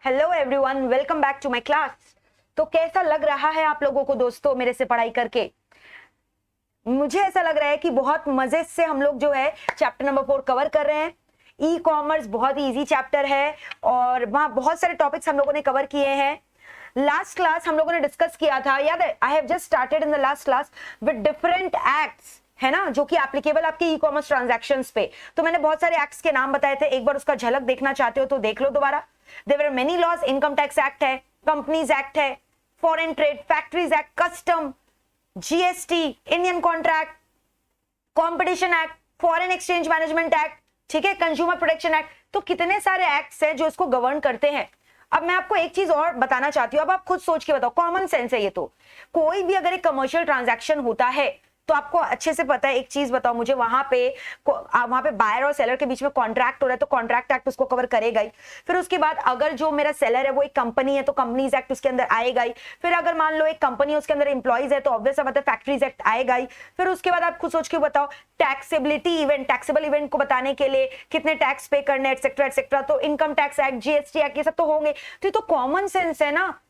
Hello everyone, welcome back to my class. तो कैसा लग रहा है आप लोगों को दोस्तों मेरे से पढ़ाई करके? मुझे ऐसा लग रहा है कि बहुत मजे से हम लोग जो है चैप्टर नंबर 4 कवर कर रहे हैं। ई कॉमर्स बहुत ही इजी चैप्टर है और वहां बहुत सारे टॉपिक्स हम लोगों ने कवर किए हैं। लास्ट क्लास हम लोगों ने डिस्कस किया था, याद है? I have just started in the last class with different acts, है ना, जो कि एप्लीकेबल आपके ई कॉमर्स ट्रांजैक्शंस पे। तो मैंने बहुत सारे एक्ट्स के नाम बताए थे, एक बार उसका झलक देखना चाहते हो तो देख लो दोबारा। There were many laws, income tax act है, कंपनीज एक्ट है, foreign trade, factories act, custom, GST, Indian contract, competition act, foreign exchange management act, ठीक है, कंज्यूमर प्रोटेक्शन एक्ट। तो कितने सारे एक्ट्स हैं जो इसको गवर्न करते हैं। अब मैं आपको एक चीज और बताना चाहती हूँ, अब आप खुद सोच के बताओ, कॉमन सेंस है ये तो। कोई भी अगर एक कमर्शियल ट्रांजैक्शन होता है तो आपको अच्छे से पता है, एक चीज बताओ मुझे, वहां पे बायर और सेलर के बीच में कॉन्ट्रैक्ट हो रहा है तो कॉन्ट्रैक्ट एक्ट उसको कवर करेगा ही। फिर उसके बाद अगर जो मेरा सेलर है वो एक कंपनी है तो कंपनीज एक्ट उसके अंदर आएगा ही। फिर अगर मान लो एक कंपनी है उसके अंदर एम्प्लॉइज है तो ऑब्वियस बात है फैक्ट्रीज एक्ट आएगा ही। फिर उसके बाद आप खुद सोच के बताओ, टैक्सेबिलिटी इवेंट, टैक्सेबल इवेंट को बताने के लिए कितने टैक्स पे करने, एटसेट्रा एटसेट्रा, तो income tax act, GST act, ये सब तो होंगे। तो ये तो कॉमन सेंस है ना।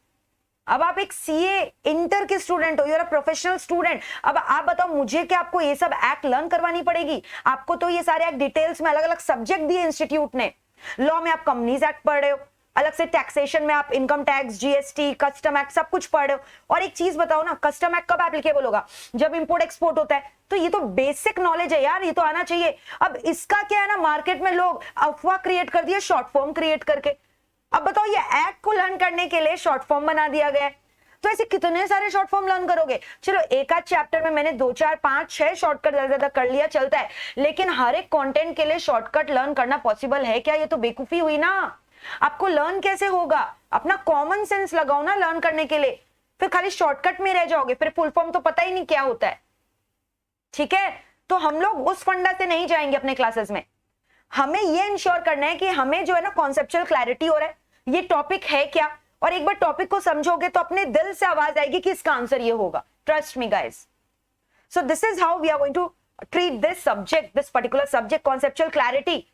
अब आप एक सीए इंटर के स्टूडेंट हो, यूर अ प्रोफेशनल स्टूडेंट। अब आप बताओ मुझे कि आपको ये सब एक्ट लर्न करवानी पड़ेगी? आपको तो ये सारे एक्ट डिटेल्स में अलग अलग सब्जेक्ट दिए इंस्टीट्यूट ने। लॉ में आप कंपनीज एक्ट पढ़ रहे हो, अलग से टैक्सेशन में आप income tax, GST, custom act सब कुछ पढ़ रहे हो। और एक चीज बताओ ना, कस्टम एक्ट कब एप्लीकेबल होगा? जब इंपोर्ट एक्सपोर्ट होता है। तो ये तो बेसिक नॉलेज है यार, ये तो आना चाहिए। अब इसका क्या है ना, मार्केट में लोग अफवाह क्रिएट कर दिए शॉर्ट फॉर्म क्रिएट करके। अब बताओ, ये एक्ट को लर्न करने के लिए शॉर्ट फॉर्म बना दिया गया है, तो ऐसे कितने सारे शॉर्ट फॉर्म लर्न करोगे? चलो एक आध चैप्टर में मैंने 2 4 5 6 शॉर्टकट ज्यादा कर लिया, चलता है। लेकिन हर एक कंटेंट के लिए शॉर्टकट लर्न करना पॉसिबल है क्या? ये तो बेवकूफी हुई ना। आपको लर्न कैसे होगा? अपना कॉमन सेंस लगाओ ना लर्न करने के लिए। फिर खाली शॉर्टकट में रह जाओगे, फिर फुल फॉर्म तो पता ही नहीं क्या होता है। ठीक है, तो हम लोग उस फंडा से नहीं जाएंगे अपने क्लासेस में। हमें ये इंश्योर करना है कि हमें जो है ना कॉन्सेप्चुअल क्लैरिटी हो रहा है, ये टॉपिक है क्या। और एक बार टॉपिक को समझोगे तो अपने दिल से आवाज आएगी कि इसका आंसर ये होगा। Trust me guys. So this is how we are going to treat this subject, this particular subject, conceptual clarity.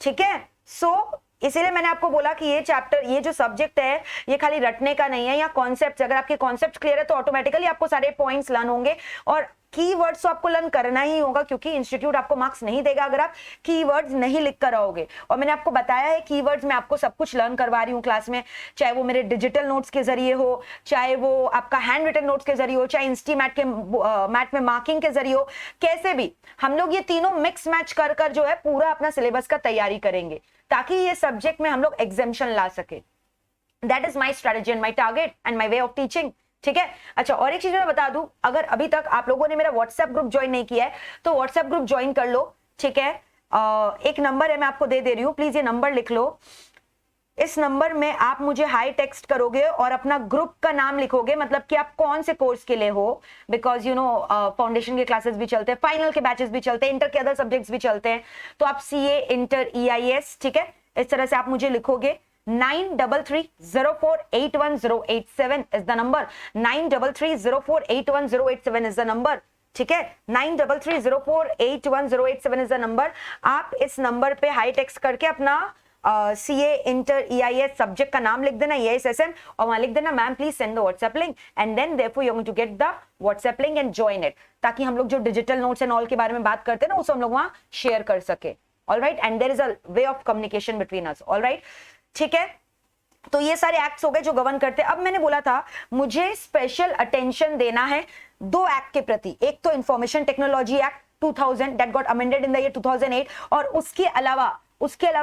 ठीक है, सो इसीलिए मैंने आपको बोला कि ये चैप्टर, ये जो सब्जेक्ट है, ये खाली रटने का नहीं है, या कॉन्सेप्ट। अगर आपके कॉन्सेप्ट क्लियर है तो ऑटोमेटिकली आपको सारे पॉइंट्स लर्न होंगे। और कीवर्ड्स तो आपको लर्न करना ही होगा, क्योंकि इंस्टीट्यूट आपको मार्क्स नहीं देगा अगर आप कीवर्ड्स नहीं लिख कर आओगे। और मैंने आपको बताया है कीवर्ड्स में आपको सब कुछ लर्न करवा रही हूँ क्लास में, चाहे वो मेरे डिजिटल नोट्स के जरिए हो, चाहे वो आपका हैंड रिटन नोट्स के जरिए हो, चाहे इंस्टीमैट में मार्किंग के जरिए हो। कैसे भी हम लोग ये तीनों मिक्स मैच कर कर जो है पूरा अपना सिलेबस का तैयारी करेंगे, ताकि ये सब्जेक्ट में हम लोग एग्जाम्शन ला सके। That is my strategy and my target and my way of teaching. ठीक है, अच्छा, और एक चीज मैं बता दूं, अगर अभी तक आप लोगों ने मेरा व्हाट्सएप ग्रुप ज्वाइन नहीं किया है तो व्हाट्सएप ग्रुप ज्वाइन कर लो। ठीक है, एक नंबर है, मैं आपको दे रही हूं, प्लीज ये नंबर लिख लो। इस नंबर में आप मुझे हाई टेक्स्ट करोगे और अपना ग्रुप का नाम लिखोगे, मतलब कि आप कौन से कोर्स के लिए हो। बिकॉज यू नो फाउंडेशन के क्लासेस भी चलते हैं, फाइनल के बैचेस भी चलते हैं, इंटर के अदर सब्जेक्ट्स भी चलते हैं। तो आप सीए, इंटर, EIS, ठीक है, इस तरह से आप मुझे लिखोगे। 9330481087 is the number. 9330481087 is the number. ठीक है, 9330481087 is the number. आप इस नंबर पे हाई टेक्स्ट करके अपना सीए, इंटर, EIS सब्जेक्ट का नाम लिख देना, EISSM, और वहां लिख देना ma'am please send the WhatsApp link, and then therefore you are going to get the WhatsApp link and join it, ताकि हम लोग जो डिजिटल नोट्स एंड ऑल के बारे में बात करते हैं ना, उसको हम लोग वहां शेयर कर सके। All right, and there is a way of communication between us. All right, ठीक है, तो ये सारे एक्ट्स हो गए जो गवर्न करते हैं। अब मैंने बोला था मुझे स्पेशल अटेंशन देना है 2 एक्ट के प्रति। एक तो information technology act 2000 that got amended in the year 2008, और उसके अलावा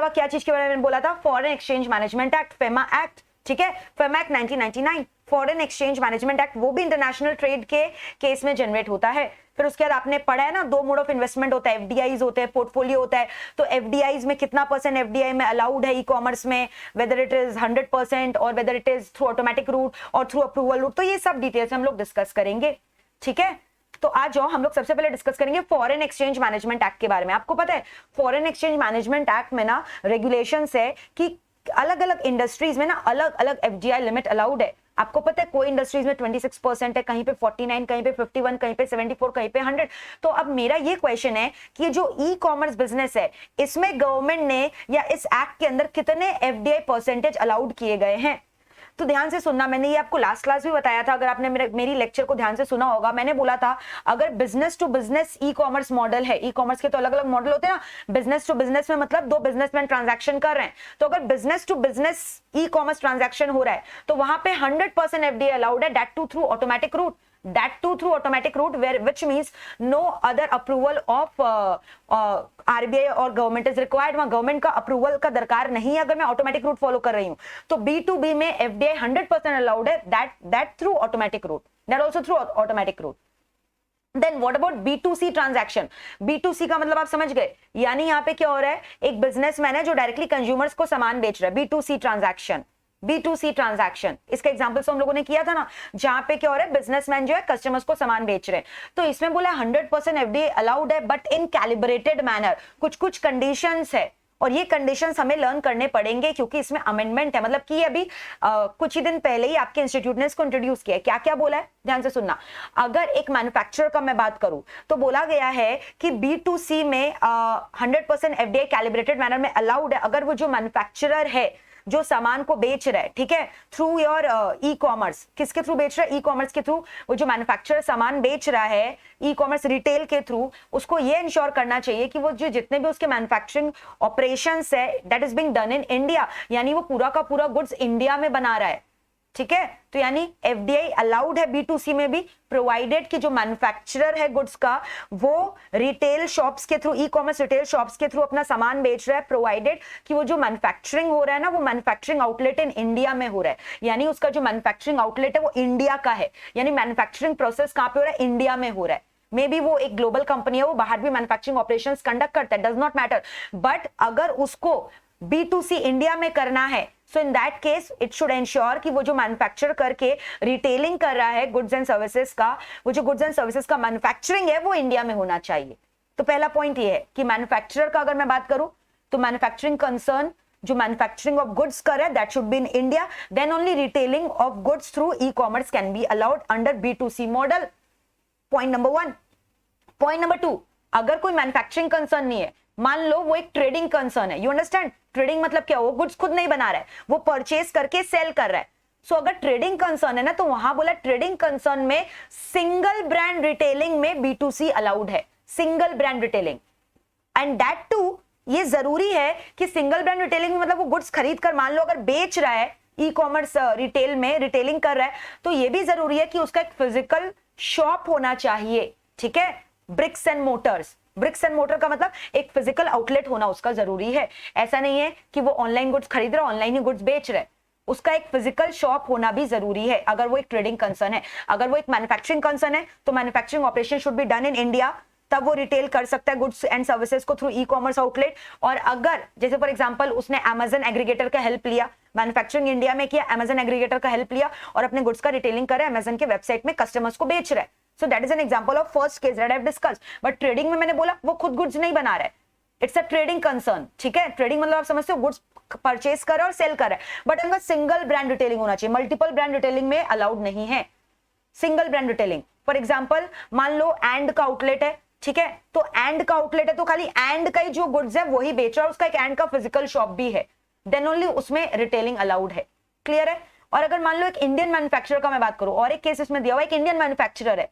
क्या चीज के बारे में बोला था? Foreign exchange management act, FEMA act. ठीक है, FEMA act 1999, foreign exchange management act, वो भी इंटरनेशनल ट्रेड के केस में जनरेट होता है। फिर उसके बाद आपने पढ़ा है ना, 2 मोड ऑफ इन्वेस्टमेंट होता है, FDIs होते हैं, पोर्टफोलियो होता है। तो FDIs में कितना % FDI में अलाउड है ई कॉमर्स में, वेदर इट इज 100% और whether it is through automatic root और थ्रू अप्रूवल रूट। तो ये सब डिटेल्स हम लोग डिस्कस करेंगे। ठीक है, तो आ जाओ, हम लोग सबसे पहले डिस्कस करेंगे फॉरेन एक्सचेंज मैनेजमेंट एक्ट के बारे में। आपको पता है फॉरेन एक्सचेंज मैनेजमेंट एक्ट में ना रेगुलेशंस है कि अलग अलग इंडस्ट्रीज में ना अलग अलग FDI लिमिट अलाउड है। आपको पता है कोई इंडस्ट्रीज में 26% है, कहीं पे 49, कहीं पे 51, कहीं पे 74, कहीं पे 100। तो अब मेरा ये क्वेश्चन है कि जो ई कॉमर्स बिजनेस है इसमें गवर्नमेंट ने या इस एक्ट के अंदर कितने एफडीआई परसेंटेज अलाउड किए गए हैं। तो ध्यान से सुनना, मैंने ये आपको लास्ट क्लास भी बताया था, अगर आपने मेरी लेक्चर को ध्यान से सुना होगा, मैंने बोला था अगर business to business e commerce model है, ई कॉमर्स के तो अलग अलग मॉडल होते हैं ना, बिजनेस टू बिजनेस में मतलब दो बिजनेसमैन ट्रांजैक्शन कर रहे हैं, तो अगर business to business e commerce transaction हो रहा है तो वहां पे 100% एफडीआई अलाउड है, that too through automatic route, that too through automatic route, which means no other approval of RBI और गवर्नमेंट इज रिक्वायर्ड। वहां गवर्नमेंट का अप्रूवल का दरकार नहीं है अगर मैं ऑटोमेटिक रूट फॉलो कर रही हूं। तो B2B में एफडीआई 100% अलाउड है, that through automatic route, that also through automatic route। Then what about B2C transaction? B2C का मतलब आप समझ गए, यानी यहाँ पे क्या हो रहा है, एक बिजनेसमैन है जो डायरेक्टली कंज्यूमर्स को सामान बेच रहा है, B2C ट्रांजैक्शन, B2C ट्रांजैक्शन। इसका एग्जांपल तो हम लोगों ने किया था ना, जहां पे क्या हो रहा है, बिजनेसमैन जो है कस्टमर्स को सामान बेच रहे हैं। तो इसमें बोला 100% एफडीआई अलाउड है, बट इन कैलिब्रेटेड मैनर, कुछ कुछ कंडीशंस है, और ये कंडीशंस हमें लर्न करने पड़ेंगे क्योंकि इसमें अमेंडमेंट है, मतलब कि अभी कुछ ही दिन पहले ही आपके इंस्टीट्यूट ने इसको इंट्रोड्यूस किया है। क्या क्या बोला है, ध्यान से सुनना। अगर एक मैन्युफैक्चरर का मैं बात करूं तो बोला गया है कि B2C में 100% एफडीआई कैलिब्रेटेड मैनर में अलाउड है अगर वो जो मैन्युफैक्चरर है जो सामान को बेच रहा है, ठीक है, थ्रू योर ई कॉमर्स, किसके थ्रू बेच रहा है, ई कॉमर्स के थ्रू, वो जो मैन्युफैक्चरर सामान बेच रहा है ई कॉमर्स रिटेल के थ्रू, उसको ये इंश्योर करना चाहिए कि वो जो जितने भी उसके मैन्युफैक्चरिंग ऑपरेशंस है that is being done in India, यानी वो पूरा का पूरा गुड्स इंडिया में बना रहा है, ठीक है। तो यानी एफडीआई अलाउड है B2C में भी, प्रोवाइडेड कि जो मैन्युफैक्चरर है गुड्स का वो रिटेल शॉप्स के through, e commerce retail shops के थ्रू अपना सामान बेच रहा है, प्रोवाइडेड कि वो जो मैन्युफैक्चरिंग हो रहा है ना वो मैन्युफैक्चरिंग आउटलेट इन इंडिया में हो रहा है, यानी उसका जो मैन्युफैक्चरिंग आउटलेट है वो इंडिया का है, यानी मैन्युफैक्चरिंग प्रोसेस कहां पे हो रहा है, इंडिया में हो रहा है। मे बी वो एक ग्लोबल कंपनी है, वो बाहर भी मैन्युफैक्चरिंग ऑपरेशंस कंडक्ट करता है, डज नॉट मैटर, बट अगर उसको B2C इंडिया में करना है so in that case it should ensure कि वो जो मैन्युफैक्चर करके रिटेलिंग कर रहा है गुड्स एंड सर्विसेज का, वो जो गुड्स एंड सर्विसेज का मैन्युफैक्चरिंग है वो इंडिया में होना चाहिए। तो पहला पॉइंट ये है कि मैन्युफैक्चरर का अगर मैं बात करूं तो मैन्युफैक्चरिंग कंसर्न जो मैन्युफैक्चरिंग ऑफ गुड्स कर रहा है that should be in India, then only retailing of goods through e commerce can be allowed under B2C model. Point number 1। Point number 2, अगर कोई मैन्युफैक्चरिंग कंसर्न नहीं है, मान लो वो एक ट्रेडिंग कंसर्न है, यू अंडरस्टैंड, ट्रेडिंग मतलब क्या, वो गुड्स खुद नहीं बना रहा है, वो परचेज करके सेल कर रहा है। सो अगर ट्रेडिंग कंसर्न है ना, तो वहां बोला ट्रेडिंग कंसर्न में सिंगल ब्रांड रिटेलिंग में B2C अलाउड है, single brand retailing, and that too ये जरूरी है कि सिंगल ब्रांड रिटेलिंग में मतलब वो गुड्स खरीद कर मान लो अगर बेच रहा है ई कॉमर्स रिटेल में, रिटेलिंग कर रहा है, तो ये भी जरूरी है कि उसका एक फिजिकल शॉप होना चाहिए, ठीक है, bricks and mortars, bricks and mortar का मतलब एक फिजिकल आउटलेट होना उसका जरूरी है। ऐसा नहीं है कि वो ऑनलाइन गुड्स खरीद रहा है, ऑनलाइन ही गुड्स बेच रहा है, उसका एक फिजिकल शॉप होना भी जरूरी है अगर वो एक ट्रेडिंग कंसर्न है। अगर वो एक मैन्युफैक्चरिंग कंसर्न है तो manufacturing operation should be done in India, तब वो रिटेल कर सकता है गुड्स एंड सर्विसेज को थ्रू ई कॉमर्स आउटलेट। और अगर जैसे फॉर एग्जांपल उसने अमेजन एग्रीगेटर का हेल्प लिया, मैन्युफैक्चरिंग इंडिया में किया, अमेजन एग्रीगेटर का हेल्प लिया और अपने गुड्स का रिटेलिंग करे, अमेजन के वेबसाइट में कस्टमर्स को बेच रहा है, so that is an example of first case that I have discussed। but trading में मैंने बोला वो खुद गुड्स नहीं बना रहा है, इट्स अ ट्रेडिंग कंसर्न, ठीक है, ट्रेडिंग मतलब आप समझते हो गुड्स परचेज कर रहा है और सेल कर रहा है, बट उनका सिंगल ब्रांड रिटेलिंग होना चाहिए, मल्टीपल ब्रांड रिटेलिंग में अलाउड नहीं है, single brand retailing. For example मान लो एंड का आउटलेट है, ठीक है, तो एंड का आउटलेट है तो खाली एंड का ही जो गुड्स है वही बेच रहा है, उसका एक एंड का फिजिकल शॉप भी है, देन ओनली उसमें रिटेलिंग अलाउड है, क्लियर है। और अगर मान लो एक इंडियन मैन्युफैक्चरर का मैं बात करूं, और एक केस इसमें दिया हुआ एक इंडियन मैन्युफैक्चरर है,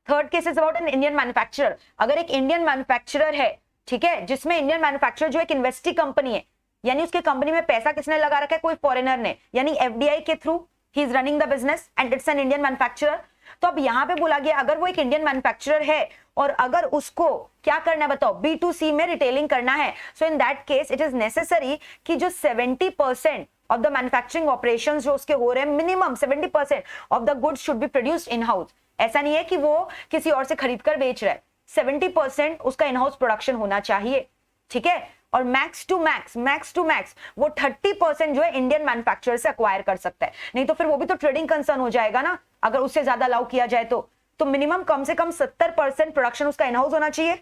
third case is about an Indian manufacturer. अगर एक इंडियन मैन्युफैक्चरर है, ठीक है, जिसमें इंडियन मैन्युफैक्चरर जो एक इन्वेस्टी कंपनी है, यानी उसके कंपनी में पैसा किसने लगा रखा है, कोई फॉरेनर ने, यानी एफडीआई के through he is running the business and it's an Indian manufacturer. तो अब यहां पे बोला गया अगर वो एक इंडियन मैन्युफैक्चरर है और अगर उसको क्या करना है बताओ, B2C में रिटेलिंग करना है, so in that case it is necessary कि जो 70% ऑफ द मैन्युफैक्चरिंग ऑपरेशंस जो उसके हो रहे हैं, minimum 70% of the goods should be produced in house. ऐसा नहीं है कि वो किसी और से खरीद कर बेच रहा है, 70% उसका इन हाउस प्रोडक्शन होना चाहिए, ठीक है। और मैक्स टू मैक्स वो 30% जो है इंडियन मैन्युफैक्चरर से अक्वायर कर सकता है, नहीं तो फिर वो भी तो ट्रेडिंग कंसर्न हो जाएगा ना अगर उससे ज्यादा अलाउ किया जाए तो मिनिमम कम से कम 70% प्रोडक्शन उसका इन हाउस होना चाहिए।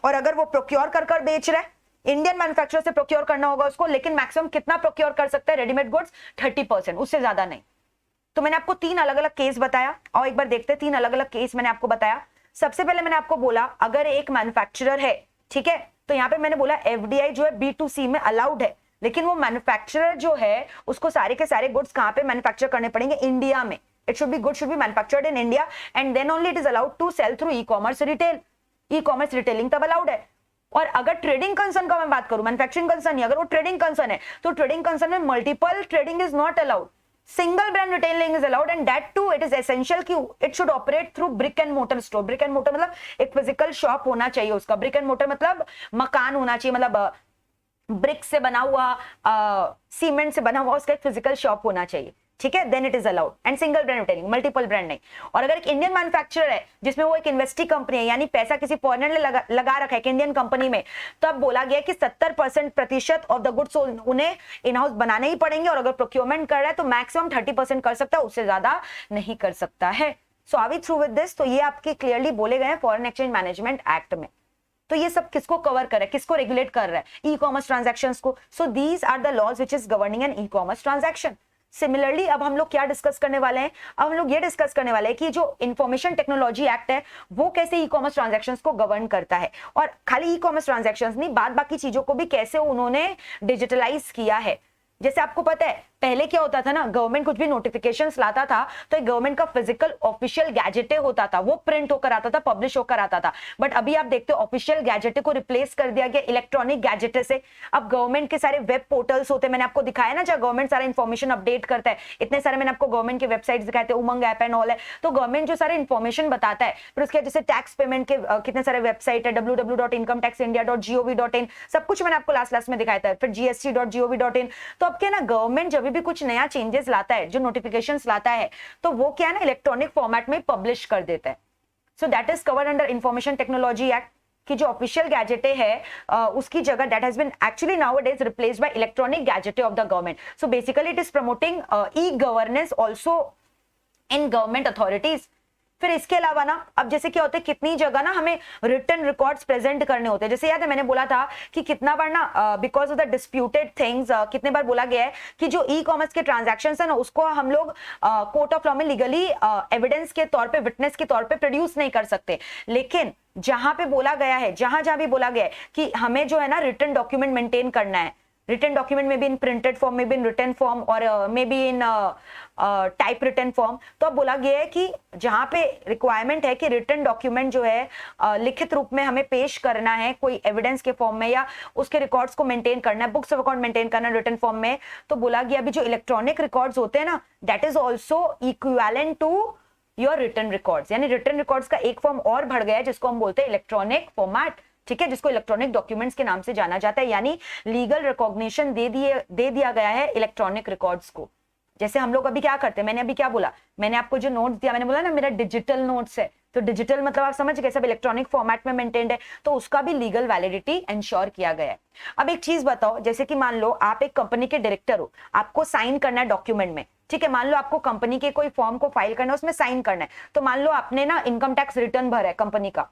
और अगर वो प्रोक्योर कर बेच रहा है, इंडियन मैन्युफैक्चरर से प्रोक्योर करना होगा उसको, लेकिन मैक्सिमम कितना प्रोक्योर कर सकता है रेडीमेड गुड्स, 30%, उससे ज्यादा नहीं, तो मैंने आपको 3 अलग अलग केस बताया, और एक बार देखते हैं 3 अलग अलग केस मैंने आपको बताया। सबसे पहले मैंने आपको बोला अगर एक मैन्युफैक्चरर है, ठीक है, तो यहाँ पे मैंने बोला एफडीआई जो है B2C में अलाउड है, लेकिन वो मैन्युफैक्चरर जो है उसको सारे के सारे गुड्स कहाँ पे मैन्युफैक्चर करने पड़ेंगे, इंडिया में। It should be good should be manufactured in India and then only it is allowed to sell through e commerce retail. E commerce retailing तब अलाउड है। और अगर ट्रेडिंग कंसर्न का मैं बात करूं, मैन्युफैक्चरिंग कंसर्न नहीं, अगर वो ट्रेडिंग कंसर्न है तो ट्रेडिंग कंसर्न में multiple trading is not allowed, single brand retailing is allowed and that to it is essential कि it should operate through brick and motor store. Brick and motor मतलब एक physical shop होना चाहिए उसका, brick and motor मतलब मकान होना चाहिए, मतलब ब्रिक से बना हुआ, सीमेंट से बना हुआ उसका एक फिजिकल शॉप होना चाहिए, ठीक है, then it is allowed. And single brand retailing, multiple brand नहीं। और अगर एक इंडियन मैन्युफैक्चरर है जिसमें वो एक इन्वेस्टी कंपनी है, यानी पैसा किसी फॉरेनर ने लगा रखा है एक इंडियन कंपनी में, तो अब बोला गया कि 70% ऑफ द गुड्स उन्हें इन हाउस बनाने ही पड़ेंगे, और अगर प्रोक्योरमेंट कर रहा है तो मैक्सिमम 30% कर सकता है, उससे ज्यादा नहीं कर सकता है। So are we through with this? तो ये आपके क्लियरली बोले गए हैं फॉरेन एक्सचेंज मैनेजमेंट एक्ट में। तो ये सब किसको कवर कर रहा है, किसको रेगुलेट कर रहा है, ई कॉमर्स ट्रांजैक्शंस को। So these are the laws which is governing an e commerce transaction. Similarly अब हम लोग क्या डिस्कस करने वाले हैं, अब हम लोग ये डिस्कस करने वाले हैं कि जो इंफॉर्मेशन टेक्नोलॉजी एक्ट है वो कैसे ई कॉमर्स ट्रांजैक्शंस को गवर्न करता है, और खाली ई कॉमर्स ट्रांजैक्शंस नहीं, बाद बाकी चीजों को भी कैसे उन्होंने डिजिटलाइज किया है। जैसे आपको पता है पहले क्या होता था ना, गवर्नमेंट कुछ भी नोटिफिकेशंस लाता था तो एक गवर्नमेंट का फिजिकल ऑफिशियल गैजेटे होता था, वो प्रिंट होकर आता था, पब्लिश होकर आता था। बट अभी आप देखते हो ऑफिशियल गैजेटे को रिप्लेस कर दिया गया इलेक्ट्रॉनिक गैजेटे से। अब गवर्नमेंट के सारे वेब पोर्टल्स होते हैं, मैंने आपको दिखाया ना, जहाँ गवर्नमेंट सारा इन्फॉर्मेशन अपडेट करता है, इतने सारे मैंने आपको गवर्नमेंट के वेबसाइट दिखाए थे, उमंग ऐप एंड ऑल है। तो गवर्नमेंट जो सारे इन्फॉर्मेशन बताता है, फिर उसके जैसे टैक्स पेमेंट के कितने सारे वेबसाइट है, www.incometaxindia.gov.in, सब कुछ मैंने आपको लास्ट में दिखाया था, फिर gst.gov.in। तो अब क्या ना, गवर्नमेंट जब भी कुछ नया चेंजेस लाता है, जो नोटिफिकेशंस लाता है, तो वो क्या है ना, इलेक्ट्रॉनिक फॉर्मेट में पब्लिश कर देता है। So that is covered under information technology act, कि जो ऑफिशियल गैजेटे है उसकी जगह that has been actually nowadays replaced by electronic gazette of the government. So basically it is promoting e governance also in government authorities. फिर इसके अलावा ना, अब जैसे क्या होता है, कितनी जगह ना हमें रिटन रिकॉर्ड्स प्रेजेंट करने होते हैं। जैसे याद है मैंने बोला था कि कितना बार ना because of the disputed things कितने बार बोला गया है कि जो ई कॉमर्स के ट्रांजैक्शंस है ना, उसको हम लोग कोर्ट ऑफ लॉ में लीगली एविडेंस के तौर पे, विटनेस के तौर पे प्रोड्यूस नहीं कर सकते। लेकिन जहां पे बोला गया है, जहां भी बोला गया है कि हमें जो है ना रिटन डॉक्यूमेंट मेंटेन करना है, रिटन डॉक्यूमेंट में भी इन प्रिंटेड फॉर्म, में भी इन रिटन फॉर्म, और may be in type written form. तो अब बोला गया है कि जहां पे रिक्वायरमेंट है कि रिटन डॉक्यूमेंट जो है लिखित रूप में हमें पेश करना है कोई एविडेंस के फॉर्म में, या उसके रिकॉर्ड्स को मेंटेन करना है, बुक्स ऑफ अकाउंट मेंटेन करना है रिटन फॉर्म में, तो बोला गया अभी जो इलेक्ट्रॉनिक रिकॉर्ड्स होते हैं ना, that is also equivalent to your written records. यानी रिटन रिकॉर्ड्स का एक फॉर्म और बढ़ गया है जिसको हम बोलते हैं इलेक्ट्रॉनिक फॉर्मेट, ठीक है, जिसको इलेक्ट्रॉनिक डॉक्यूमेंट्स के नाम से जाना जाता है। यानी लीगल रिकॉग्निशन दे दिया गया है इलेक्ट्रॉनिक रिकॉर्ड्स को। जैसे हम लोग अभी क्या करते हैं, मैंने अभी क्या बोला, मैंने आपको जो नोट्स दिया, मैंने बोला ना मेरा डिजिटल नोट्स है, तो डिजिटल मतलब आप समझ गए, सब इलेक्ट्रॉनिक फॉर्मेट में मेंटेन्ड है, तो उसका भी लीगल वैलिडिटी इंश्योर किया गया है। अब एक चीज बताओ, जैसे कि मान लो आप एक कंपनी के डायरेक्टर हो, आपको साइन करना है डॉक्यूमेंट में, ठीक है, मान लो आपको कंपनी के कोई फॉर्म को फाइल करना है, उसमें साइन करना है। तो मान लो आपने ना इनकम टैक्स रिटर्न भरा है, कंपनी का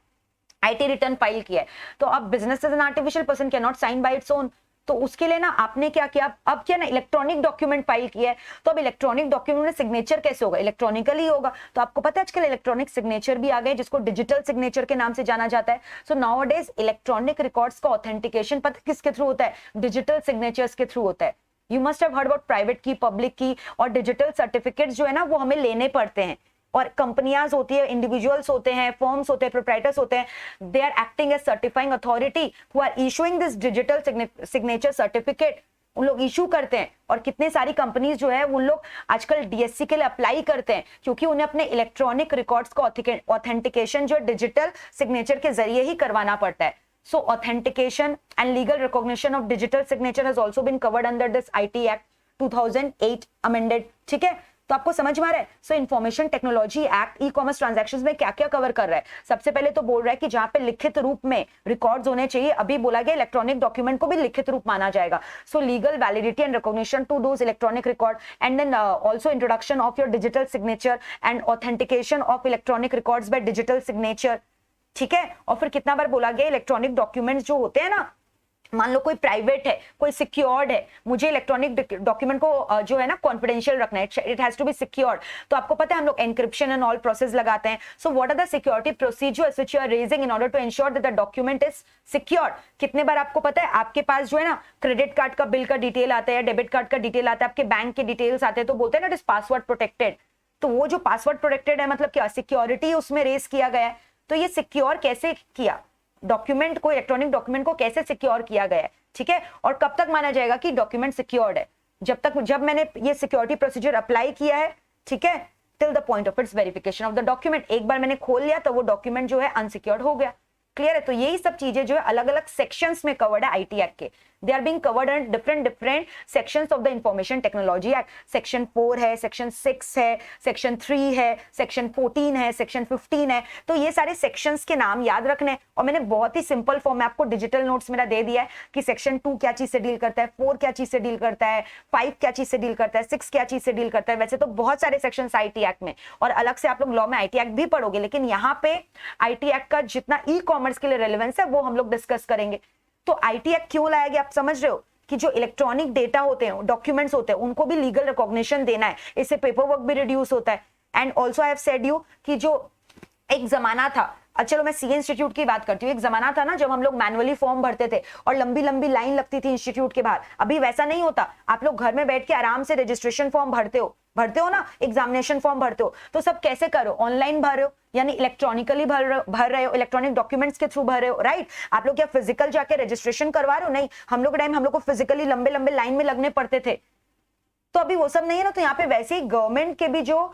आईटी रिटर्न फाइल किया है, तो अब business as an artificial person can not sign by its own, तो उसके लिए ना आपने क्या किया, अब क्या ना इलेक्ट्रॉनिक डॉक्यूमेंट फाइल किया है, तो अब इलेक्ट्रॉनिक डॉक्यूमेंट में सिग्नेचर कैसे होगा, इलेक्ट्रॉनिकली होगा। तो आपको पता है आजकल इलेक्ट्रॉनिक सिग्नेचर भी आ गए, जिसको डिजिटल सिग्नेचर के नाम से जाना जाता है। सो नाउअडेज इलेक्ट्रॉनिक रिकॉर्ड्स का ऑथेंटिकेशन पता किसके थ्रू होता है, डिजिटल सिग्नेचर्स के थ्रू होता है। You must have heard about private की, पब्लिक की, और डिजिटल सर्टिफिकेट्स जो है ना वो हमें लेने पड़ते हैं, और कंपनियां होती है, इंडिविजुअल्स होते हैं, फर्म्स होते हैं, प्रोप्राइटर्स होते हैं, they are acting as certifying authority who are issuing this digital signature certificate, उन लोग इशू करते हैं। और कितने सारी कंपनीज जो है उन लोग आजकल डीएससी के लिए अप्लाई करते हैं, क्योंकि उन्हें अपने इलेक्ट्रॉनिक रिकॉर्ड्स का ऑथेंटिकेशन जो डिजिटल सिग्नेचर के जरिए ही करवाना पड़ता है। So authentication and legal recognition of digital signature has also been covered under this IT Act 2008 amended, ठीक है। तो आपको समझ में आ रहा है। सो इंफॉर्मेशन टेक्नोलॉजी एक्ट ई कॉमर्स ट्रांजैक्शंस में क्या क्या कवर कर रहा है। सबसे पहले तो बोल रहा है कि जहां पे लिखित रूप में रिकॉर्ड्स होने चाहिए, अभी बोला गया इलेक्ट्रॉनिक डॉक्यूमेंट को भी लिखित रूप माना जाएगा। So legal validity and recognition to those electronic record, and then also introduction of your digital signature and authentication of electronic records by digital signature, ठीक है। और फिर कितना बार बोला गया इलेक्ट्रॉनिक डॉक्यूमेंट्स जो होते हैं ना, मान लो कोई प्राइवेट है, कोई सिक्योर्ड है, मुझे इलेक्ट्रॉनिक डॉक्यूमेंट को जो है ना कॉन्फिडेंशियल रखना है, it has to be secured. तो आपको पता है हम लोग एनक्रिप्शन एंड ऑल प्रोसेस लगाते हैं। So what are the security procedures which you are raising in order to ensure that the document is secured. कितने बार आपको पता है आपके पास जो है ना क्रेडिट कार्ड का बिल का डिटेल आता है, डेबिट कार्ड का डिटेल आता है, आपके बैंक के डिटेल्स आते हैं, तो बोलते हैं ना इट इज पासवर्ड प्रोटेक्टेड। तो वो जो पासवर्ड प्रोटेक्टेड है मतलब क्या, सिक्योरिटी उसमें रेस किया गया है। तो ये सिक्योर कैसे किया, डॉक्यूमेंट को, इलेक्ट्रॉनिक डॉक्यूमेंट को कैसे सिक्योर किया गया है, ठीक है। और कब तक माना जाएगा कि डॉक्यूमेंट सिक्योर्ड है, जब मैंने ये सिक्योरिटी प्रोसीजर अप्लाई किया है, ठीक है, till the point of its verification of the document. एक बार मैंने खोल लिया तो वो डॉक्यूमेंट जो है अनसिक्योर्ड हो गया। क्लियर है। तो यही सब चीजें जो है अलग अलग सेक्शंस में कवर्ड है आईटी एक्ट के। They are being covered in different sections of the information technology act. Section 4 है, सेक्शन 6 है, सेक्शन 3 है, सेक्शन 14 है, सेक्शन 15 है। तो ये सारे सेक्शंस के नाम याद रखने, और मैंने बहुत ही सिंपल फॉर्म में आपको डिजिटल नोट्स मेरा दे दिया है कि सेक्शन 2 क्या चीज से डील करता है, 4 क्या चीज से डील करता है, 5 क्या चीज से डील करता है, 6 क्या चीज से डील करता है। वैसे तो बहुत सारे सेक्शन आईटी एक्ट में, और अलग से आप लोग लॉ में आईटी एक्ट भी पढ़ोगे, लेकिन यहाँ पे आईटी एक्ट का जितना ई कॉमर्स के लिए रेलेवेंस है वो हम लोग डिस्कस करेंगे। तो आईटी एक्ट क्यों लाया गया, आप समझ रहे हो कि जो इलेक्ट्रॉनिक डेटा होते हैं, डॉक्यूमेंट्स होते हैं, उनको भी लीगल रिकॉग्निशन देना है, इससे पेपर वर्क भी रिड्यूस होता है। And also I have said you कि जो एक जमाना था, चलो मैं सीए इंस्टीट्यूट की बात करती हूँ, एक जमाना था ना जब हम लोग मैनुअली फॉर्म भरते थे और लंबी लंबी लाइन लगती थी इंस्टीट्यूट के बाहर। अभी वैसा नहीं होता, आप लोग घर में बैठ के आराम से रजिस्ट्रेशन फॉर्म भरते हो ना, एग्जामिनेशन फॉर्म भरते हो, तो सब कैसे करो, ऑनलाइन भर रहे हो, यानी इलेक्ट्रॉनिकली भर रहे हो, इलेक्ट्रॉनिक डॉक्यूमेंट्स के थ्रू भर रहे हो, राइट। आप लोग क्या फिजिकल जाके रजिस्ट्रेशन करवा रहे हो? नहीं, हम लोग टाइम हम लोग को फिजिकली लंबे लंबे लाइन में लगने पड़ते थे। तो अभी वो सब नहीं है ना। तो यहाँ पे वैसे ही गवर्नमेंट के भी जो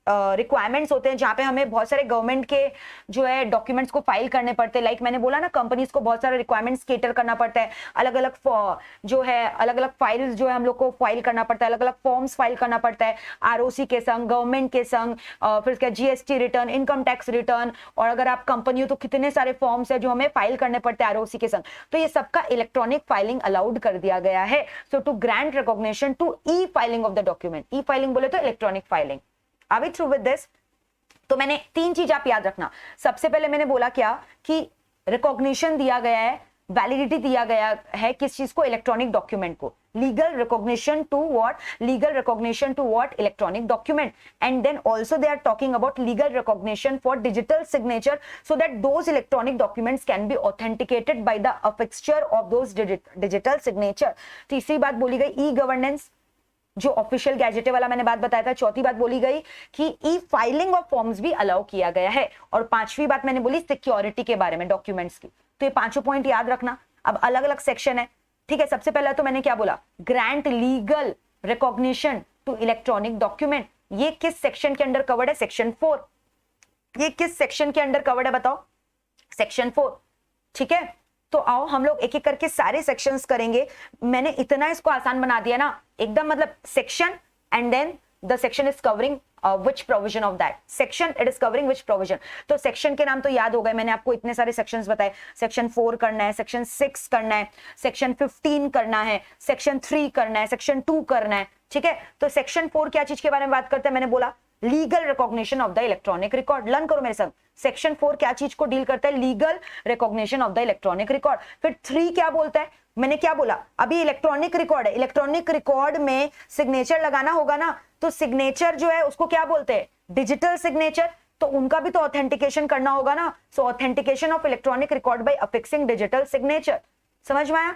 रिक्वायरमेंट्स होते हैं, जहाँ पे हमें बहुत सारे गवर्नमेंट के जो है डॉक्यूमेंट्स को फाइल करने पड़ते हैं। लाइक मैंने बोला ना, कंपनीज को बहुत सारे रिक्वायरमेंट्स केटर करना पड़ता है, अलग अलग जो है अलग अलग फाइल्स जो है हम लोग को फाइल करना पड़ता है, अलग अलग फॉर्म्स फाइल करना पड़ता है, आरओसी के संग, गवर्नमेंट के संग, फिर क्या GST return, income tax return, और अगर आप कंपनी हो तो कितने सारे फॉर्म्स है जो हमें फाइल करने पड़ते हैं आरओसी के संग। तो ये सबका इलेक्ट्रॉनिक फाइलिंग अलाउड कर दिया गया है। So to grant recognition to e filing of the document, e filing बोले तो electronic filing. Are we through with this? तो मैंने 3 चीज आप याद रखना। सबसे पहले मैंने बोला क्या कि रिकॉग्निशन दिया गया है, वैलिडिटी दिया गया है किस चीज को, इलेक्ट्रॉनिक डॉक्यूमेंट को। Legal recognition to what, legal recognition to what, electronic document. And then also they are talking about legal recognition for digital signature so that those electronic documents can be authenticated by the affixture of those digital signature. तीसरी बात बोली गई e governance, जो official gazette वाला मैंने बात बताया था। चौथी बात बोली गई कि ई फाइलिंग ऑफ फॉर्म्स भी अलाउ किया गया है। और पांचवी बात मैंने बोली सिक्योरिटी के बारे में डॉक्यूमेंट्स की। तो ये पांचों पॉइंट याद रखना। अब अलग अलग सेक्शन है, ठीक है। सबसे पहला तो मैंने क्या बोला, grant legal recognition to electronic document. ये किस सेक्शन के अंडर कवर्ड है? सेक्शन 4। ये किस सेक्शन के अंडर कवर्ड है बताओ? सेक्शन 4, ठीक है। तो आओ हम लोग एक एक करके सारे सेक्शंस करेंगे। मैंने इतना इसको आसान बना दिया ना एकदम, मतलब section and then the section is covering which provision of that section, it is covering which provision। तो सेक्शन के नाम तो याद हो गए, मैंने आपको इतने सारे सेक्शंस बताए। सेक्शन 4 करना है, सेक्शन 6 करना है, सेक्शन 15 करना है, सेक्शन 3 करना है, सेक्शन 2 करना है, ठीक है। तो सेक्शन 4 क्या चीज के बारे में बात करते हैं? मैंने बोला legal recognition of the electronic record. Learn करो मेरे साथ। सेक्शन 4 क्या चीज को डील करता है? Legal recognition of the electronic record. फिर 3 क्या बोलता है? मैंने क्या बोला अभी? इलेक्ट्रॉनिक रिकॉर्ड है, इलेक्ट्रॉनिक रिकॉर्ड में सिग्नेचर लगाना होगा ना, तो सिग्नेचर जो है उसको क्या बोलते हैं? Digital signature. तो उनका भी तो ऑथेंटिकेशन करना होगा ना। So authentication of electronic record by affixing digital signature. समझ में आया?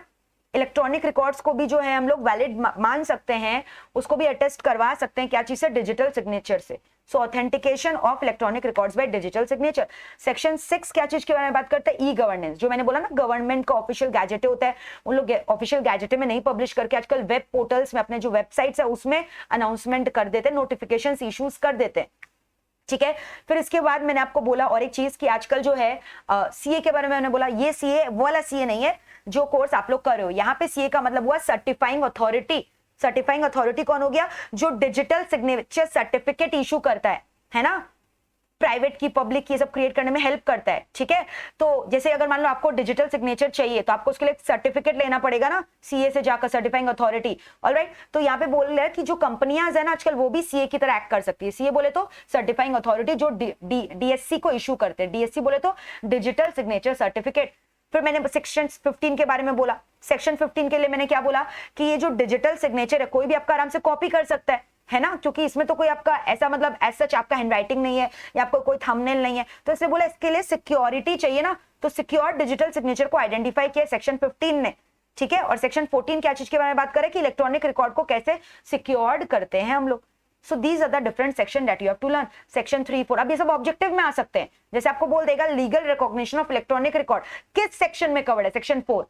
इलेक्ट्रॉनिक रिकॉर्ड्स को भी जो है हम लोग वैलिड मान सकते हैं, उसको भी अटेस्ट करवा सकते हैं क्या चीज से? डिजिटल सिग्नेचर से। So authentication of electronic records by digital signature. Section 6 क्या चीज के बारे में बात करते हैं? E governance. जो मैंने बोला ना, गवर्नमेंट का ऑफिशियल गैजेट होता है, उन लोग ऑफिशियल गैजेट में नहीं पब्लिश करके आजकल वेब पोर्टल्स में, अपने जो वेबसाइट्स है उसमें अनाउंसमेंट कर देते हैं, नोटिफिकेशंस इश्यूज कर देते हैं, ठीक है। फिर इसके बाद मैंने आपको बोला और एक चीज कि आजकल जो है सीए के बारे में मैंने बोला, ये सीए वाला सीए नहीं है जो कोर्स आप लोग कर रहे हो। यहाँ पे सीए का मतलब हुआ सर्टिफाइंग अथॉरिटी। सर्टिफाइंग अथॉरिटी कौन हो गया? जो डिजिटल सिग्नेचर सर्टिफिकेट इशू करता है ना, प्राइवेट की पब्लिक की सब क्रिएट करने में हेल्प करता है, ठीक है। तो जैसे अगर मान लो आपको डिजिटल सिग्नेचर चाहिए तो आपको उसके लिए सर्टिफिकेट लेना पड़ेगा ना, सीए से जाकर, सर्टिफाइंग अथॉरिटी। ऑलराइट, तो यहाँ पे बोल रहा है कि जो कंपनियां है ना आजकल, वो भी सीए की तरह एक्ट कर सकती है। सीए बोले तो सर्टिफाइंग अथॉरिटी, जो डीएससी को इशू करते हैं। डीएससी बोले तो डिजिटल सिग्नेचर सर्टिफिकेट। फिर मैंने सेक्शन 15 के बारे में बोला। सेक्शन 15 के लिए मैंने क्या बोला कि ये जो डिजिटल सिग्नेचर है कोई भी आपका आराम से कॉपी कर सकता है ना, क्योंकि इसमें तो कोई आपका ऐसा मतलब एज सच आपका हैंडराइटिंग नहीं है या आपको कोई थंबनेल नहीं है, तो इसलिए बोला इसके लिए सिक्योरिटी चाहिए ना, तो सिक्योर डिजिटल सिग्नेचर को आइडेंटिफाई किया सेक्शन 15 ने, ठीक है। और सेक्शन 14 क्या चीज के बारे में बात करें कि इलेक्ट्रॉनिक रिकॉर्ड को कैसे सिक्योर्ड करते हैं हम लोग। So these are the different section that you have to learn. Section 3, 4 अब ये सब ऑब्जेक्टिव में आ सकते हैं, जैसे आपको बोल देगा legal recognition of electronic record किस सेक्शन में कवर्ड है, section 4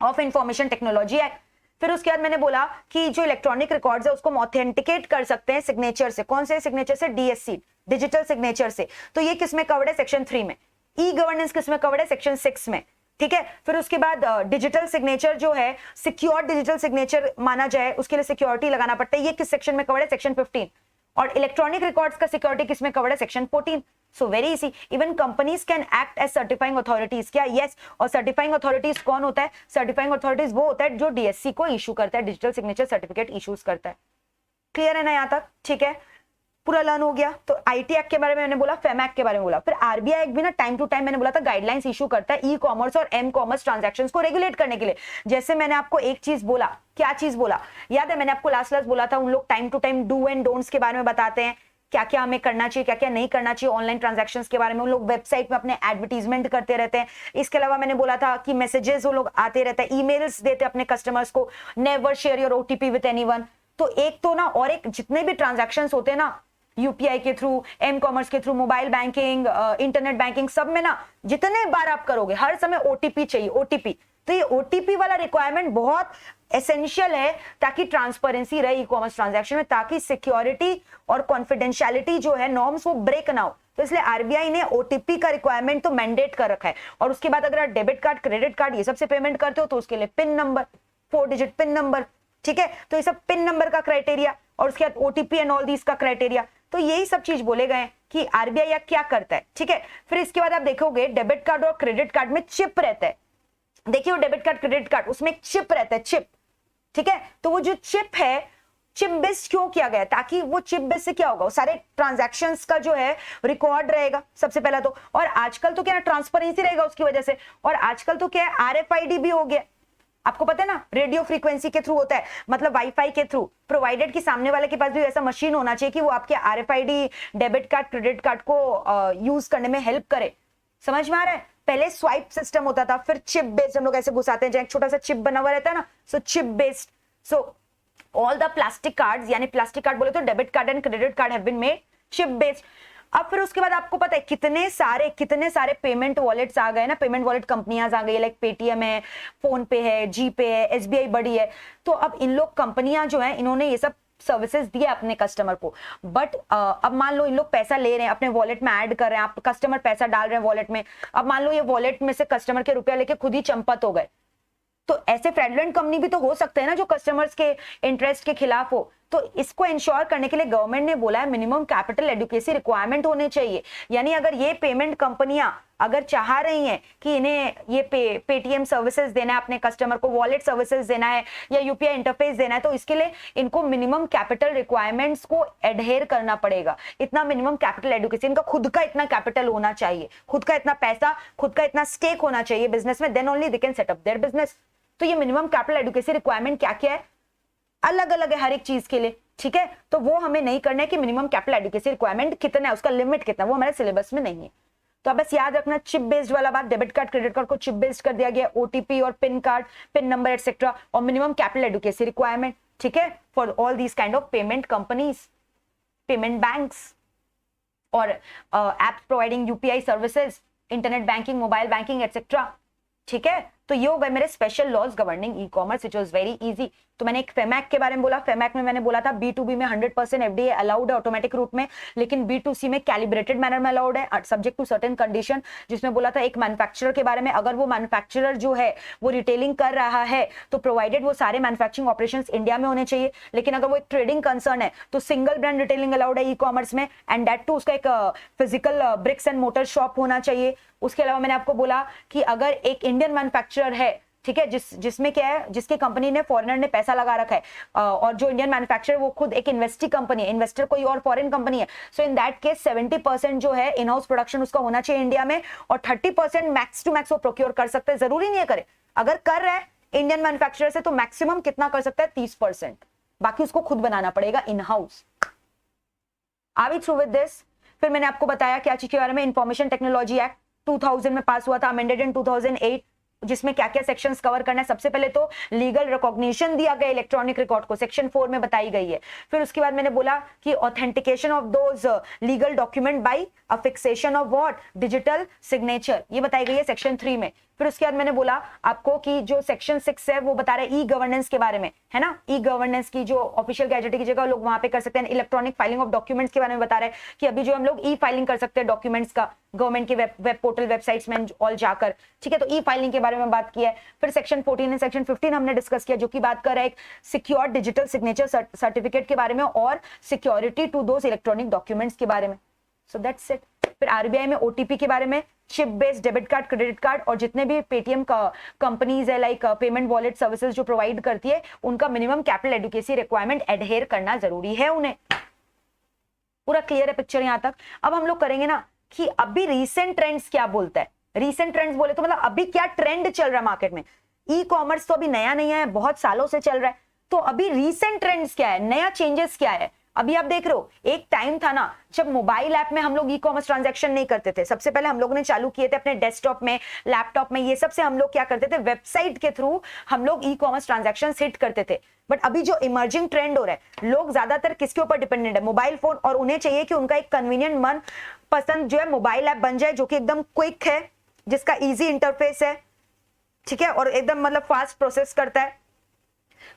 of information technology act. फिर उसके बाद मैंने बोला कि जो इलेक्ट्रॉनिक रिकॉर्ड्स है उसको ऑथेंटिकेट कर सकते हैं सिग्नेचर से, कौन से सिग्नेचर से, डीएससी डिजिटल सिग्नेचर से, तो ये किसमें कवर्ड है, सेक्शन 3 में। ई गवर्नेंस किसमें कवर्ड है, सेक्शन 6 में, ठीक है। फिर उसके बाद डिजिटल सिग्नेचर जो है सिक्योर डिजिटल सिग्नेचर माना जाए उसके लिए सिक्योरिटी लगाना पड़ता है, ये किस सेक्शन में कवर्ड है, सेक्शन 15। और इलेक्ट्रॉनिक रिकॉर्ड्स का सिक्योरिटी किसमें कवर्ड है, section 14। So very easy, even companies can act as certifying authorities, क्या, यस। और सर्टिफाइंग अथॉरिटीज कौन होता है, सर्टिफाइंग अथॉरिटीज वो होता है जो डीएससी को इशू करता है, डिजिटल सिग्नेचर सर्टिफिकेट इशूज करता है। क्लियर है ना यहाँ तक, ठीक है, पूरा लर्न हो गया। तो आईटी एक्ट के बारे में मैंने बोला, फेम एक्ट के बारे में बोला। फिर आरबीआई एक्ट भी ना टाइम टू टाइम मैंने बोला था गाइडलाइंस इशू करता है ई कॉमर्स और एम कॉमर्स ट्रांजैक्शंस को रेगुलेट करने के लिए। जैसे मैंने आपको एक चीज बोला, क्या चीज बोला याद है, मैंने आपको लास्ट बोला था उन लोग time to time do and don'ts के बारे में बताते हैं, क्या क्या हमें करना चाहिए क्या क्या नहीं करना चाहिए ऑनलाइन ट्रांजैक्शंस के बारे में, उन लोग वेबसाइट में अपने एडवर्टीजमेंट करते रहते हैं। इसके अलावा मैंने बोला था कि मैसेजेस वो लोग आते रहते हैं, ईमेल्स देते हैं अपने कस्टमर्स को, never share your OTP with anyone. तो एक तो ना, और एक जितने भी ट्रांजैक्शंस होते हैं ना यूपीआई के थ्रू, एम कॉमर्स के through, mobile banking, internet banking, सब में ना जितने बार आप करोगे हर समय ओटीपी चाहिए, ओटीपी। तो ये ओटीपी वाला रिक्वायरमेंट बहुत एसेंशियल है ताकि ट्रांसपेरेंसी रहे ई कॉमर्स ट्रांजैक्शन में, ताकि सिक्योरिटी और कॉन्फिडेंशियलिटी जो है नॉर्म्स वो ब्रेक ना हो। तो इसलिए आरबीआई ने ओटीपी का रिक्वायरमेंट तो मैंडेट कर रखा है। और उसके बाद अगर आप डेबिट कार्ड, क्रेडिट कार्ड ये सब से पेमेंट करते हो तो उसके लिए pin number, 4 digit pin number, ठीक है। तो ये सब पिन नंबर का क्राइटेरिया और उसके बाद ओटीपी एंड ऑल दीज का क्राइटेरिया, तो यही सब चीज बोले गए कि आरबीआई क्या करता है, ठीक है। फिर इसके बाद आप देखोगे डेबिट कार्ड और क्रेडिट कार्ड में चिप रहता है, देखिए वो डेबिट कार्ड क्रेडिट कार्ड उसमें एक चिप रहता है, चिप, ठीक है। तो वो जो चिप है, चिप बेस्ड क्यों किया गया, ताकि वो चिप बेस्ड से क्या होगा, वो सारे ट्रांजैक्शंस का जो है रिकॉर्ड रहेगा सबसे पहला तो, और आजकल तो क्या ट्रांसपेरेंसी रहेगा उसकी वजह से, और आजकल तो क्या है आरएफआईडी भी हो गया, आपको पता है ना, रेडियो फ्रीक्वेंसी के थ्रू होता है, मतलब वाईफाई के थ्रू, प्रोवाइडेड कि सामने वाले के पास भी ऐसा मशीन होना चाहिए कि वो आपके RFID debit card credit card को यूज करने में हेल्प करे। समझ में आ रहा है, पहले स्वाइप सिस्टम होता था, फिर चिप बेस्ड हम लोग ऐसे घुसाते हैं, जहां एक छोटा सा चिप बना हुआ रहता है ना, so chip based. So all the plastic cards, यानी प्लास्टिक कार्ड बोले तो debit card and credit card have been made chip based. अब फिर उसके बाद आपको पता है कितने सारे पेमेंट वॉलेट्स आ गए ना, पेमेंट वॉलेट कंपनियां आ गई, लाइक पेटीएम है, फोन पे है, जीपे है, एसबीआई बड़ी है। तो अब इन लोग कंपनियां जो है इन्होंने ये सब सर्विसेज दिया अपने कस्टमर को, बट अब मान लो इन लोग पैसा ले रहे हैं अपने वॉलेट में ऐड कर रहे हैं, आप कस्टमर पैसा डाल रहे हैं वॉलेट में, अब मान लो ये वॉलेट में से कस्टमर के रुपया लेके खुद ही चंपत हो गए, तो ऐसे फ्रॉडलेंट कंपनी भी तो हो सकते हैं ना जो कस्टमर्स के इंटरेस्ट के खिलाफ हो। तो इसको इंश्योर करने के लिए गवर्नमेंट ने बोला है मिनिमम कैपिटल एडुकेसी रिक्वायरमेंट होने चाहिए, यानी अगर ये पेमेंट कंपनियां अगर चाह रही हैं कि इन्हें ये पेटीएम सर्विसेज देना है अपने कस्टमर को, वॉलेट सर्विसेज देना है या यूपीआई इंटरफेस देना है, तो इसके लिए इनको मिनिमम कैपिटल रिक्वायरमेंट्स को एडहेयर करना पड़ेगा। इतना मिनिमम कैपिटल एडुकेसी, इनका खुद का इतना कैपिटल होना चाहिए, खुद का इतना पैसा, खुद का इतना स्टेक होना चाहिए बिजनेस में, then only they can set up their business. तो ये मिनिमम कैपिटल एडुकेसी रिक्वायरमेंट क्या क्या है, अलग अलग है हर एक चीज के लिए, ठीक है। तो वो हमें नहीं करना है कि मिनिमम कैपिटल एडुकेसी रिक्वायरमेंट कितना है, उसका लिमिट कितना, वो हमारे सिलेबस में नहीं है। तो अब बस याद रखना चिप बेस्ड वाला बात, डेबिट कार्ड क्रेडिट कार्ड को चिप बेस्ड कर दिया गया, ओटीपी और pin card, pin number etcetera, और मिनिमम कैपिटल एडुकेसी रिक्वायरमेंट, ठीक है, for all these kind of payment companies, payment banks और apps providing UPI services, internet banking, mobile banking etcetera, ठीक है। तो ये हो गए मेरे special laws governing e commerce, which was very easy. तो मैंने एक फेमैक के बारे में बोला, फेमैक में मैंने बोला था B2B में 100% एफडीए अलाउड है ऑटोमेटिक रूट में, लेकिन B2C में कैलिब्रेटेड मैनर में अलाउड है सब्जेक्ट टू सर्टेन कंडीशन, जिसमें बोला था एक मैन्युफैक्चरर के बारे में, अगर वो मैन्युफैक्चरर जो है वो रिटेलिंग कर रहा है तो प्रोवाइडेड वो सारे मैन्युफैक्चरिंग ऑपरेशंस इंडिया में होने चाहिए, लेकिन अगर वो एक ट्रेडिंग कंसर्न है तो सिंगल ब्रांड रिटेलिंग अलाउड है ई कॉमर्स में, एंड दैट टू उसका एक physical bricks and mortar shop होना चाहिए। उसके अलावा मैंने आपको बोला कि अगर एक इंडियन मैन्युफैक्चरर है ठीक है, जिसमें क्या है, जिसकी कंपनी ने फॉरेनर ने पैसा लगा रखा है, और जो इंडियन मैन्युफैक्चरर वो खुद एक इन्वेस्टिंग कंपनी है, इन्वेस्टर कोई और फॉरेन कंपनी है, सो इन दैट केस 70% जो है इन हाउस प्रोडक्शन उसका होना चाहिए इंडिया में, और 30% मैक्स टू मैक्स वो प्रोक्योर कर सकते हैं, जरूरी नहीं है करे, अगर कर रहा है इंडियन मैन्युफैक्चरर से तो मैक्सिमम कितना कर सकता है, 30%, बाकी उसको खुद बनाना पड़ेगा in house. Are we through with this? फिर मैंने आपको बताया क्या चीज के बारे में, इंफॉर्मेशन टेक्नोलॉजी एक्ट 2000 में पास हुआ था, अमेंडेड इन 2008, जिसमें क्या क्या सेक्शंस कवर करना है। सबसे पहले तो लीगल रिकॉग्निशन दिया गया इलेक्ट्रॉनिक रिकॉर्ड को, सेक्शन 4 में बताई गई है। फिर उसके बाद मैंने बोला कि authentication of those legal document by affixation of what, digital signature, ये बताई गई है सेक्शन 3 में। फिर उसके बाद मैंने बोला आपको कि जो सेक्शन 6 है वो बता रहा है ई गवर्नेंस के बारे में, है ना, ई गवर्नेंस की जो ऑफिशियल गैजेट की जगह लोग वहां पे कर सकते हैं। इलेक्ट्रॉनिक फाइलिंग ऑफ डॉक्यूमेंट्स के बारे में बता रहा है कि अभी जो हम लोग ई फाइलिंग कर सकते हैं डॉक्यूमेंट्स का गवर्नमेंट के वेब पोर्टल वेबसाइट्स में ऑल जाकर, ठीक है, तो ई फाइलिंग के बारे में बात की है। फिर सेक्शन 14 एंड सेक्शन 15 हमने डिस्कस किया, जो कि बात कर रहा है एक सिक्योर डिजिटल सिग्नेचर सर्टिफिकेट के बारे में और security to those electronic documents के बारे में। So that's it. फिर आरबीआई में ओटीपी के बारे में, chip based debit card, credit card, और जितने भी पेटीएम कंपनीज है लाइक पेमेंट वॉलेट सर्विसेज जो प्रोवाइड करती है, उनका minimum capital adequacy requirement adhere करना जरूरी है उन्हें। पूरा क्लियर है पिक्चर यहां तक। अब हम लोग करेंगे ना कि अभी रीसेंट ट्रेंड्स क्या बोलता है। रीसेंट ट्रेंड्स बोले तो मतलब अभी क्या ट्रेंड चल रहा है मार्केट में। ई कॉमर्स तो अभी नया नहीं है, बहुत सालों से चल रहा है, तो अभी रीसेंट ट्रेंड्स क्या है, नया चेंजेस क्या है। अभी आप देख रहे हो, एक टाइम था ना जब मोबाइल ऐप में हम लोग ई कॉमर्स ट्रांजैक्शन नहीं करते थे। सबसे पहले हम लोगों ने चालू किए थे अपने डेस्कटॉप में, लैपटॉप में, ये सबसे हम लोग क्या करते थे, वेबसाइट के थ्रू हम लोग ई कॉमर्स ट्रांजैक्शन हिट करते थे। बट अभी जो इमर्जिंग ट्रेंड हो रहा है, लोग ज्यादातर किसके ऊपर डिपेंडेंट है, मोबाइल फोन, और उन्हें चाहिए कि उनका एक कन्वीनियंट मन पसंद जो है मोबाइल ऐप बन जाए, जो कि एकदम क्विक है, जिसका इजी इंटरफेस है, ठीक है, और एकदम मतलब फास्ट प्रोसेस करता है,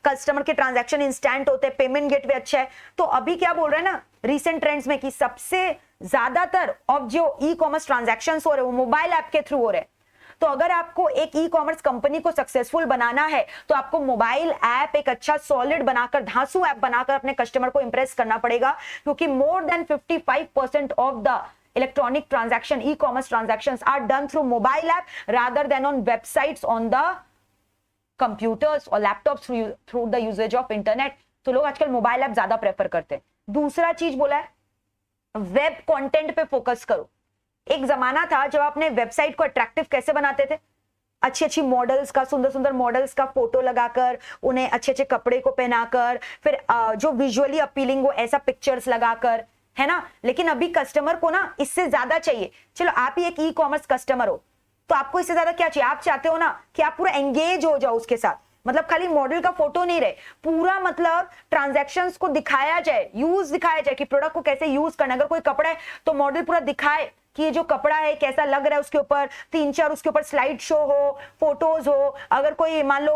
कस्टमर के ट्रांजैक्शन इंस्टेंट होते हैं, पेमेंट गेटवे अच्छा है। तो अभी क्या बोल रहे हैं ना रीसेंट ट्रेंड्स में कि सबसे ज्यादातर ऑफ जो ई कॉमर्स ट्रांजैक्शन हो रहे हैं वो मोबाइल ऐप के थ्रू हो रहे हैं। तो अगर आपको एक ई कॉमर्स कंपनी को सक्सेसफुल बनाना है तो आपको मोबाइल ऐप एक अच्छा सॉलिड बनाकर, धांसू ऐप बनाकर अपने कस्टमर को इंप्रेस करना पड़ेगा, क्योंकि more than 55% of the electronic transaction, e commerce transactions are done through mobile app rather than on websites on the computers और laptops through the usages of internet. तो लोग आजकल मोबाइल ऐप ज्यादा prefer करते हैं। दूसरा चीज बोला है वेब कंटेंट पे फोकस करो। एक जमाना था जब आपने वेबसाइट को अट्रैक्टिव कैसे बनाते थे, अच्छी अच्छी मॉडल्स का, सुंदर सुंदर मॉडल्स का फोटो लगाकर, उन्हें अच्छे अच्छे कपड़े को पहनाकर, फिर जो विजुअली अपीलिंग हो ऐसा पिक्चर्स लगाकर, है ना। लेकिन अभी कस्टमर को ना इससे ज्यादा चाहिए। चलो आप ही एक ई कॉमर्स कस्टमर हो तो आपको इससे ज्यादा क्या चाहिए, आप चाहते हो ना कि आप पूरा एंगेज हो जाओ उसके साथ, मतलब खाली मॉडल का फोटो नहीं रहे, पूरा मतलब ट्रांजैक्शंस को दिखाया जाए, यूज दिखाया जाए कि प्रोडक्ट को कैसे यूज करना। अगर कोई कपड़ा है तो मॉडल पूरा दिखाए कि ये जो कपड़ा है कैसा लग रहा है, उसके ऊपर 3-4 उसके ऊपर स्लाइड शो हो, फोटोज हो। अगर कोई मान लो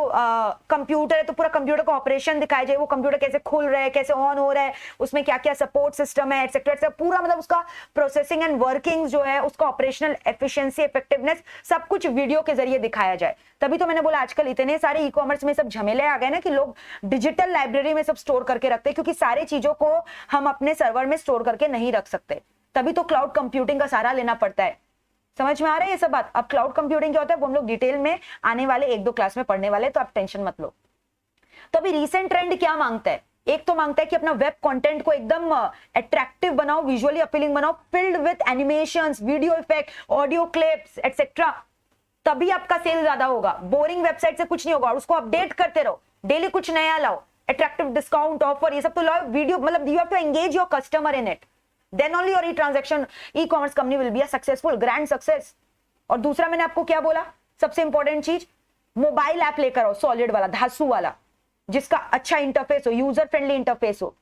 कंप्यूटर है तो पूरा कंप्यूटर का ऑपरेशन दिखाया जाए, वो कंप्यूटर कैसे खुल रहा है, कैसे ऑन हो रहा है, उसमें क्या क्या सपोर्ट सिस्टम है, एक्सेट्रा एक्सेट्रा, पूरा मतलब उसका प्रोसेसिंग एंड वर्किंग जो है, उसका ऑपरेशनल एफिशिएंसी, इफेक्टिवनेस, सब कुछ वीडियो के जरिए दिखाया जाए। तभी तो मैंने बोला आजकल इतने सारे ई कॉमर्स में सब झमेले आ गए ना कि लोग डिजिटल लाइब्रेरी में सब स्टोर करके रखते हैं, क्योंकि सारी चीजों को हम अपने सर्वर में स्टोर करके नहीं रख सकते। तभी तो क्लाउड कंप्यूटिंग का सहारा लेना पड़ता है। समझ में आ रहा है ये सब बात। अब क्लाउड कंप्यूटिंग क्या होता है वो हम लोग डिटेल में आने वाले 1-2 क्लास में पढ़ने वाले, तो आप टेंशन मत लो। तो अभी रीसेंट ट्रेंड क्या मांगता है, एक तो मांगता है कि अपना वेब कंटेंट को एकदम अट्रैक्टिव बनाओ, विजुअली अपीलिंग बनाओ, filled with animations, video effect, audio clips etcetera, तभी आपका सेल ज्यादा होगा। बोरिंग वेबसाइट से कुछ नहीं होगा, और उसको अपडेट करते रहो, डेली कुछ नया लाओ, अट्रैक्टिव डिस्काउंट ऑफर, ये सब तो लाओ, वीडियो, मतलब you have to engage your customer in it, then only your e-transaction e-commerce company will be a successful, grand success। और दूसरा मैंने आपको क्या बोला, सबसे इंपॉर्टेंट चीज, मोबाइल ऐप लेकर आओ, सॉलिड वाला, धासु वाला, जिसका अच्छा इंटरफेस हो, यूजर फ्रेंडली इंटरफेस हो,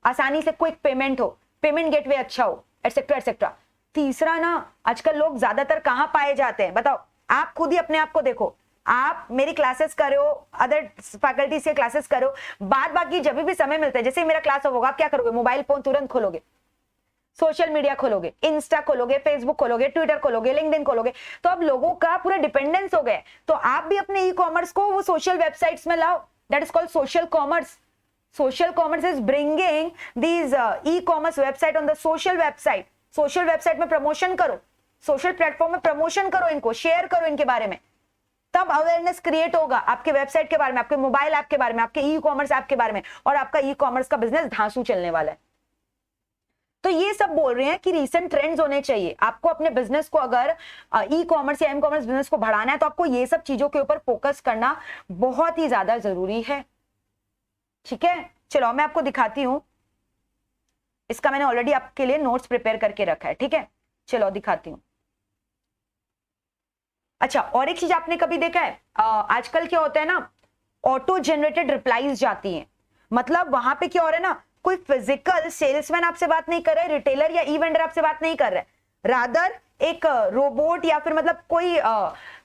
आसानी से क्विक पेमेंट हो, पेमेंट गेटवे अच्छा हो, एटसेट्रा एटसेट्रा। तीसरा ना, आजकल लोग ज्यादातर कहां पाए जाते हैं बताओ, आप खुद ही अपने आप को देखो। आप मेरी क्लासेस करो, अदर फैकल्टी से क्लासेस करो, बाद बाकी जब भी समय मिलता है, जैसे मेरा क्लास होगा, आप क्या करोगे, मोबाइल फोन तुरंत खोलोगे, सोशल मीडिया खोलोगे, इंस्टा खोलोगे, फेसबुक खोलोगे, ट्विटर खोलोगे, लिंक्डइन खोलोगे। तो अब लोगों का पूरा डिपेंडेंस हो गया। तो आप भी अपने ई कॉमर्स को वो सोशल वेबसाइट्स में लाओ, that is called social commerce. Social commerce is bringing these e commerce website on the social website. Social website में प्रमोशन करो, सोशल प्लेटफॉर्म में प्रमोशन करो, इनको शेयर करो, इनके बारे में, तब अवेयरनेस क्रिएट होगा आपके वेबसाइट के बारे में, आपके मोबाइल ऐप के बारे में, आपके ई कॉमर्स ऐप के बारे में, और आपका ई कॉमर्स का बिजनेस धांसू चलने वाला है। तो ये सब बोल रहे हैं कि रीसेंट ट्रेंड्स होने चाहिए। आपको अपने बिजनेस को अगर ई कॉमर्स या एम कॉमर्स बिजनेस को बढ़ाना है तो आपको ये सब चीजों के ऊपर फोकस करना बहुत ही ज्यादा जरूरी है। ठीक है, चलो मैं आपको दिखाती हूं, इसका मैंने ऑलरेडी आपके लिए नोट्स प्रिपेयर करके रखा है। ठीक है, चलो दिखाती हूं। अच्छा, और एक चीज आपने कभी देखा है, आजकल क्या होता है ना, ऑटो जनरेटेड रिप्लाईज जाती हैं। मतलब वहां पे क्या हो रहा है ना, कोई फिजिकल सेल्समैन आपसे बात नहीं कर रहा है, रिटेलर या ई वेंडर आपसे बात नहीं कर रहा है, रादर एक रोबोट या फिर मतलब कोई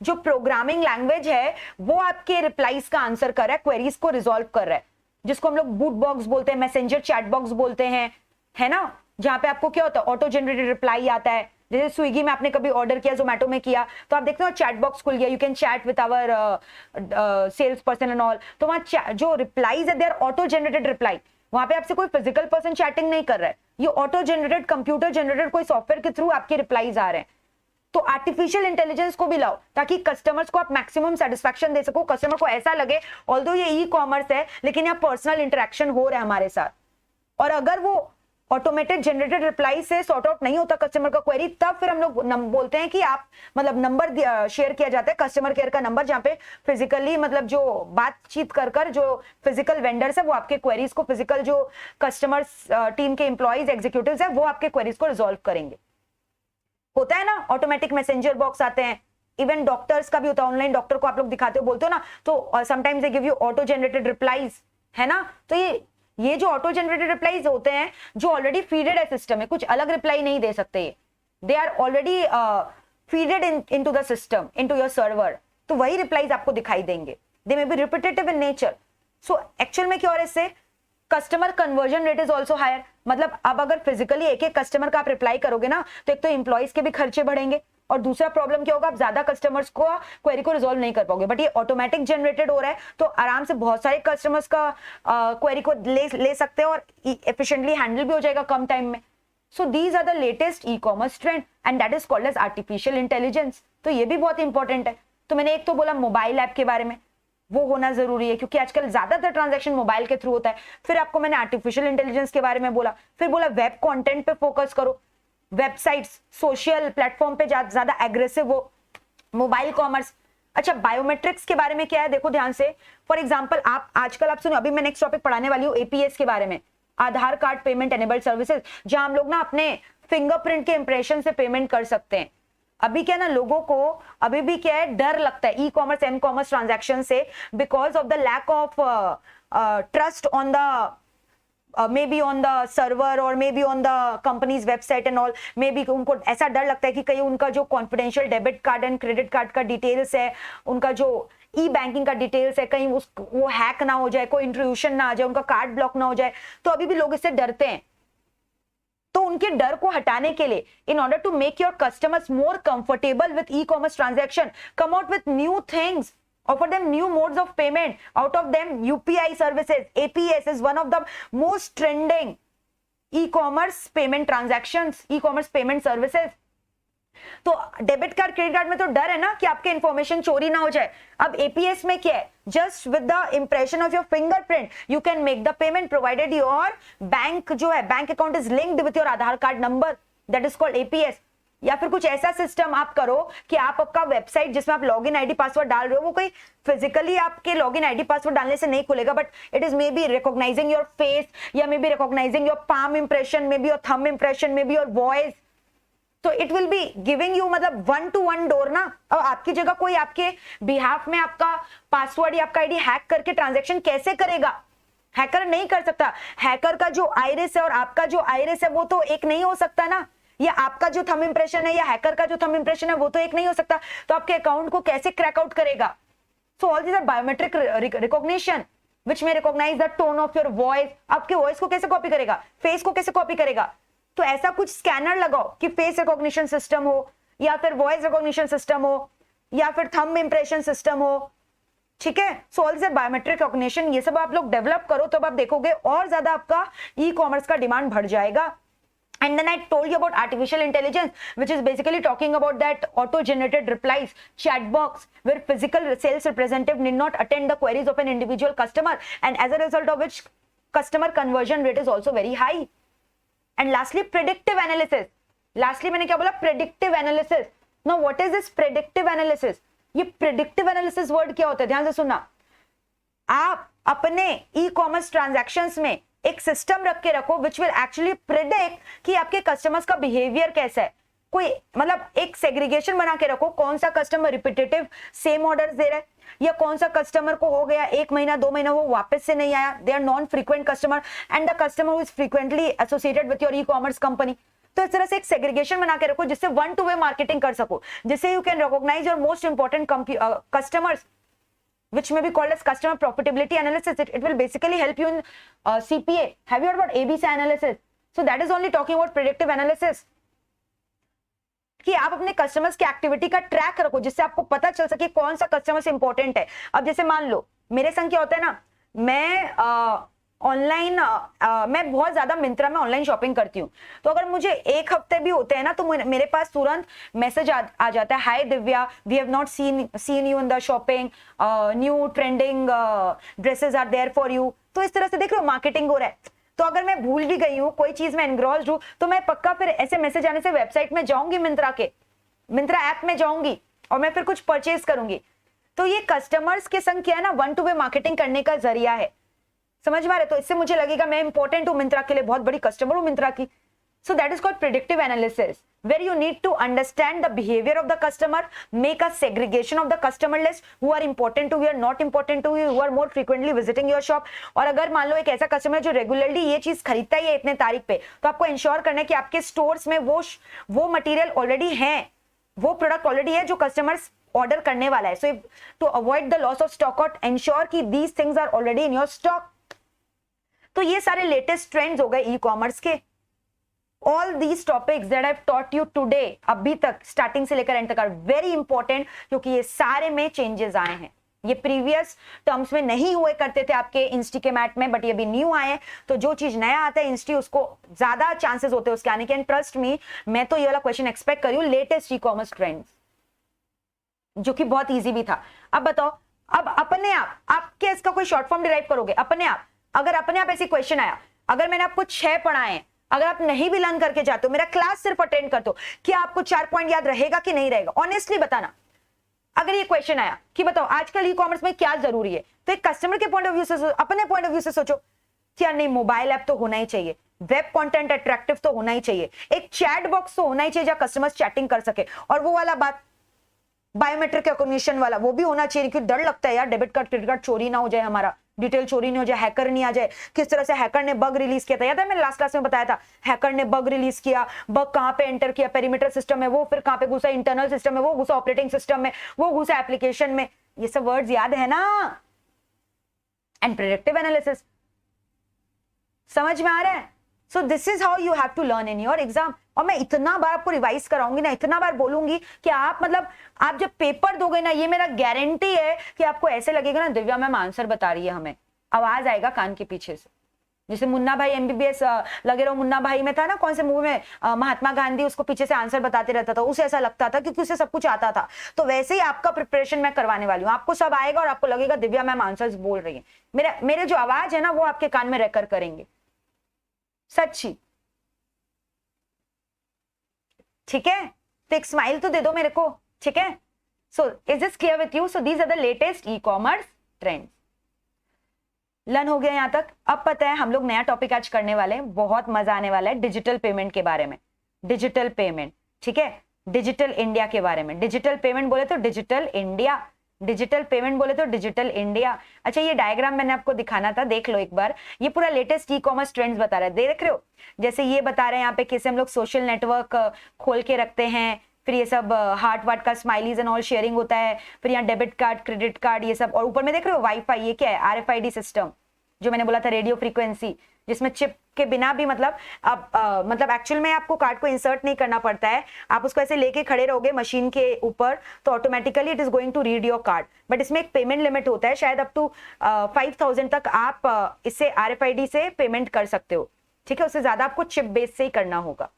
जो प्रोग्रामिंग लैंग्वेज है वो आपके रिप्लाईज का आंसर कर रहा है, क्वेरीज को रिजॉल्व कर रहा है, जिसको हम लोग बूट बॉक्स बोलते हैं, मैसेंजर चैट बॉक्स बोलते हैं, है ना, जहां पे आपको क्या होता है, ऑटो जनरेटेड रिप्लाई आता है। जैसे स्विगी में आपने कभी ऑर्डर किया, जोमेटो में किया, तो आप देखते हो चैट बॉक्स खुल गया, you can chat with our sales person and all. तो वहां जो रिप्लाईज है they are auto generated reply, वहां पे आपसे कोई फिजिकल पर्सन चैटिंग नहीं कर रहा है, ये ऑटो जनरेटेड कंप्यूटर जनरेटेड कोई सॉफ्टवेयर के थ्रू आपके रिप्लाईज आ रहे हैं। तो आर्टिफिशियल इंटेलिजेंस को भी लाओ ताकि कस्टमर्स को आप मैक्सिमम सेटिस्फैक्शन दे सको, कस्टमर को ऐसा लगे ऑल्दो ये ई कॉमर्स है लेकिन यहाँ पर्सनल इंटरेक्शन हो रहा है हमारे साथ। और अगर वो ऑटोमेटेड जनरेटेड रिप्लाई से सॉर्ट आउट नहीं होता कस्टमर का क्वेरी, तब फिर हम लोग बोलते हैं कि आप मतलब नंबर शेयर किया जाता है, कस्टमर केयर का नंबर, जहां पे फिजिकली मतलब जो बातचीत कर जो फिजिकल वेंडर्स है वो आपके क्वेरीज को, फिजिकल जो कस्टमर टीम के एम्प्लॉइज एग्जीक्यूटिव्स है वो आपके क्वेरीज को रिजॉल्व करेंगे। होता है ना, ऑटोमेटिक मैसेंजर बॉक्स आते हैं, इवन डॉक्टर्स का भी होता है, ऑनलाइन डॉक्टर को आप लोग दिखाते हो, बोलते हो ना, तो sometimes they give you auto generated replies, है ना। तो ये जो ऑटो जनरेटेड रिप्लाईज होते हैं जो ऑलरेडी फीडेड है सिस्टम में, कुछ अलग रिप्लाई नहीं दे सकते, they are already feeded into the system, into your server, तो वही रिप्लाईज आपको दिखाई देंगे, they may be repetitive in nature. So actual में क्या हो रहा है इससे, customer conversion rate is also higher. मतलब अब अगर फिजिकली एक एक कस्टमर का आप रिप्लाई करोगे ना, तो एक तो एम्प्लॉइज के भी खर्चे बढ़ेंगे, और दूसरा प्रॉब्लम क्या होगा, आप ज्यादा कस्टमर्स को क्वेरी को रिजॉल्व नहीं कर पाओगे। बट ये ऑटोमेटिक जनरेटेड हो रहा है तो आराम से बहुत सारे कस्टमर्स का क्वेरी को ले सकते हैं और एफिशिएंटली हैंडल भी हो जाएगा कम टाइम में। So these are the latest e commerce trend and that is called as artificial intelligence. तो ये भी बहुत इंपॉर्टेंट है। तो मैंने एक तो बोला मोबाइल ऐप के बारे में, वो होना जरूरी है क्योंकि आजकल ज्यादातर ट्रांजैक्शन मोबाइल के थ्रू होता है। फिर आपको मैंने आर्टिफिशियल इंटेलिजेंस के बारे में बोला, फिर बोला वेब कंटेंट पे फोकस करो, वेबसाइट्स सोशल प्लेटफॉर्म पे ज्यादा एग्रेसिव हो, मोबाइल कॉमर्स। अच्छा, बायोमेट्रिक्स के बारे में क्या है, देखो ध्यान से। फॉर एग्जांपल आप आजकल आप सुनो, अभी मैं नेक्स्ट टॉपिक पढ़ाने वाली हूँ एपीएस के बारे में, आधार कार्ड पेमेंट एनेबल्ड सर्विसेज, जहां हम लोग ना अपने फिंगरप्रिंट के इंप्रेशन से पेमेंट कर सकते हैं। अभी क्या है ना, लोगों को अभी भी क्या है, डर लगता है e commerce M commerce transaction से, because of the lack of trust on the maybe on the server or maybe on the company's website and all, maybe उनको ऐसा डर लगता है कि कहीं उनका जो confidential debit card and credit card का डिटेल्स है, उनका जो ई बैंकिंग का डिटेल्स है, कहीं वो हैक ना हो जाए, कोई इंट्रूशन ना आ जाए, उनका कार्ड ब्लॉक ना हो जाए। तो अभी भी लोग इससे डरते हैं। तो उनके डर को हटाने के लिए, in order to make your customers more comfortable with e commerce transaction, come out with new things, offer them new modes of payment. Out of them, UPI services, APS is one of the most trending e-commerce payment transactions, e-commerce payment services. तो debit card credit card में तो डर है ना कि आपके information चोरी ना हो जाए। अब एपीएस में क्या है, just with the impression of your fingerprint you can make the payment provided your bank जो है, bank account is linked with your Aadhaar card number, that is called APS. या फिर कुछ ऐसा सिस्टम आप करो कि आपका वेबसाइट जिसमें आप लॉगिन आईडी पासवर्ड डाल रहे हो, वो कोई फिजिकली आपके लॉगिन आईडी पासवर्ड डालने से नहीं खुलेगा, but it is may be recognizing your face, या may be recognizing your palm impression, may be your thumb impression, may be your voice. तो it will be giving you मतलब 1-to-1 door ना। और आपकी जगह कोई आपके बिहाफ में आपका पासवर्ड या आपका आईडी हैक करके ट्रांजेक्शन कैसे करेगा? हैकर नहीं कर सकता। हैकर का जो आइरिस है और आपका जो आइरिस है वो तो एक नहीं हो सकता ना, या आपका जो थंब इंप्रेशन है या हैकर का जो थंब इंप्रेशन है वो तो एक नहीं हो सकता। तो आपके अकाउंट को कैसे क्रैक आउट करेगा? So all these are biometric recognition which may recognize the tone of your voice. आपके वॉइस को कैसे कॉपी करेगा? फेस को कैसे कॉपी करेगा? तो ऐसा कुछ स्कैनर लगाओ कि फेस रिकॉग्निशन सिस्टम हो, या फिर वॉइस रिकॉग्निशन सिस्टम हो, या फिर थंब इंप्रेशन सिस्टम हो। ठीक है, so all these biometric recognition, ये सब आप लोग डेवलप करो, तब आप देखोगे और ज्यादा आपका ई कॉमर्स का डिमांड बढ़ जाएगा। And then I told you about artificial intelligence, which is basically talking about that auto-generated replies, chat box, where physical sales representative need not attend the queries of an individual customer, and as a result of which customer conversion rate is also very high. And lastly, predictive analysis. Lastly, मैंने क्या बोला? Predictive analysis. Now, what is this predictive analysis? ये predictive analysis word क्या होता है? ध्यान से सुनना. आप अपने ई-कॉमर्स ट्रांजैक्शंस में एक सिस्टम रख के रखो विच विल एक्चुअली प्रिडिक्ट कि आपके कस्टमर्स का बिहेवियर कैसा है. कोई मतलब एक सेग्रीगेशन बना के रखो, कौन सा कस्टमर रिपीटेटिव सेम ऑर्डर्स दे रहा है, या कौन सा कस्टमर को हो गया 1 महीना 2 महीना वो वापस से नहीं आया, they are non frequent customer, and the customer who is frequently associated with your e commerce company. तो इस तरह से एक सेग्रीगेशन बना के रखो जिससे 1 to 1 मार्केटिंग कर सको, जिससे you can recognize your most important customers, which may be called as customer profitability analysis. It will basically help you in CPA. Have you heard about ABC analysis? So that is only talking about predictive analysis. कि आप अपने customers की activity का track रखो जिससे आपको पता चल सके कौन सा कस्टमर से इंपॉर्टेंट है. अब जैसे मान लो मेरे संग क्या होता है ना, मैं ऑनलाइन मैं बहुत ज्यादा मिंत्रा में ऑनलाइन शॉपिंग करती हूँ. तो अगर मुझे 1 हफ्ते भी होते हैं ना तो मेरे पास तुरंत मैसेज आ जाता है, hi Divya, we have not seen you in the shopping, new trending dresses are there for you. तो इस तरह से देख रहे हो मार्केटिंग हो रहा है. तो अगर मैं भूल भी गई हूँ, कोई चीज में एनग्रॉस्ड हूँ, तो मैं पक्का फिर ऐसे मैसेज आने से वेबसाइट में जाऊंगी, मिंत्रा ऐप में जाऊंगी और मैं फिर कुछ परचेज करूंगी. तो ये कस्टमर्स के संग क्या है ना, 1 to 1 मार्केटिंग करने का जरिया है. समझ में आ रहा है? तो इससे मुझे लगेगा मैं इंपॉर्टेंट हूं मिंत्रा के लिए, बहुत बड़ी कस्टमर हूं मिंत्रा की. So that is called predictive analysis, where you need to understand the behaviour of the customer, make a segregation of the customer list, who are important to you, are not important to you, who are more frequently visiting your shop. और अगर मान लो एक ऐसा customer जो regularly ये चीज खरीदता ही है इतने तारीख पे, तो आपको इंश्योर करना है कि आपके स्टोर्स में वो मटीरियल ऑलरेडी है, वो प्रोडक्ट ऑलरेडी है जो कस्टमर्स ऑर्डर करने वाला है. So to avoid the loss of stock out, ensure कि these things are already in your stock. तो ये सारे लेटेस्ट ट्रेंड्स हो गए ई कॉमर्स के. All these topics that I have taught you today, अभी तक स्टार्टिंग से लेकर एंड तक, आर वेरी इंपॉर्टेंट, क्योंकि ये सारे में चेंजेस आए हैं. ये प्रीवियस टर्म्स में नहीं हुए करते थे आपके इंस्टी के मैट में, बट ये भी न्यू आए हैं. तो जो चीज नया आता है इंस्टी, उसको ज्यादा चांसेस होते हैं उसके आने के. एंड ट्रस्ट मी, मैं तो ये वाला क्वेश्चन एक्सपेक्ट करी हूँ, लेटेस्ट ई कॉमर्स ट्रेंड्स, जो कि बहुत ईजी भी था. अब बताओ, अब अपने आप क्या इसका कोई शॉर्ट फॉर्म डिराइव करोगे अपने आप? अगर अपने आप ऐसी क्वेश्चन आया, अगर मैंने आपको 6 पढ़ाए, अगर आप नहीं भी लर्न करके जाते हो, मेरा क्लास सिर्फ अटेंड करते हो, क्या आपको 4 पॉइंट याद रहेगा कि नहीं रहेगा? ऑनेस्टली बताना. अगर ये क्वेश्चन आया कि बताओ आजकल ई कॉमर्स में क्या जरूरी है, तो एक कस्टमर के पॉइंट ऑफ व्यू से, अपने पॉइंट ऑफ व्यू से सोचो कि यार नहीं, मोबाइल ऐप तो होना ही चाहिए, वेब कंटेंट अट्रैक्टिव तो होना ही चाहिए, एक चैट बॉक्स तो होना ही चाहिए जहां कस्टमर्स चैटिंग कर सके, और वो वाला बात बायोमेट्रिक रिकॉग्निशन वाला वो भी होना चाहिए, क्योंकि डर लगता है यार डेबिट कार्ड क्रेडिट कार्ड चोरी ना हो जाए, हमारा डिटेल चोरी नहीं हो जाए, हैकर नहीं आ जाए. किस तरह से हैकर ने बग रिलीज किया था, याद है मैंने लास्ट क्लास में बताया था, हैकर ने बग रिलीज किया, बग कहां पे एंटर किया, पेरीमीटर सिस्टम में, वो फिर कहां पे घुसा, इंटरनल सिस्टम में, वो घुसा ऑपरेटिंग सिस्टम में, वो घुसा एप्लीकेशन में. ये सब वर्ड्स याद है ना? एंड प्रेडिक्टिव एनालिसिस समझ में आ रहा है? So this is how you have to learn in your exam. और मैं इतना बार आपको रिवाइज कराऊंगी ना, इतना बार बोलूंगी कि आप मतलब आप जब पेपर दोगे ना, ये मेरा गारंटी है कि आपको ऐसे लगेगा ना, दिव्या मैम आंसर बता रही है हमें, आवाज आएगा कान के पीछे से. जैसे मुन्ना भाई एमबीबीएस लगे रहो मुन्ना भाई में था ना, कौन से मूवी में, महात्मा गांधी उसको पीछे से आंसर बताते रहता था, उसे ऐसा लगता था क्योंकि उसे सब कुछ आता था. तो वैसे ही आपका प्रिपरेशन मैं करवाने वाली हूँ, आपको सब आएगा और आपको लगेगा दिव्या मैम आंसर्स बोल रही है. मेरे जो आवाज है ना वो आपके कान में रेकर करेंगे, सच्ची. ठीक है, तो एक स्माइल तो दे दो मेरे को. ठीक है, so is this clear with you? So these are the latest e commerce trends. Learn हो गया यहां तक? अब पता है हम लोग नया टॉपिक आज करने वाले हैं, बहुत मजा आने वाला है, डिजिटल पेमेंट के बारे में. डिजिटल पेमेंट, ठीक है, डिजिटल इंडिया के बारे में. डिजिटल पेमेंट बोले तो डिजिटल इंडिया, डिजिटल पेमेंट बोले तो डिजिटल इंडिया. अच्छा, ये डायग्राम मैंने आपको दिखाना था, देख लो एक बार. ये पूरा लेटेस्ट ई कॉमर्स ट्रेंड्स बता रहा है, देख रहे हो? जैसे ये बता रहे हैं यहाँ पे कैसे हम लोग सोशल नेटवर्क खोल के रखते हैं, फिर ये सब हार्ट वार्ट का स्माइलीज एंड ऑल शेयरिंग होता है, फिर यहाँ डेबिट कार्ड क्रेडिट कार्ड ये सब, और ऊपर में देख रहे हो वाईफाई. ये क्या है? RFID सिस्टम, जो मैंने बोला था रेडियो फ्रीक्वेंसी, जिसमें चिप के बिना भी मतलब अब मतलब एक्चुअल में आपको कार्ड को इंसर्ट नहीं करना पड़ता है, आप उसको ऐसे लेके खड़े रहोगे मशीन के ऊपर तो automatically it is going to read your card. But इसमें एक पेमेंट लिमिट होता है, शायद अप टू 5000 तक आप इससे RFID से पेमेंट कर सकते हो. ठीक है, उससे ज्यादा आपको चिप बेस से ही करना होगा।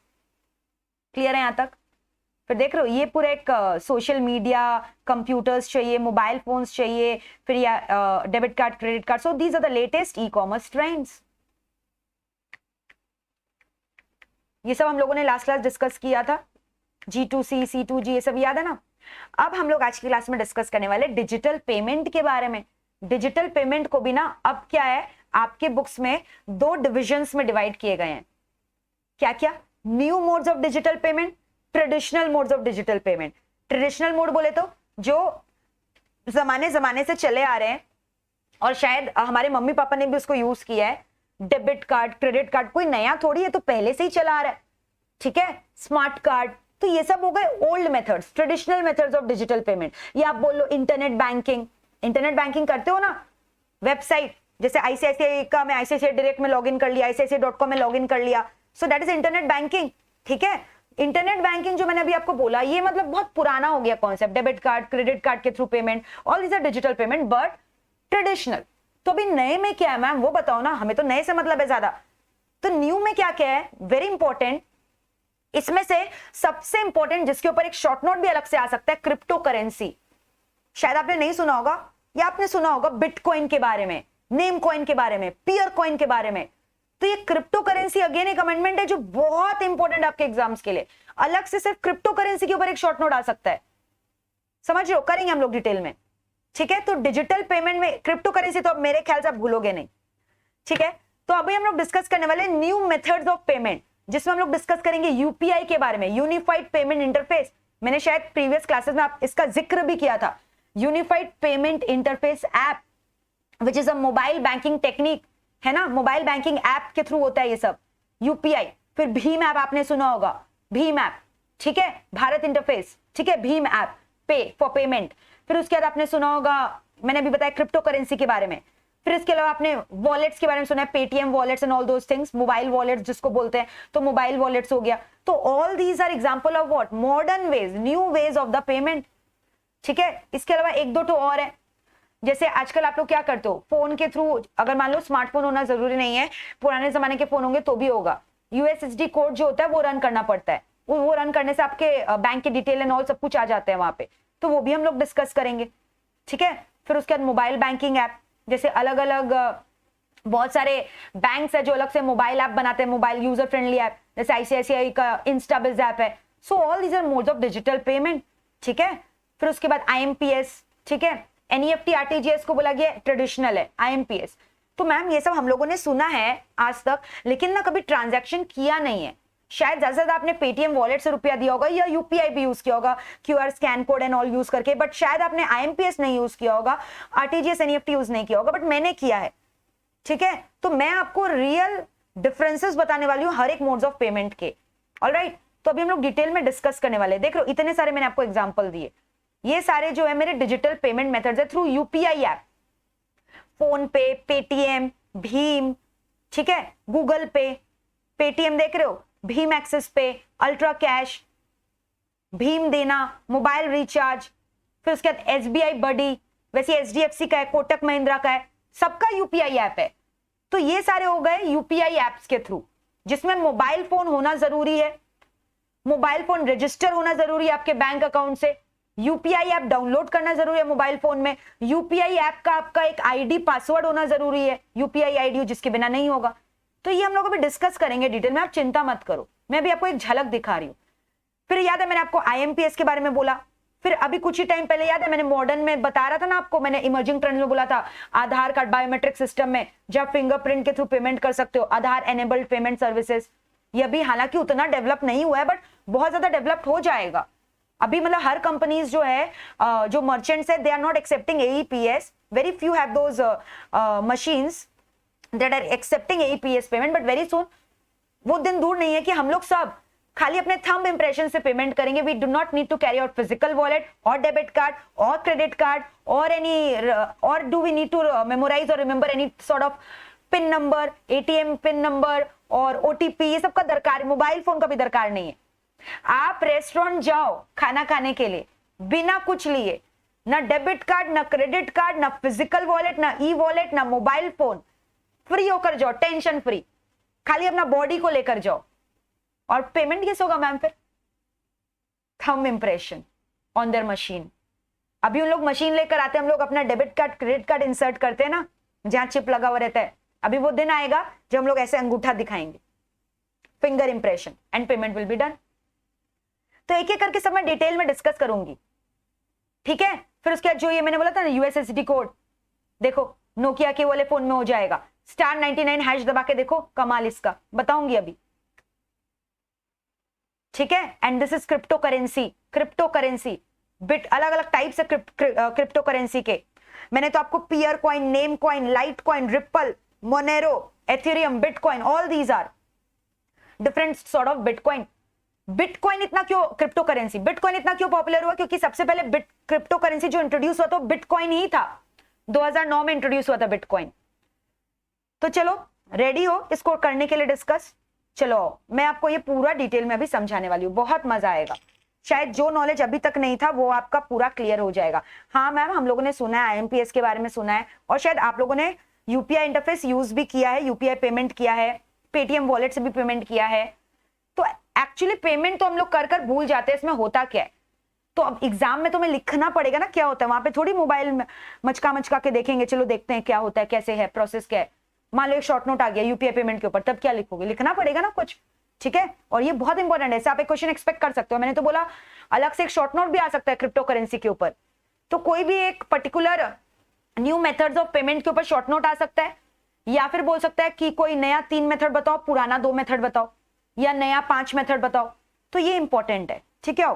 क्लियर है यहां तक? फिर देख रहे हो ये पूरा एक सोशल मीडिया, कंप्यूटर्स चाहिए, मोबाइल फोन्स चाहिए, फिर या debit card, credit card. So these are the latest e commerce trends. ये सब हम लोगों ने लास्ट क्लास डिस्कस किया था, G2C, C2G, ये सब याद है ना। अब हम लोग आज की क्लास में डिस्कस करने वाले डिजिटल पेमेंट के बारे में। डिजिटल पेमेंट को भी ना अब क्या है, आपके बुक्स में 2 डिविजन्स में डिवाइड किए गए हैं। क्या क्या? New modes of digital payment, traditional modes of digital payment. Traditional mode बोले तो जो जमाने से चले आ रहे हैं और शायद हमारे मम्मी पापा ने भी उसको यूज किया है। डेबिट कार्ड, क्रेडिट कार्ड कोई नया थोड़ी है, तो पहले से ही चला आ रहा है। ठीक है, स्मार्ट कार्ड, तो ये सब हो गए old methods, traditional methods of digital payment. या आप बोल लो इंटरनेट बैंकिंग। इंटरनेट बैंकिंग करते हो ना, वेबसाइट जैसे आईसीआईसीआई का, मैं आईसीआईसीआई डायरेक्ट में लॉगिन कर लिया, ICICI.com में लॉगिन कर लिया, सो दैट इज इंटरनेट बैंकिंग। ठीक है, इंटरनेट बैंकिंग जो मैंने अभी आपको बोला, ये मतलब बहुत पुराना हो गया concept. Debit card, credit card के through payment, all these are digital payment but traditional. तो अभी नए में क्या है मैम, वो बताओ ना, हमें तो नए से मतलब है ज्यादा। तो न्यू में क्या क्या है, वेरी इंपॉर्टेंट, इसमें से सबसे इंपॉर्टेंट जिसके ऊपर एक शॉर्ट नोट भी अलग से आ सकता है, क्रिप्टो करेंसी। शायद आपने नहीं सुना होगा या आपने सुना होगा बिटकॉइन के बारे में, नेम कॉइन के बारे में, पियर कॉइन के बारे में। तो ये क्रिप्टो करेंसी अगेन एक अमेंडमेंट है जो बहुत इंपॉर्टेंट आपके एग्जाम्स के लिए। अलग से सिर्फ क्रिप्टो करेंसी के ऊपर एक शॉर्ट नोट आ सकता है, समझ रहे हो, करेंगे हम लोग डिटेल में। ठीक है, तो डिजिटल पेमेंट में क्रिप्टो करेंसी तो अब मेरे ख्याल से आप भूलोगे नहीं। ठीक है, तो अभी हम लोग डिस्कस करने वाले न्यू मेथड्स ऑफ पेमेंट, जिसमें हम लोग डिस्कस करेंगे यूपीआई के बारे में, यूनिफाइड पेमेंट इंटरफेस। मैंने शायद प्रीवियस क्लासेस में आप इसका जिक्र भी किया था। Unified payment interface app which is a mobile banking technique, है ना, मोबाइल बैंकिंग ऐप के थ्रू होता है ये सब, यूपीआई। फिर भीम ऐप आपने सुना होगा, भीम ऐप। ठीक है, भारत इंटरफेस, ठीक है, भीम ऐप, पे फॉर पेमेंट। फिर उसके बाद आपने सुना होगा, मैंने अभी बताया क्रिप्टो करेंसी के बारे में। फिर इसके अलावा आपने वॉलेट्स के बारे में सुना है, Paytm wallets and all those things, mobile wallets जिसको बोलते हैं, तो मोबाइल वॉलेट्स हो गया। तो all these are example of what, modern ways, new ways of the payment. ठीक है, इसके अलावा एक दो तो और है, जैसे आजकल आप लोग क्या करते हो, फोन के थ्रू, अगर मान लो स्मार्टफोन होना जरूरी नहीं है, पुराने जमाने के फोन होंगे तो भी होगा, यूएसएसडी कोड जो होता है वो रन करना पड़ता है। वो रन करने से आपके बैंक के डिटेल एंड ऑल सब कुछ आ जाते हैं वहां पे, तो वो भी हम लोग डिस्कस करेंगे। ठीक है, फिर उसके बाद मोबाइल बैंकिंग ऐप, जैसे अलग अलग बहुत सारे बैंक्स है जो अलग से मोबाइल ऐप बनाते हैं, मोबाइल यूजर फ्रेंडली ऐप, जैसे आईसीआईसीआई का इंस्टाबिज ऐप है। So all these are modes of digital payment. ठीक है, फिर उसके बाद आईएमपीएस, ठीक है, एनईएफटी आरटीजीएस को बोला गया ट्रेडिशनल है, आईएमपीएस। तो मैम ये सब हम लोगों ने सुना है आज तक, लेकिन ना कभी ट्रांजैक्शन किया नहीं है। शायद ज्यादा से ज्यादा आपने पेटीएम वॉलेट से रुपया दिया होगा या यूपीआई भी यूज किया होगा, QR scan code and all use करके, बट शायद आपने आईएमपीएस नहीं यूज किया होगा, आरटीजीएस एनईएफटी यूज नहीं किया होगा, बट मैंने किया है। ठीक है, तो मैं आपको रियल डिफरेंसेस बताने वाली हूँ हर एक मोड्स ऑफ पेमेंट के। ऑलराइट, तो अभी हम लोग डिटेल में डिस्कस करने वाले हैं। देख लो इतने सारे मैंने आपको एग्जांपल दिए, ये सारे जो है मेरे डिजिटल पेमेंट मेथड्स है थ्रू यूपीआई ऐप, फोन पे, पेटीएम, भीम, ठीक है, गूगल पे, पेटीएम देख रहे हो, भीम एक्सिस पे, अल्ट्रा कैश, भीम देना, मोबाइल रिचार्ज, फिर उसके बाद एसबीआई बडी, वैसे एचडीएफसी का है, कोटक महिंद्रा का है, सबका यूपीआई ऐप है। तो ये सारे हो गए यूपीआई ऐप्स के थ्रू, जिसमें मोबाइल फोन होना जरूरी है, मोबाइल फोन रजिस्टर होना जरूरी है आपके बैंक अकाउंट से, यूपीआई ऐप डाउनलोड करना जरूरी है मोबाइल फोन में, यूपीआई ऐप का आपका एक आईडी पासवर्ड होना जरूरी है, यूपीआई आईडी जिसके बिना नहीं होगा। तो ये हम लोग अभी डिस्कस करेंगे डिटेल में, आप चिंता मत करो, मैं अभी आपको एक झलक दिखा रही हूँ। फिर याद है मैंने आपको आईएमपीएस के बारे में बोला, फिर अभी कुछ ही टाइम पहले याद है मैंने मॉडर्न में बता रहा था ना आपको, मैंने इमर्जिंग ट्रेंड में बोला था आधार कार्ड बायोमेट्रिक सिस्टम में जब फिंगरप्रिंट के थ्रू पेमेंट कर सकते हो, आधार एनेबल्ड पेमेंट सर्विसेज। ये अभी हालांकि उतना डेवलप नहीं हुआ है, बट बहुत ज्यादा डेवलप हो जाएगा। अभी मतलब हर कंपनीज जो है, जो मर्चेंट्स है, they are not accepting AEPS, very few have those machines that are accepting AEPS payment, but very soon वो दिन दूर नहीं है कि हम लोग सब खाली अपने थंब इंप्रेशन से पेमेंट करेंगे। We do not need to carry out physical wallet और डेबिट कार्ड और क्रेडिट कार्ड और एनी, और do we need to memorize और remember any sort of pin number, ATM pin number और OTP, ये सब का दरकार, मोबाइल फोन का भी दरकार नहीं है। आप रेस्टोरेंट जाओ खाना खाने के लिए बिना कुछ लिए, ना डेबिट कार्ड, ना क्रेडिट कार्ड, ना फिजिकल वॉलेट, ना ई वॉलेट, ना मोबाइल फोन, फ्री होकर जाओ, टेंशन फ्री। खाली अपना बॉडी को लेकर जाओ और पेमेंट कैसे होगा मैम? फिर thumb impression on their machine. अभी उन लोग मशीन लेकर आते हैं, हम लोग अपना debit card credit card insert करते हैं ना, जहां चिप लगा हुआ रहता है। अभी वो दिन आएगा जब हम लोग ऐसे अंगूठा दिखाएंगे, finger impression, and payment will be done. तो एक एक करके सब मैं डिटेल में डिस्कस करूंगी, ठीक है? फिर उसके बाद जो ये मैंने बोला था ना यूएसएसडी कोड, देखो नोकिया के वाले फोन में हो जाएगा, *99# दबा के देखो, कमाल इसका बताऊंगी अभी, ठीक है? And this is crypto currency. Crypto currency bit अलग अलग टाइप्स है क्रिप्टो करेंसी के। मैंने तो आपको peer coin, name coin, lite coin, ripple, Monero, Ethereum, bitcoin, all these are different sort of bitcoin. Bitcoin इतना क्यों, क्रिप्टो करेंसी बिटकॉइन इतना क्यों पॉपुलर हुआ? क्योंकि सबसे पहले क्रिप्टो करेंसी जो इंट्रोड्यूस हुआ था बिटकॉइन ही था। 2009 में इंट्रोड्यूस हुआ था बिटकॉइन। तो चलो रेडी हो इसको करने के लिए डिस्कस? चलो मैं आपको ये पूरा डिटेल में अभी समझाने वाली हूँ, बहुत मजा आएगा। शायद जो नॉलेज अभी तक नहीं था वो आपका पूरा क्लियर हो जाएगा। हाँ मैम, हम लोगों ने सुना है, आईएमपीएस के बारे में सुना है, और शायद आप लोगों ने यूपीआई इंटरफेस यूज भी किया है, यूपीआई पेमेंट किया है, पेटीएम वॉलेट से भी पेमेंट किया है। तो एक्चुअली पेमेंट तो हम लोग कर कर भूल जाते हैं, इसमें होता क्या है। तो अब एग्जाम में तुम्हें लिखना पड़ेगा ना क्या होता है, वहां पे थोड़ी मोबाइल में मचका के देखेंगे, चलो देखते हैं क्या होता है, कैसे है, प्रोसेस क्या है। मान लो एक शॉर्ट नोट आ गया यूपीआई पेमेंट के ऊपर, तब क्या लिखोगे? लिखना पड़ेगा ना कुछ, ठीक है? और ये बहुत इंपॉर्टेंट है, ऐसे आप एक क्वेश्चन एक्सपेक्ट कर सकते हो। मैंने तो बोला अलग से एक शॉर्ट नोट भी आ सकता है क्रिप्टो करेंसी के ऊपर। तो कोई भी एक particular new methods of payment के ऊपर शॉर्ट नोट आ सकता है, या फिर बोल सकता है कि कोई नया 3 मेथड बताओ, पुराना 2 मेथड बताओ, या नया 5 मेथड बताओ। तो ये इंपॉर्टेंट है, ठीक है?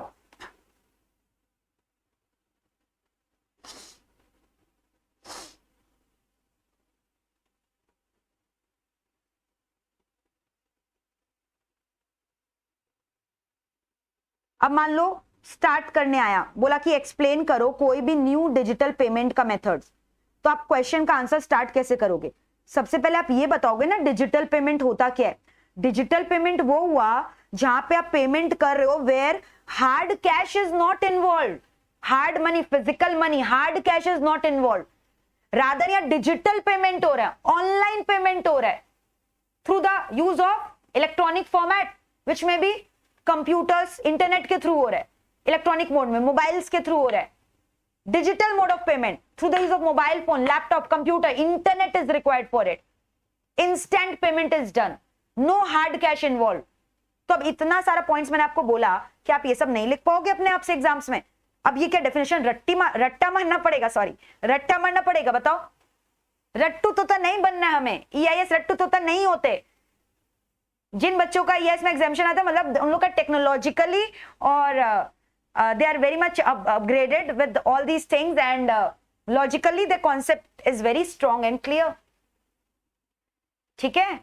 अब मान लो स्टार्ट करने आया, बोला कि एक्सप्लेन करो कोई भी न्यू डिजिटल पेमेंट का मेथड्स। तो आप क्वेश्चन का आंसर स्टार्ट कैसे करोगे? सबसे पहले आप ये बताओगे ना डिजिटल पेमेंट होता क्या है। डिजिटल पेमेंट वो हुआ जहां पे आप पेमेंट कर रहे हो where hard cash is not involve. Hard money, physical money, hard cash is not involve. Rather या डिजिटल पेमेंट हो रहा है, ऑनलाइन पेमेंट हो रहा है through the use of electronic format, which may be computers, internet के थ्रू हो रहा है, इलेक्ट्रॉनिक मोड में, मोबाइल्स के थ्रू हो रहा है। Digital mode of payment through the use of mobile phone, laptop, computer, internet is required for it. Instant payment is done, no hard cash involve. तो अब इतना सारा पॉइंट्स मैंने आपको बोला कि आप ये सब नहीं लिख पाओगे अपने आप से एग्जाम्स में। अब ये क्या डेफिनेशन, रट्टा मारना पड़ेगा, सॉरी रट्टा मारना पड़ेगा। बताओ, रट्टू तोता नहीं बनना है हमें, ईआईएस रट्टू तोता नहीं होते। जिन बच्चों का ईआईएस में एग्जामिनेशन आता है, मतलब उन लोग का टेक्नोलॉजिकली और they are very much upgraded with all these things, and logically the concept is very strong and clear, ठीक है?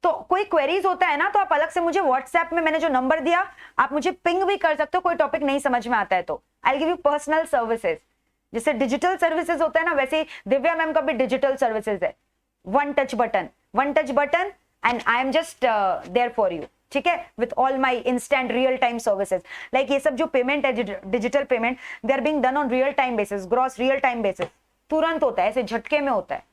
तो कोई क्वेरीज होता है ना, तो आप अलग से मुझे व्हाट्सएप में मैंने जो नंबर दिया, आप मुझे पिंग भी कर सकते हो। कोई टॉपिक नहीं समझ में आता है तो I give you personal services. जैसे डिजिटल सर्विसेज होता है ना, वैसे दिव्या मैम का भी डिजिटल सर्विसेज है। One touch button and I am just there for you, ठीक है? With all my instant real time services. Like ये सब जो पेमेंट है digital payment, they are being done on real time basis, gross real time basis. तुरंत होता है, ऐसे झटके में होता है।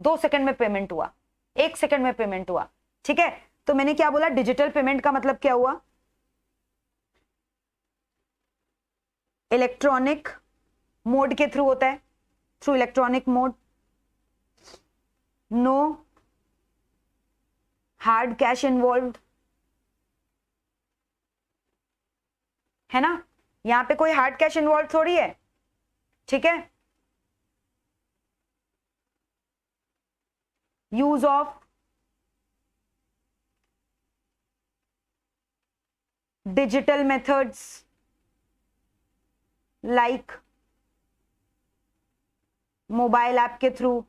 2 सेकंड में पेमेंट हुआ, 1 सेकंड में पेमेंट हुआ, ठीक है? तो मैंने क्या बोला, डिजिटल पेमेंट का मतलब क्या हुआ? इलेक्ट्रॉनिक मोड के थ्रू होता है, through electronic mode, no hard cash involve, है ना? यहां पे कोई हार्ड कैश इन्वॉल्व थोड़ी है, ठीक है? Use of digital methods like mobile app के थ्रू,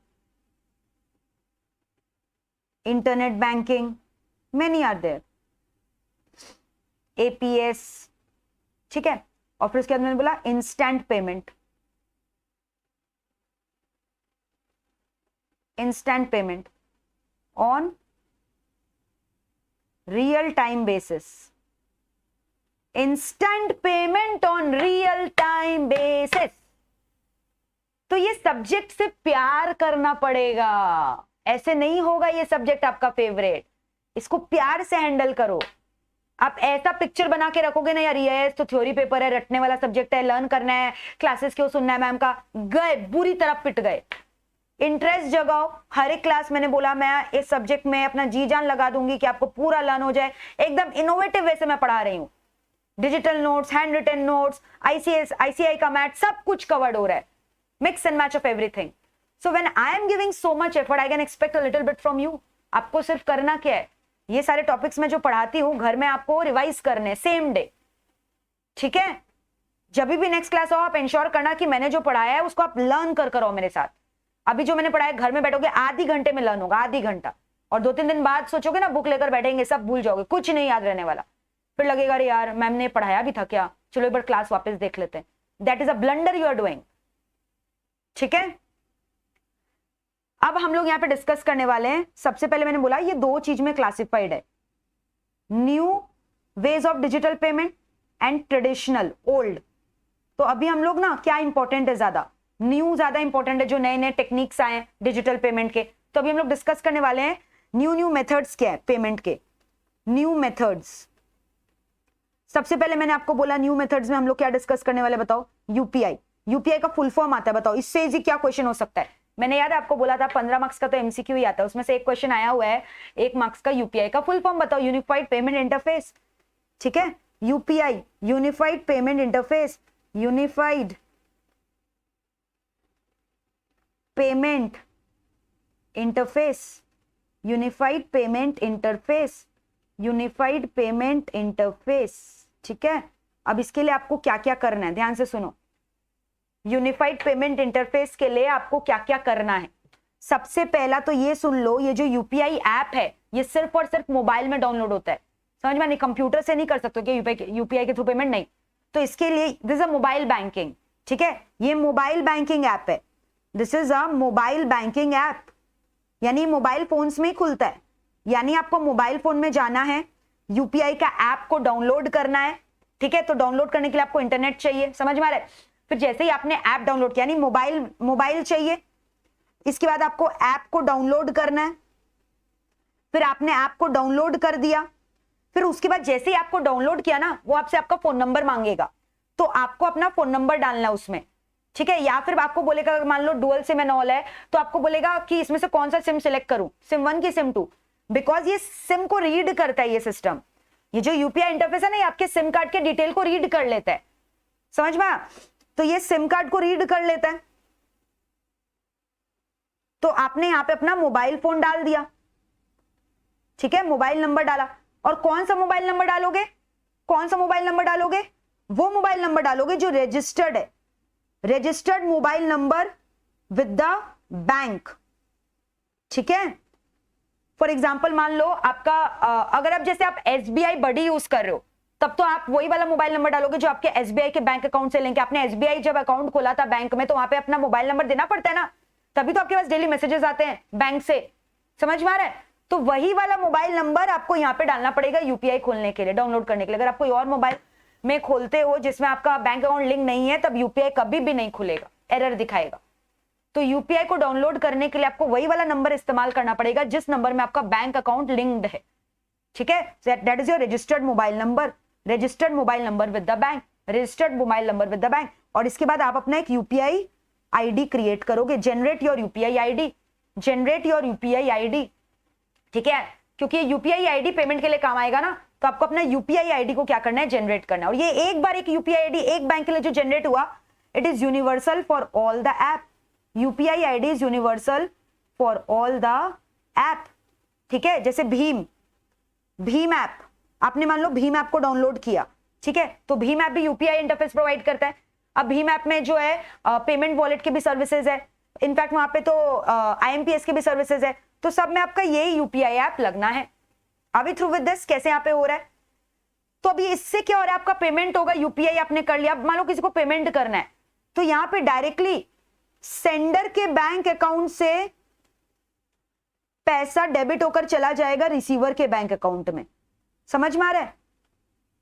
internet banking, many are there, apps, ठीक है? और फिर उसके बाद मैंने बोला instant payment, instant payment on real time basis, instant payment on real time basis. तो ये सब्जेक्ट से प्यार करना पड़ेगा, ऐसे नहीं होगा ये सब्जेक्ट आपका फेवरेट। इसको प्यार से हैंडल करो। आप ऐसा पिक्चर बना के रखोगे ना यार ये तो थ्योरी पेपर है, रटने वाला सब्जेक्ट है, लर्न करना है, क्लासेस क्यों सुनना है मैम का, गए बुरी तरह पिट गए। इंटरेस्ट जगाओ। हर एक क्लास मैंने बोला मैं इस सब्जेक्ट में अपना जी जान लगा दूंगी कि आपको पूरा लर्न हो जाए। एकदम इनोवेटिव वे से मैं पढ़ा रही हूँ। Digital notes, hand written notes, ICI का मैथ, सब कुछ कवर्ड हो रहा है। Mix and match of everything. So when I am giving so much effort I can expect a little bit from you. आपको सिर्फ करना क्या है, ये सारे टॉपिक्स में जो पढ़ाती हूँ घर में आपको रिवाइज करने सेम डे, ठीक है। जब भी नेक्स्ट क्लास हो आप इंश्योर करना कि मैंने जो पढ़ाया है उसको आप लर्न कर करो मेरे साथ। अभी जो मैंने पढ़ाया घर में बैठोगे आधी घंटे में लर्न होगा, आधी घंटा, और 2-3 दिन बाद सोचोगे ना बुक लेकर बैठेंगे सब भूल जाओगे, कुछ नहीं याद रहने वाला। फिर लगेगा अरे यार मैम ने पढ़ाया भी था क्या, चलो एक बार क्लास वापस देख लेते हैं। That is a blunder you are doing, ठीक है। अब हम लोग यहाँ पे डिस्कस करने वाले हैं। सबसे पहले मैंने बोला ये 2 चीज में क्लासिफाइड है, new ways of digital payment and traditional old. तो अभी हम लोग ना क्या इंपॉर्टेंट है, ज्यादा न्यू ज्यादा इंपॉर्टेंट है, जो नए नए टेक्निक्स आए हैं डिजिटल पेमेंट के। तो अभी हम लोग डिस्कस करने वाले हैं न्यू मेथड्स क्या है पेमेंट के, न्यू मेथड्स। सबसे पहले मैंने आपको बोला न्यू मेथड्स में हम लोग क्या डिस्कस करने वाले, बताओ। यूपीआई। यूपीआई का फुल फॉर्म आता है, बताओ इससे इजी क्या क्वेश्चन हो सकता है। मैंने याद आपको बोला था 15 मार्क्स का तो एमसीक्यू ही आता है, उसमें से एक क्वेश्चन आया हुआ है 1 मार्क्स का, यूपीआई का फुल फॉर्म बताओ। यूनिफाइड पेमेंट इंटरफेस, ठीक है। UPI unified payment interface, unified payment interface, unified payment interface, unified payment interface, ठीक है। अब इसके लिए आपको क्या क्या करना है, ध्यान से सुनो। यूनिफाइड पेमेंट इंटरफेस के लिए आपको क्या क्या करना है। सबसे पहला तो ये सुन लो, ये जो यूपीआई ऐप है ये सिर्फ और सिर्फ मोबाइल में डाउनलोड होता है, समझ में नहीं, कंप्यूटर से नहीं कर सकते कि यूपीआई के थ्रू पेमेंट नहीं। तो इसके लिए this is a mobile banking, ठीक है। ये मोबाइल बैंकिंग ऐप है, this is a mobile banking app, यानी मोबाइल फोन्स में ही खुलता है। यानी आपको मोबाइल फोन में जाना है, यूपीआई का ऐप को डाउनलोड करना है, ठीक है। तो डाउनलोड करने के लिए आपको इंटरनेट चाहिए, समझ में आ रहा है। फिर जैसे ही आपने ऐप डाउनलोड किया, यानी मोबाइल चाहिए, इसके बाद आपको ऐप को डाउनलोड करना है। फिर आपने ऐप को डाउनलोड कर दिया, फिर उसके बाद जैसे ही आपको डाउनलोड किया ना, वो आपसे आपका फोन नंबर मांगेगा, तो आपको अपना फोन नंबर डालना है उसमें, ठीक है। या फिर आपको बोलेगा मान लो डुअल सिम एंड ऑल है, तो आपको बोलेगा कि इसमें से कौन सा सिम सिलेक्ट करूं, सिम 1 की सिम 2, बिकॉज ये सिम को रीड करता है ये सिस्टम। ये जो यूपीआई इंटरफेस है ना, ये आपके सिम कार्ड के डिटेल को रीड कर लेता है, समझ में। तो ये सिम कार्ड को रीड कर लेता है। तो आपने यहां पे अपना मोबाइल फोन डाल दिया, ठीक है, मोबाइल नंबर डाला। और कौन सा मोबाइल नंबर डालोगे, कौन सा मोबाइल नंबर डालोगे, वो मोबाइल नंबर डालोगे जो रजिस्टर्ड है, registered mobile number with the bank, ठीक है। फॉर एग्जाम्पल मान लो आपका अगर आप जैसे आप एसबीआई बडी यूज कर रहे हो, तब तो आप वही वाला मोबाइल नंबर डालोगे जो आपके एसबीआई के बैंक अकाउंट से लिंक है। आपने एसबीआई जब अकाउंट खोला था बैंक में, तो वहां पे अपना मोबाइल नंबर देना पड़ता है ना, तभी तो आपके पास डेली मैसेजेस आते हैं बैंक से, समझ में आ रहा है। तो वही वाला मोबाइल नंबर आपको यहाँ पे डालना पड़ेगा यूपीआई खोलने के लिए, डाउनलोड करने के लिए। अगर आप कोई और मोबाइल में खोलते हो जिसमें आपका बैंक अकाउंट लिंक नहीं है, तब यूपीआई कभी भी नहीं खुलेगा, एरर दिखाएगा। तो यूपीआई को डाउनलोड करने के लिए आपको वही वाला नंबर इस्तेमाल करना पड़ेगा जिस नंबर में आपका बैंक अकाउंट लिंक्ड है, ठीक है। That is your registered mobile number, registered mobile number with the bank, registered mobile number with the bank. और इसके बाद आप अपना एक यूपीआई आईडी क्रिएट करोगे, generate your UPI ID, generate your UPI ID, ठीक है। क्योंकि यूपीआई आईडी पेमेंट के लिए काम आएगा ना, तो आपको अपना यूपीआई आईडी को क्या करना है, जनरेट करना है। और ये एक बार एक यूपीआई आईडी एक बैंक के लिए जो जनरेट हुआ, it is universal for all the app. UPI ID is universal for all the app, ठीक है। जैसे भीम ऐप, आपने मान लो भीम ऐप को डाउनलोड किया, ठीक है, तो भीम ऐप भी यूपीआई इंटरफेस प्रोवाइड करता है। अब भीम ऐप में जो है पेमेंट वॉलेट की भी सर्विसेज है, इनफैक्ट वहां पे तो आईएमपीएस की भी सर्विसेज है। तो सब में आपका यही यूपीआई ऐप लगना है। अभी थ्रू विद दिस कैसे यहाँ पे हो रहा है, तो अभी इससे क्या हो रहा है, आपका पेमेंट होगा, यूपीआई आपने कर लिया। मान लो किसी को पेमेंट करना है, तो यहाँ पे डायरेक्टली सेंडर के बैंक अकाउंट से पैसा डेबिट होकर चला जाएगा रिसीवर के बैंक अकाउंट में, समझ में आ रहा है।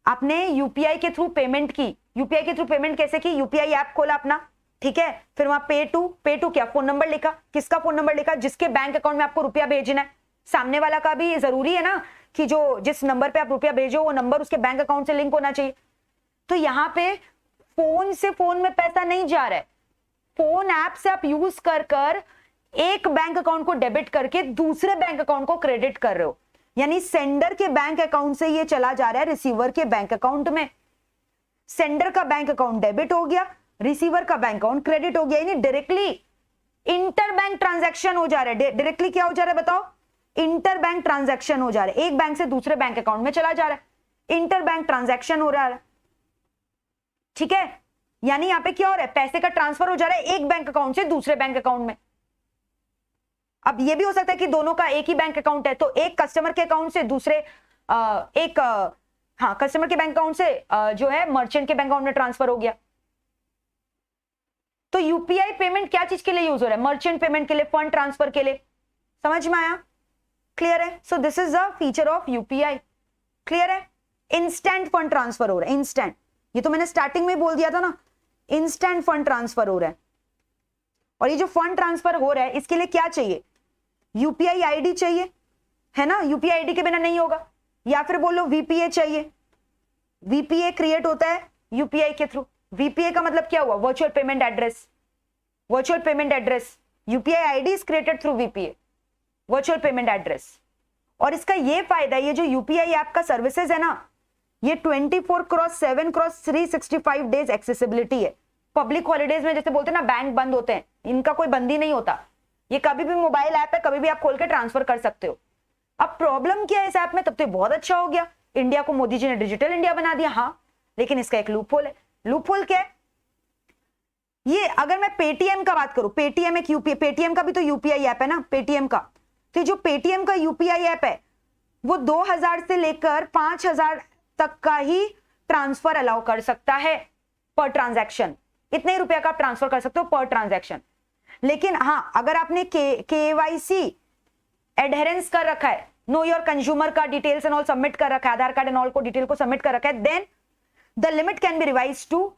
आपने यूपीआई के थ्रू पेमेंट की, यूपीआई के थ्रू पेमेंट कैसे की, यूपीआई ऐप खोला अपना, ठीक है, फिर वहां पे टू क्या, फोन नंबर लिखा, किसका फोन नंबर लिखा, जिसके बैंक अकाउंट में आपको रुपया भेजना है। सामने वाला का भी जरूरी है ना कि जो जिस नंबर पे आप रुपया भेजो वो नंबर उसके बैंक अकाउंट से लिंक होना चाहिए। तो यहां पे फोन से फोन में पैसा नहीं जा रहा है, फोन ऐप से आप यूज कर कर एक बैंक अकाउंट को डेबिट करके दूसरे बैंक अकाउंट को क्रेडिट कर रहे हो, यानी सेंडर के बैंक अकाउंट से ये चला जा रहा है रिसीवर के बैंक अकाउंट में। सेंडर का बैंक अकाउंट डेबिट हो गया, रिसीवर का बैंक अकाउंट क्रेडिट हो गया, यानी डायरेक्टली इंटर बैंक ट्रांजैक्शन हो जा रहा है। डायरेक्टली क्या हो जा रहा है बताओ? इंटर बैंक ट्रांजैक्शन हो जा रहा है, एक बैंक से दूसरे बैंक अकाउंट में चला जा रहा है, इंटर बैंक ट्रांजैक्शन हो रहा है। ठीक है, यानी यहां पे क्या हो रहा है? पैसे का ट्रांसफर हो जा रहा है एक बैंक अकाउंट से दूसरे बैंक अकाउंट में। अब ये भी हो सकता है कि दोनों का एक ही बैंक अकाउंट है, तो एक कस्टमर के अकाउंट से दूसरे कस्टमर के बैंक अकाउंट से जो है मर्चेंट के बैंक अकाउंट में ट्रांसफर हो गया। तो यूपीआई पेमेंट क्या चीज के लिए यूज हो रहा है? मर्चेंट पेमेंट के लिए, फंड ट्रांसफर के लिए। समझ में आया? क्लियर है? So this is the feature of UPI. Clear है? इंस्टेंट फंड ट्रांसफर हो रहा है, इंस्टेंट। ये तो मैंने स्टार्टिंग में बोल दिया था ना, इंस्टेंट फंड ट्रांसफर हो रहा है। और ये जो फंड ट्रांसफर हो रहा है इसके लिए क्या चाहिए? यूपीआई आईडी चाहिए, है ना? यूपीआई आईडी के बिना नहीं होगा। या फिर बोलो वीपीए चाहिए। वीपीए क्रिएट होता है यूपीआई के थ्रू। वीपीए का मतलब क्या हुआ? Virtual payment address. Virtual payment address, UPI ID is created through VPA, virtual payment address. और इसका ये फायदा है, ये जो यूपीआई ऐप का सर्विसेज है ना, ये 24/7/3 365 डेज एक्सेसिबिलिटी है। पब्लिक हॉलीडेज में जैसे बोलते हैं ना बैंक बंद होते हैं, इनका कोई बंद ही नहीं होता। ये कभी भी मोबाइल ऐप है, कभी भी आप खोल के ट्रांसफर कर सकते हो। अब प्रॉब्लम क्या है इस ऐप में? तब तो बहुत अच्छा हो गया, इंडिया को मोदी जी ने डिजिटल इंडिया बना दिया। हाँ, लेकिन इसका एक लूपहोल है। लूपहोल क्या है? ये अगर मैं पेटीएम का बात करूं, पेटीएम एक यूपीआई, पेटीएम का भी तो यूपीआई ऐप है ना, पेटीएम का। तो जो पेटीएम का यूपीआई ऐप है वो 2000 से लेकर 5000 तक का ही ट्रांसफर अलाउ कर सकता है पर ट्रांजैक्शन। इतने रुपया का आप ट्रांसफर कर सकते हो पर ट्रांजैक्शन। लेकिन हाँ, अगर आपने केवाईसी एडहेरेंस कर रखा है, नो योर कंज्यूमर का डिटेल्स एंड ऑल सबमिट कर रखा है, आधार कार्ड एंड ऑल को डिटेल को सबमिट कर रखा है, then the limit can be revise to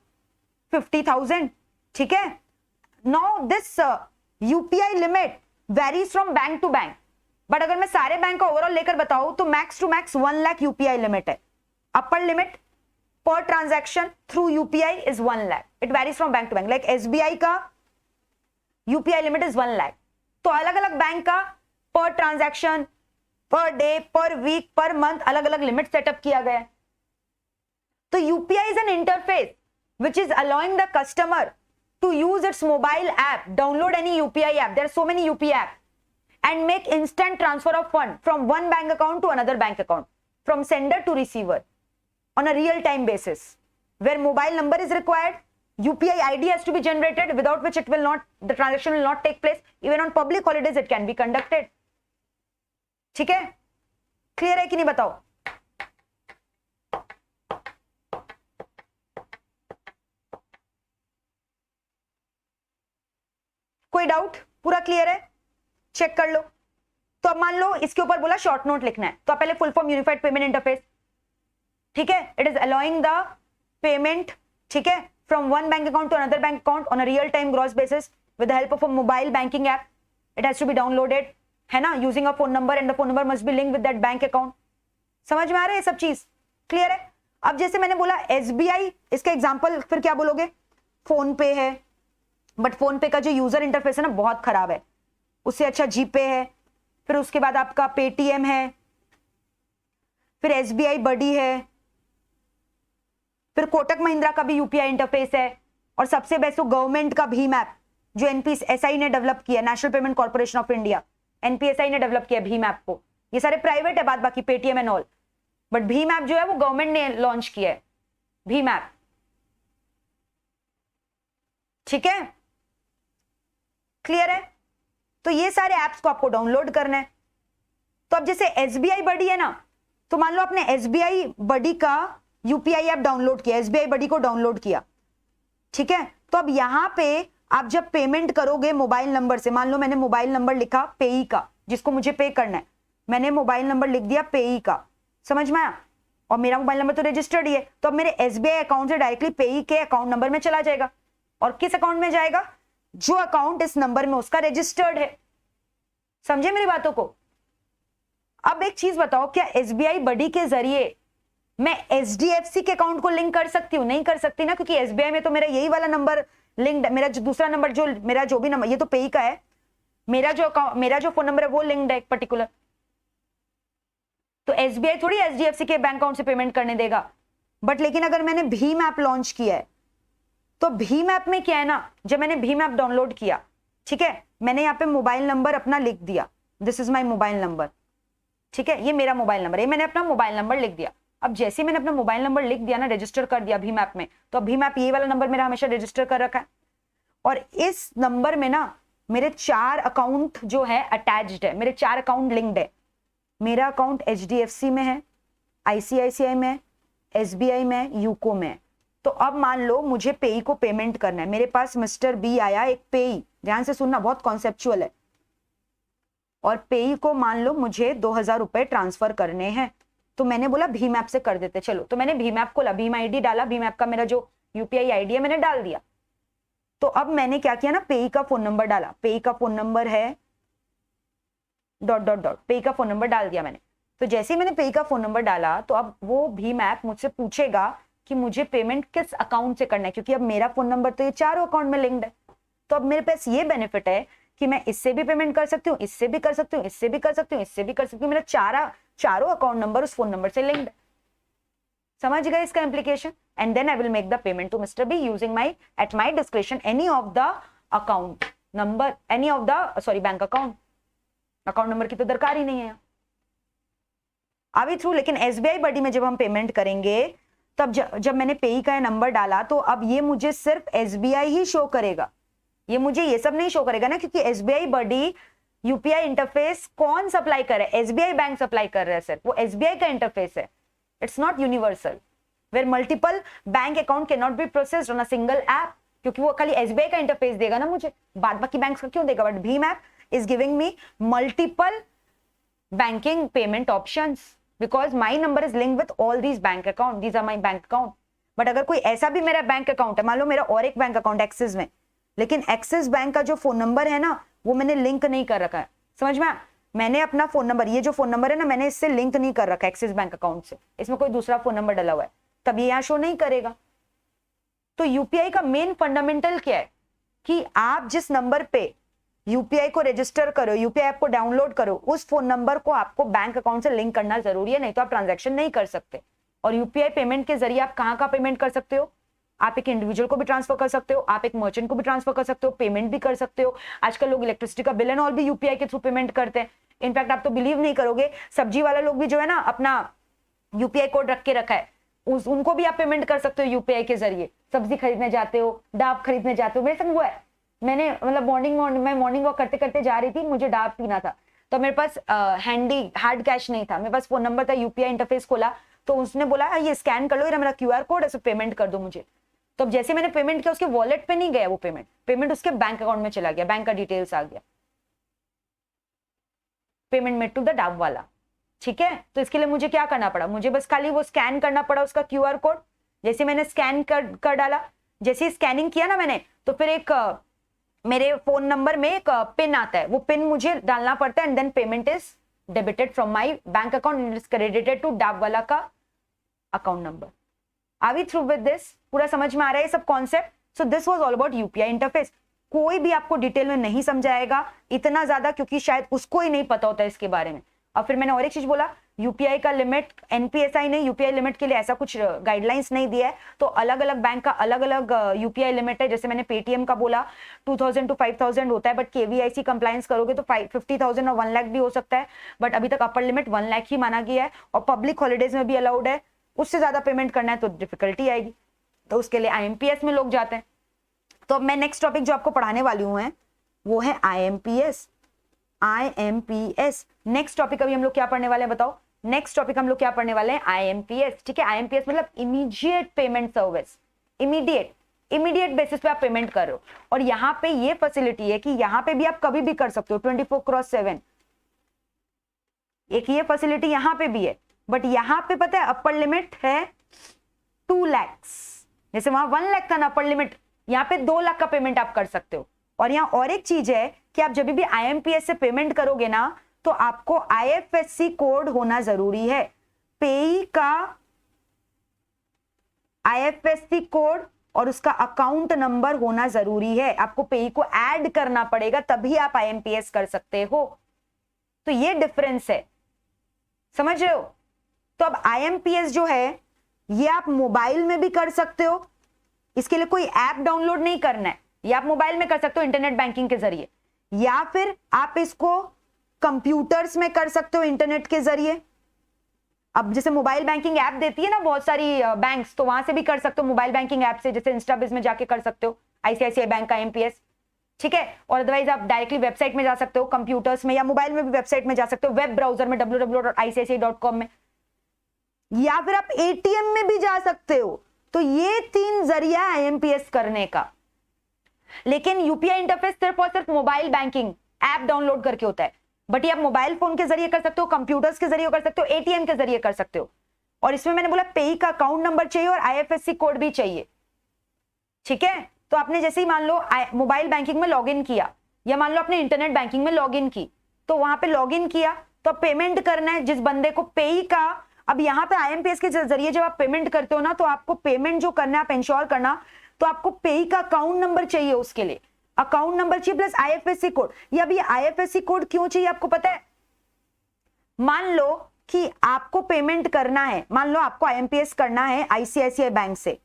50,000। ठीक है, now this UPI limit varies from bank to bank, but अगर मैं सारे बैंक का ओवरऑल लेकर बताऊं तो max to max 1 lakh UPI limit है। Upper limit per transaction through UPI is 1 lakh. It varies from bank to bank. Like SBI का UPI limit is 1 lakh. तो अलग अलग बैंक का पर ट्रांजैक्शन, पर डे, पर वीक, पर मंथ अलग अलग लिमिट सेटअप किया गया है। तो UPI is an interface which is allowing the customer to use its mobile app, download any UPI app, there are so many UPI app, and make instant transfer of fund from one bank account to another bank account, from sender to receiver on a real time basis, where mobile number is required, UPI ID has to be generated, without which it will not, the transaction will not take place. Even on public holidays it can be conducted. ठीक है, clear है कि नहीं बताओ? कोई doubt? पूरा clear है? Check कर लो। तो अब मान लो इसके ऊपर बोला शॉर्ट नोट लिखना है, तो पहले full form unified payment interface. ठीक है, it is allowing the payment, ठीक है, from one bank account to another bank account on a real time gross basis with the help of a mobile banking app. It has to be downloaded, है ना, using a phone number and the phone number must be link with that bank account. समझ में आ रहा है ये सब चीज? क्लियर है? अब जैसे मैंने बोला एसबीआई, इसका एग्जाम्पल फिर क्या बोलोगे? फोन पे है, बट फोन पे का जो यूजर इंटरफेस है ना बहुत खराब है, उससे अच्छा जीपे है, फिर उसके बाद आपका पेटीएम है, फिर एसबीआई बडी है, फिर कोटक महिंद्रा का भी यूपीआई इंटरफेस है, और सबसे बेस्ट तो गवर्नमेंट का भीम ऐप जो एनपीएसआई ने डेवलप किया, national payment corporation of India, NPSI ने डेवलप किया भीम ऐप को। ये सारे प्राइवेट है, बात बाकी Paytm and all, but Bhim app जो है वो गवर्नमेंट ने लॉन्च किया है, भीम ऐप। ठीक है, क्लियर है? तो ये सारे ऐप्स को आपको डाउनलोड करना है। तो अब जैसे एसबीआई बडी है ना, तो मान लो आपने एसबीआई बडी का यूपीआई ऐप डाउनलोड किया, एसबीआई बडी को डाउनलोड किया, ठीक है। तो अब यहां पे आप जब पेमेंट करोगे मोबाइल नंबर से, मान लो मैंने मोबाइल नंबर लिखा पेई का, जिसको मुझे पे करना है, मैंने मोबाइल नंबर लिख दिया पेई का, समझ में आया, और मेरा मोबाइल नंबर तो रजिस्टर्ड ही है, तो अब मेरे एसबीआई अकाउंट से डायरेक्टली पेई के अकाउंट नंबर में चला जाएगा। और किस अकाउंट में जाएगा? जो अकाउंट इस नंबर में उसका रजिस्टर्ड है। समझे मेरी बातों को? अब एक चीज बताओ, क्या एसबीआई बडी के जरिए मैं एचडीएफसी के अकाउंट को लिंक कर सकती हूँ? नहीं कर सकती ना, क्योंकि एसबीआई में तो मेरा यही वाला नंबर लिंक्ड है, मेरा जो दूसरा नंबर, जो मेरा जो भी नंबर, ये तो पेई का है, मेरा जो फोन नंबर है वो लिंक्ड है एक पर्टिकुलर। तो एसबीआई थोड़ी एचडीएफसी के बैंक अकाउंट से पेमेंट करने देगा। बट लेकिन अगर मैंने भीम ऐप लॉन्च किया है, तो भीम ऐप में क्या है ना, जब मैंने भीम ऐप डाउनलोड किया, ठीक है, मैंने यहाँ पे मोबाइल नंबर अपना लिख दिया, this is my mobile number, ठीक है, ये मेरा मोबाइल नंबर है, मैंने अपना मोबाइल नंबर लिख दिया। अब जैसे मैंने अपना मोबाइल नंबर लिख दिया ना, रजिस्टर कर दिया भीम ऐप में, तो अब भीम ऐप ये वाला नंबर मेरा हमेशा रजिस्टर कर रखा है, और इस नंबर में ना मेरे 4 अकाउंट जो है अटैच्ड है, मेरे 4 अकाउंट लिंक्ड है। मेरा अकाउंट एचडीएफसी में है, आईसीआईसीआई में, एसबीआई में, यूको में। तो अब मान लो मुझे पेई को पेमेंट करना है, मेरे पास मिस्टर बी आया, एक पेई, ध्यान से सुनना, बहुत कॉन्सेप्चुअल है, और पेई को मान लो मुझे 2000 रुपए ट्रांसफर करने हैं, तो मैंने बोला भीम ऐप से कर देते, चलो, तो मैंने भीम ऐप खोला, भीम आईडी डाला, भीम ऐप का मेरा जो यूपीआई आईडी है मैंने डाल दिया। तो अब मैंने क्या किया ना, पेई का फोन नंबर डाला, पेई का फोन नंबर है ... पेई का फोन नंबर डाल दिया मैंने। तो जैसे ही मैंने पेई का फोन नंबर डाला, तो अब वो भीम ऐप मुझसे पूछेगा कि मुझे पेमेंट किस अकाउंट से करना है, क्योंकि अब मेरा फोन नंबर तो ये 4 अकाउंट में लिंक्ड है। तो अब मेरे पास ये बेनिफिट है कि मैं इससे भी पेमेंट कर सकती हूँ, इससे भी कर सकती हूँ, इससे भी कर सकती हूँ, इससे भी कर सकती हूँ, मेरा चारों अकाउंट नंबर उस फोन नंबर से लिंक्ड है। समझ गए इसका implication? And then I will make the payment to mister B using my at my description any of the account number, any of the sorry bank account number की तो दरकार ही नहीं है अभी थ्रू। लेकिन एसबीआई बडी में जब हम पेमेंट करेंगे, तब जब मैंने पेई का नंबर डाला, तो अब ये मुझे सिर्फ एसबीआई ही शो करेगा, ये मुझे ये सब नहीं शो करेगा ना, क्योंकि एसबीआई बडी यूपीआई इंटरफेस कौन सप्लाई कर रहा है? एसबीआई बैंक सप्लाई कर रहा है सर, वो एसबीआई का इंटरफेस है, it's not universal where multiple bank account can not be processed on a single app, क्योंकि वो खाली एसबीआई का इंटरफेस देगा ना मुझे, बाद बाकी बैंक्स का क्यों देगा? But Bhim app is giving me multiple banking payment options because my number is linked with all these bank account, these are my bank account। But अगर कोई ऐसा भी मेरा बैंक अकाउंट है, मान लो मेरा और एक बैंक अकाउंट एक्सिस में, लेकिन एक्सिस बैंक का जो फोन नंबर है ना, वो मैंने लिंक नहीं कर रखा है, समझ में? मैंने अपना फोन नंबर, ये जो फोन नंबर है ना, मैंने इससे लिंक नहीं कर रखा है एक्सिस बैंक अकाउंट से, इसमें कोई दूसरा फोन नंबर डला हुआ है, तब ये यहाँ शो नहीं करेगा। तो यूपीआई का मेन फंडामेंटल क्या है कि आप जिस नंबर पे यूपीआई को रजिस्टर करो, यूपीआई ऐप को डाउनलोड करो, उस फोन नंबर को आपको बैंक अकाउंट से लिंक करना जरूरी है, नहीं तो आप ट्रांजैक्शन नहीं कर सकते। और यूपीआई पेमेंट के जरिए आप कहाँ पेमेंट कर सकते हो? आप एक इंडिविजुअल को भी ट्रांसफर कर सकते हो, आप एक मर्चेंट को भी ट्रांसफर कर सकते हो, पेमेंट भी कर सकते हो। आजकल लोग इलेक्ट्रिसिटी का बिल एंड ऑल भी यूपीआई के थ्रू पेमेंट करते हैं। इनफैक्ट आप तो बिलीव नहीं करोगे, सब्जी वाला लोग भी जो है ना, अपना यूपीआई कोड रख के रखा है, उनको भी आप पेमेंट कर सकते हो यूपीआई के जरिए। सब्जी खरीदने जाते हो, डाब खरीदने जाते हो, मेरे संग हुआ है, मैंने मतलब मैं मॉर्निंग वॉक करते करते जा रही थी, मुझे डाब पीना था, तो मेरे पास हार्ड कैश नहीं था, मेरे पास फोन नंबर था, यूपीआई इंटरफेस खोला, तो उसने बोला ये स्कैन कर लो, ये मेरा क्यूआर कोड है, सो पेमेंट कर दो मुझे। तो जैसे मैंने पेमेंट किया, उसके वॉलेट पे नहीं गया वो पेमेंट उसके बैंक अकाउंट में चला गया, बैंक का डिटेल्स आ गया, पेमेंट मेड टू द डाब वाला। ठीक है, तो इसके लिए मुझे क्या करना पड़ा? मुझे बस खाली वो स्कैन करना पड़ा उसका क्यूआर कोड। जैसे मैंने स्कैन कर डाला, जैसे स्कैनिंग किया ना मैंने, तो फिर एक मेरे फोन नंबर में एक पिन आता है, वो पिन मुझे डालना पड़ता है, and then payment is debited from my bank account and is credited to डाब वाला का account number. Are we through with this? पूरा समझ में आ रहा है ये सब concept? So this was all about UPI interface. कोई भी आपको डिटेल में नहीं समझाएगा इतना ज्यादा, क्योंकि शायद उसको ही नहीं पता होता है इसके बारे में। और फिर मैंने और एक चीज बोला, यूपीआई का लिमिट, एनपीएसआई ने यूपीआई लिमिट के लिए ऐसा कुछ गाइडलाइंस नहीं दिया है, तो अलग अलग बैंक का अलग अलग यूपीआई लिमिट है। जैसे मैंने पेटीएम का बोला 2000 to 5000 होता है, बट केवीआईसी कंप्लायंस करोगे तो 50,000 और 1 लाख भी हो सकता है, बट अभी तक अपर लिमिट 1 लाख ही माना गया है, और पब्लिक हॉलीडेज में भी अलाउड है। उससे ज्यादा पेमेंट करना है तो डिफिकल्टी आएगी, तो उसके लिए आईएमपीएस में लोग जाते हैं। तो अब मैं नेक्स्ट टॉपिक जो आपको पढ़ाने वाली हूँ वो है आईएमपीएस। नेक्स्ट टॉपिक अभी हम लोग क्या पढ़ने वाले हैं बताओ? नेक्स्ट टॉपिक हम लोग क्या पढ़ने वाले हैं? आईएमपीएस। ठीक है, आईएमपीएस मतलब immediate payment service. Immediate basis पे आप पेमेंट कर रहे हो, और यहाँ पे ये फैसिलिटी है कि यहाँ पे भी आप कभी भी कर सकते हो 24/7। एक ये फैसिलिटी यहाँ पे भी है, बट यहाँ पे पता है अपर लिमिट है 2 लाख। जैसे वहां 1 लाख था ना अपर लिमिट, यहाँ पे 2 लाख का पेमेंट आप कर सकते हो। और यहाँ और एक चीज है कि आप जब भी आईएमपीएस से पेमेंट करोगे ना, तो आपको आईएफएससी कोड होना जरूरी है। पेई का आईएफएससी कोड और उसका अकाउंट नंबर होना जरूरी है। आपको पेई को ऐड करना पड़ेगा, तभी आप आईएमपीएस कर सकते हो। तो ये डिफरेंस है, समझ रहे हो? तो अब आईएमपीएस जो है ये आप मोबाइल में भी कर सकते हो, इसके लिए कोई ऐप डाउनलोड नहीं करना है, ये आप मोबाइल में कर सकते हो इंटरनेट बैंकिंग के जरिए, या फिर आप इसको कंप्यूटर्स में कर सकते हो इंटरनेट के जरिए। अब जैसे मोबाइल बैंकिंग ऐप देती है ना बहुत सारी बैंक्स, तो वहां से भी कर सकते हो मोबाइल बैंकिंग ऐप से, जैसे इंस्टाबिज में जाके कर सकते हो आईसीआईसीआई बैंक का आईएमपीएस, ठीक है। और अदरवाइज आप डायरेक्टली वेबसाइट में जा सकते हो कंप्यूटर्स में, या मोबाइल में भी वेबसाइट में जा सकते हो, वेब ब्राउजर में www.icici.com में, या फिर आप एटीएम में भी जा सकते हो। तो ये 3 जरिया आईएमपीएस करने का। लेकिन यूपीआई इंटरफेस सिर्फ और सिर्फ मोबाइल बैंकिंग ऐप डाउनलोड करके होता है, बट ये आप मोबाइल फोन के जरिए कर सकते हो, कंप्यूटर्स के जरिए कर सकते हो, एटीएम के जरिए कर सकते हो। और इसमें मैंने बोला पेई का अकाउंट नंबर चाहिए और आईएफएससी कोड भी चाहिए, ठीक है। तो आपने जैसे ही मान लो मोबाइल बैंकिंग में लॉगिन किया, या मान लो आपने इंटरनेट बैंकिंग में लॉगिन की, तो वहां पे लॉगिन किया तो अब पेमेंट करना है जिस बंदे को पेई का। अब यहाँ पे आईएमपीएस के जरिए जब आप पेमेंट करते हो ना, तो आपको पेमेंट जो करना है आप इंश्योर करना, तो आपको पेई का अकाउंट नंबर चाहिए, उसके लिए अकाउंट नंबर चाहिए प्लस आईएफएससी कोड। ये अभी आईएफएससी कोड क्यों चाहिए आपको पता है? मान लो कि आपको पेमेंट करना है, मान लो आपको आईएमपीएस करना है आईसीआईसीआई बैंक से,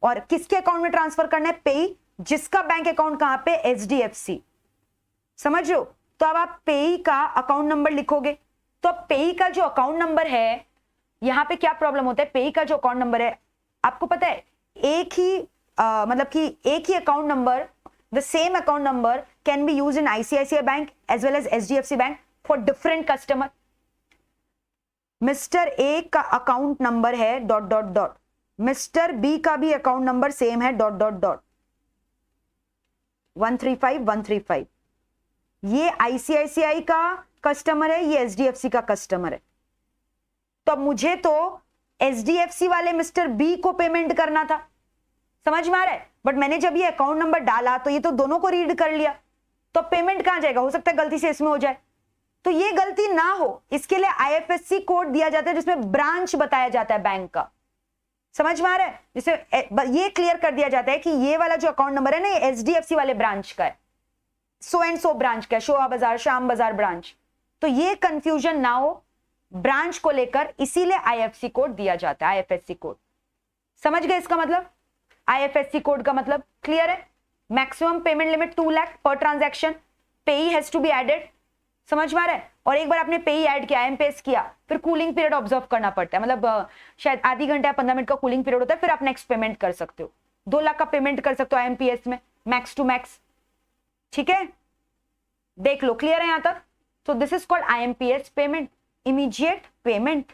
और किसके अकाउंट में ट्रांसफर करना है? पेई, जिसका बैंक अकाउंट कहां पे? एचडीएफसी, समझ रहे हो? तो अब आप पेई का अकाउंट नंबर लिखोगे, तो पेई का जो अकाउंट नंबर है, यहां पे क्या प्रॉब्लम होता है? पेई का जो अकाउंट नंबर है, आपको पता है एक ही मतलब कि एक ही account number, the same account number can be used in ICICI Bank as well as HDFC Bank for different customer. Mister A का अकाउंट नंबर है dot dot dot, mister B का भी अकाउंट नंबर सेम है dot dot dot 135135। ये ICICI का customer है, ये HDFC का कस्टमर है। तो अब मुझे तो एचडीएफसी वाले मिस्टर बी को पेमेंट करना था, समझ में आ रहा है? बट मैंने जब ये अकाउंट नंबर डाला तो ये तो दोनों को रीड कर लिया, तो पेमेंट कहां जाएगा? हो सकता है गलती से इसमें हो जाए, तो ये गलती ना हो इसके लिए आईएफएससी कोड दिया जाता है, जिसमें ब्रांच बताया जाता है बैंक का, समझ में आ रहा है? जिसे ये क्लियर कर दिया जाता है कि ये वाला जो अकाउंट नंबर है ना, ये एचडीएफसी वाले ब्रांच का है, सो एंड सो ब्रांच का है, शोभा बाजार, श्याम बाजार ब्रांच। तो ये कंफ्यूजन ना हो ब्रांच को लेकर, इसीलिए आईएफएससी कोड दिया जाता है, आईएफएससी कोड। समझ गए इसका मतलब? आईएफएससी कोड का मतलब क्लियर है? मैक्सिमम पेमेंट लिमिट 2 लाख पर ट्रांजैक्शन, पेई हैज टू बी एडेड, समझ में आ रहा है? और एक बार आपने पेई ऐड किया, आईएमपीएस किया, फिर कूलिंग पीरियड ऑब्जर्व करना पड़ता है, मतलब शायद आधी घंटा या 15 मिनट का कूलिंग पीरियड होता है, फिर आप नेक्स्ट पेमेंट कर सकते हो। 2 लाख का पेमेंट कर सकते हो आईएमपीएस में, मैक्स टू मैक्स, ठीक है? देख लो, क्लियर है यहां तक? तो this is called IMPS payment, immediate payment.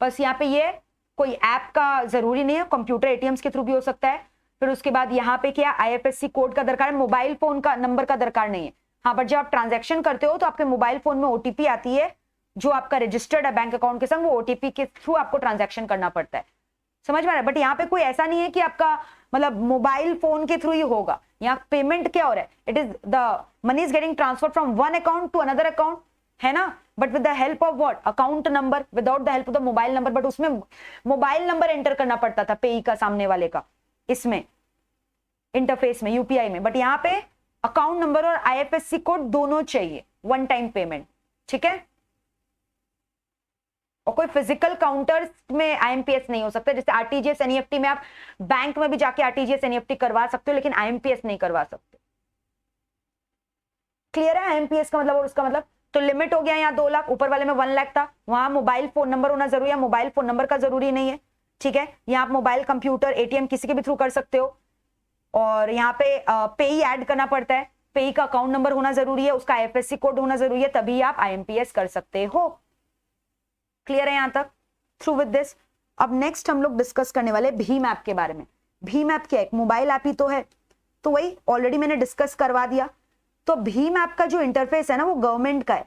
बस यहाँ पे ये कोई ऐप का जरूरी नहीं है, कंप्यूटर एटीएम्स के थ्रू भी हो सकता है। फिर उसके बाद यहाँ पे क्या, आईएफएससी कोड का दरकार है, मोबाइल फोन का नंबर का दरकार नहीं है। हाँ, बट जब आप ट्रांजैक्शन करते हो तो आपके मोबाइल फोन में ओटीपी आती है, जो आपका रजिस्टर्ड है बैंक अकाउंट के संग, वो ओटीपी के थ्रू आपको ट्रांजैक्शन करना पड़ता है, समझ में आ रहा है? बट यहाँ पे कोई ऐसा नहीं है कि आपका मतलब मोबाइल फोन के थ्रू ही होगा। यहाँ पेमेंट क्या हो रहा है? It is the money is getting transfer from one account to another account, है ना? But with the help of what? Account number, without the help of the mobile number. बट उसमें मोबाइल नंबर एंटर करना पड़ता था पेई का, सामने वाले का, इसमें इंटरफेस में, यूपीआई में। बट यहाँ पे अकाउंट नंबर और आईएफएससी कोड दोनों चाहिए, वन टाइम पेमेंट, ठीक है? और कोई फिजिकल काउंटर्स में आईएमपीएस नहीं हो सकता, जैसे आरटीजीएस एनईएफटी में आप बैंक में भी जाके आरटीजीएस एनईएफटी करवा सकते हो, लेकिन आईएमपीएस नहीं करवा सकते। क्लियर है आईएमपीएस का मतलब और उसका मतलब? तो लिमिट हो गया यहाँ 2 लाख, ऊपर वाले में 1 लाख था, वहां मोबाइल फोन नंबर होना जरूरी है, मोबाइल फोन नंबर का जरूरी नहीं है, ठीक है? यहाँ आप मोबाइल, कंप्यूटर, एटीएम किसी के भी थ्रू कर सकते हो। और यहाँ पे पेई ऐड करना पड़ता है, पेई का अकाउंट नंबर होना जरूरी है, उसका आईएफएससी कोड होना जरूरी है, तभी आप आईएमपीएस कर सकते हो। क्लियर है यहाँ तक? थ्रू विद दिस अब नेक्स्ट हम लोग डिस्कस करने वाले भीम ऐप के बारे में। भीम ऐप क्या है? एक मोबाइल ऐप ही तो है, तो वही ऑलरेडी मैंने डिस्कस करवा दिया। तो भीम ऐप का जो इंटरफेस है ना, वो गवर्नमेंट का है,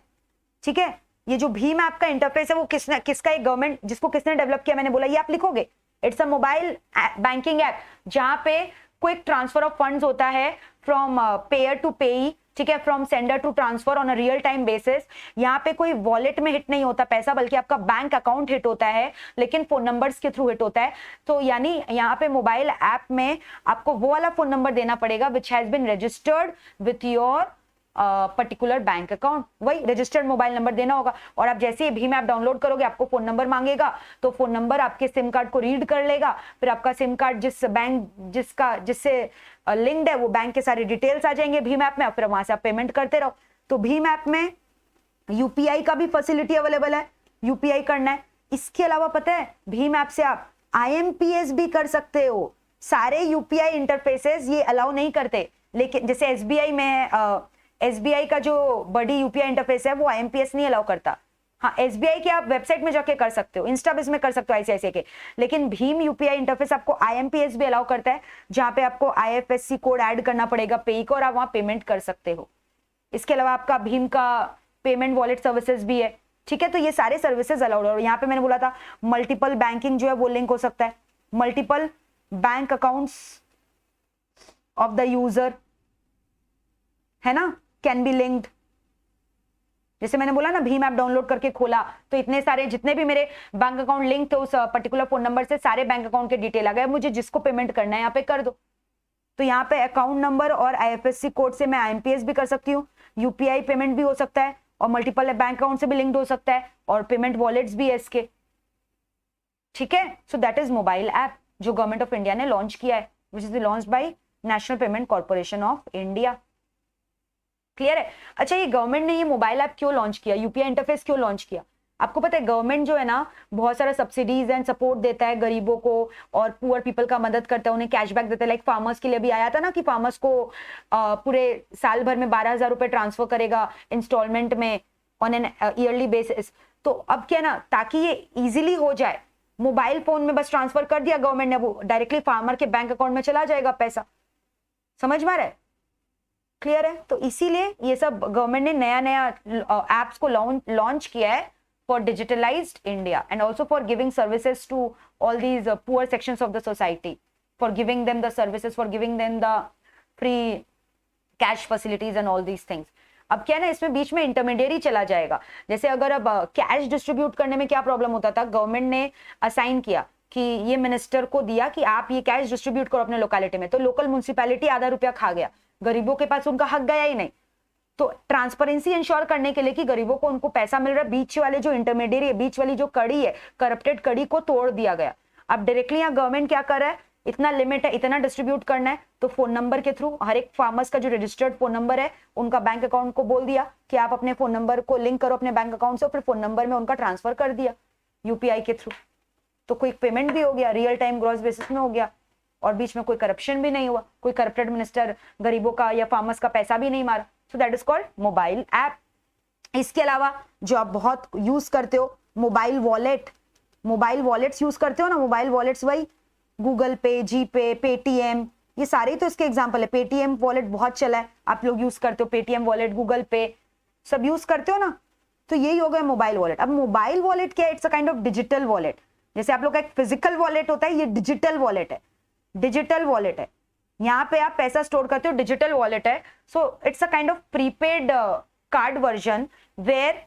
ठीक है? ये जो भीम ऐप का इंटरफेस है वो किसका है? गवर्नमेंट, जिसको किसने डेवलप किया मैंने बोला, ये आप लिखोगे। It's a mobile banking app, जहां पे क्विक ट्रांसफर ऑफ फंड्स होता है फ्रॉम पेयर टू पेई, ठीक है, from sender to transfer on a real time basis. यहाँ पे कोई वॉलेट में हिट नहीं होता पैसा, बल्कि आपका बैंक अकाउंट हिट होता है, लेकिन फोन नंबर्स के थ्रू हिट होता है। तो यानी यहाँ पे मोबाइल ऐप में आपको वो वाला फोन नंबर देना पड़ेगा which has been registered with your particular bank account, वही रजिस्टर्ड मोबाइल नंबर देना होगा। और आप जैसे ही भीम ऐप डाउनलोड करोगे आपको फोन नंबर मांगेगा, तो फोन नंबर आपके सिम कार्ड को रीड कर लेगा, फिर आपका सिम कार्ड जिस बैंक जिससे लिंक्ड है वो बैंक के सारे डिटेल्स आ जाएंगे भीम ऐप में, फिर वहां से आप पेमेंट करते रहो। तो भीम ऐप में यूपीआई का भी फैसिलिटी अवेलेबल है, यूपीआई करना है। इसके अलावा पता है भीम ऐप से आप आईएमपीएस भी कर सकते हो। सारे यूपीआई इंटरफेसेस ये अलाउ नहीं करते, लेकिन जैसे एसबीआई में एसबीआई का जो बड़ी यूपीआई इंटरफेस है वो आईएमपीएस नहीं अलाउ करता। हाँ, एसबीआई के आप वेबसाइट में जाके कर सकते हो, इंस्टाबिज में कर सकते हो आईसीआईसीआई के, लेकिन भीम यूपीआई इंटरफेस आपको आईएमपीएस भी अलाउ करता है, जहां पे आपको आईएफएससी कोड ऐड करना पड़ेगा पेई को, और आप वहां पेमेंट कर सकते हो। इसके अलावा आपका भीम का पेमेंट वॉलेट सर्विसेज भी है, ठीक है। तो ये सारे सर्विसेज अलाउड है। और यहाँ पे मैंने बोला था मल्टीपल बैंकिंग जो है वो लिंक हो सकता है, multiple bank accounts of the user, है ना, कैन बी लिंक्ड। जैसे मैंने बोला ना भीम ऐप डाउनलोड करके खोला तो इतने सारे जितने भी मेरे बैंक अकाउंट लिंक थे उस पर्टिकुलर फोन नंबर से, सारे बैंक अकाउंट के डिटेल आ गए, मुझे जिसको पेमेंट करना है यहाँ पे कर दो। तो यहाँ पे अकाउंट नंबर और आईएफएससी कोड से मैं आईएमपीएस भी कर सकती हूँ, यूपीआई पेमेंट भी हो सकता है, और मल्टीपल बैंक अकाउंट से भी लिंक्ड हो सकता है, और पेमेंट वॉलेट्स भी है इसके, ठीक है। So that is mobile app जो गवर्नमेंट ऑफ इंडिया ने लॉन्च किया है, which is launched by national payment corporation of India. Clear है। अच्छा, ये गवर्नमेंट ने ये मोबाइल ऐप क्यों लॉन्च किया, यूपीआई इंटरफेस क्यों लॉन्च किया? आपको पता है गवर्नमेंट जो है ना बहुत सारा सब्सिडीज एंड सपोर्ट देता है गरीबों को, और पुअर पीपल का मदद करता है, उन्हें कैशबैक देता है। लाइक फार्मर्स के लिए भी आया था ना कि फार्मर्स को पूरे साल भर में 12,000 रुपए ट्रांसफर करेगा इंस्टॉलमेंट में ऑन एन ईयरली बेसिस। तो अब क्या ना, ताकि ये इजीली हो जाए, मोबाइल फोन में बस ट्रांसफर कर दिया गवर्नमेंट ने, वो डायरेक्टली फार्मर के बैंक अकाउंट में चला जाएगा पैसा। समझ में आ रहा है? क्लियर है। तो इसीलिए ये सब गवर्नमेंट ने नया नया एप्स को लॉन्च किया है for digitalized India, and also for giving services to all these poor sections of the society, for giving them the services, for giving them the free cash facilities and all these things. अब क्या है ना, इसमें बीच में intermediary चला जाएगा। जैसे अगर अब कैश डिस्ट्रीब्यूट करने में क्या प्रॉब्लम होता था, गवर्नमेंट ने असाइन किया कि ये मिनिस्टर को दिया कि आप ये कैश डिस्ट्रीब्यूट करो अपने लोकेलिटी में, तो लोकल म्युनिसिपैलिटी आधा रुपया खा गया, गरीबों के पास उनका हक गया ही नहीं। तो ट्रांसपेरेंसी इंश्योर करने के लिए कि गरीबों को उनको पैसा मिल रहा है, बीच वाले जो इंटरमीडिएरी है, बीच वाली जो कड़ी है, करप्टेड कड़ी को तोड़ दिया गया। अब डायरेक्टली यहाँ गवर्नमेंट क्या कर रहा है, इतना लिमिट है, इतना डिस्ट्रीब्यूट करना है, तो फोन नंबर के थ्रू हर एक फार्मर्स का जो रजिस्टर्ड फोन नंबर है, उनका बैंक अकाउंट को बोल दिया कि आप अपने फोन नंबर को लिंक करो अपने बैंक अकाउंट से, और फिर फोन नंबर में उनका ट्रांसफर कर दिया यूपीआई के थ्रू। तो क्विक पेमेंट भी हो गया, रियल टाइम ग्रॉस बेसिस में हो गया, और बीच में कोई करप्शन भी नहीं हुआ, कोई करप्टेड मिनिस्टर गरीबों का या फार्मर्स का पैसा भी नहीं मारा। सो that is called mobile app. इसके अलावा जो आप बहुत यूज करते हो, mobile wallet, mobile wallets use करते हो ना, मोबाइल वॉलेट्स वही गूगल पे, जीपे, पेटीएम, ये सारे तो इसके एग्जाम्पल है। पेटीएम वॉलेट बहुत चला है, आप लोग यूज करते हो पेटीएम वॉलेट, गूगल पे सब यूज करते हो ना, तो यही हो गया मोबाइल वॉलेट। अब मोबाइल वॉलेट क्या है, it's a kind of digital wallet. जैसे आप लोग का एक फिजिकल वॉलेट होता है, ये डिजिटल वॉलेट है, डिजिटल वॉलेट है, यहाँ पे आप पैसा स्टोर करते हो, डिजिटल वॉलेट है। So it's a kind of prepaid card version where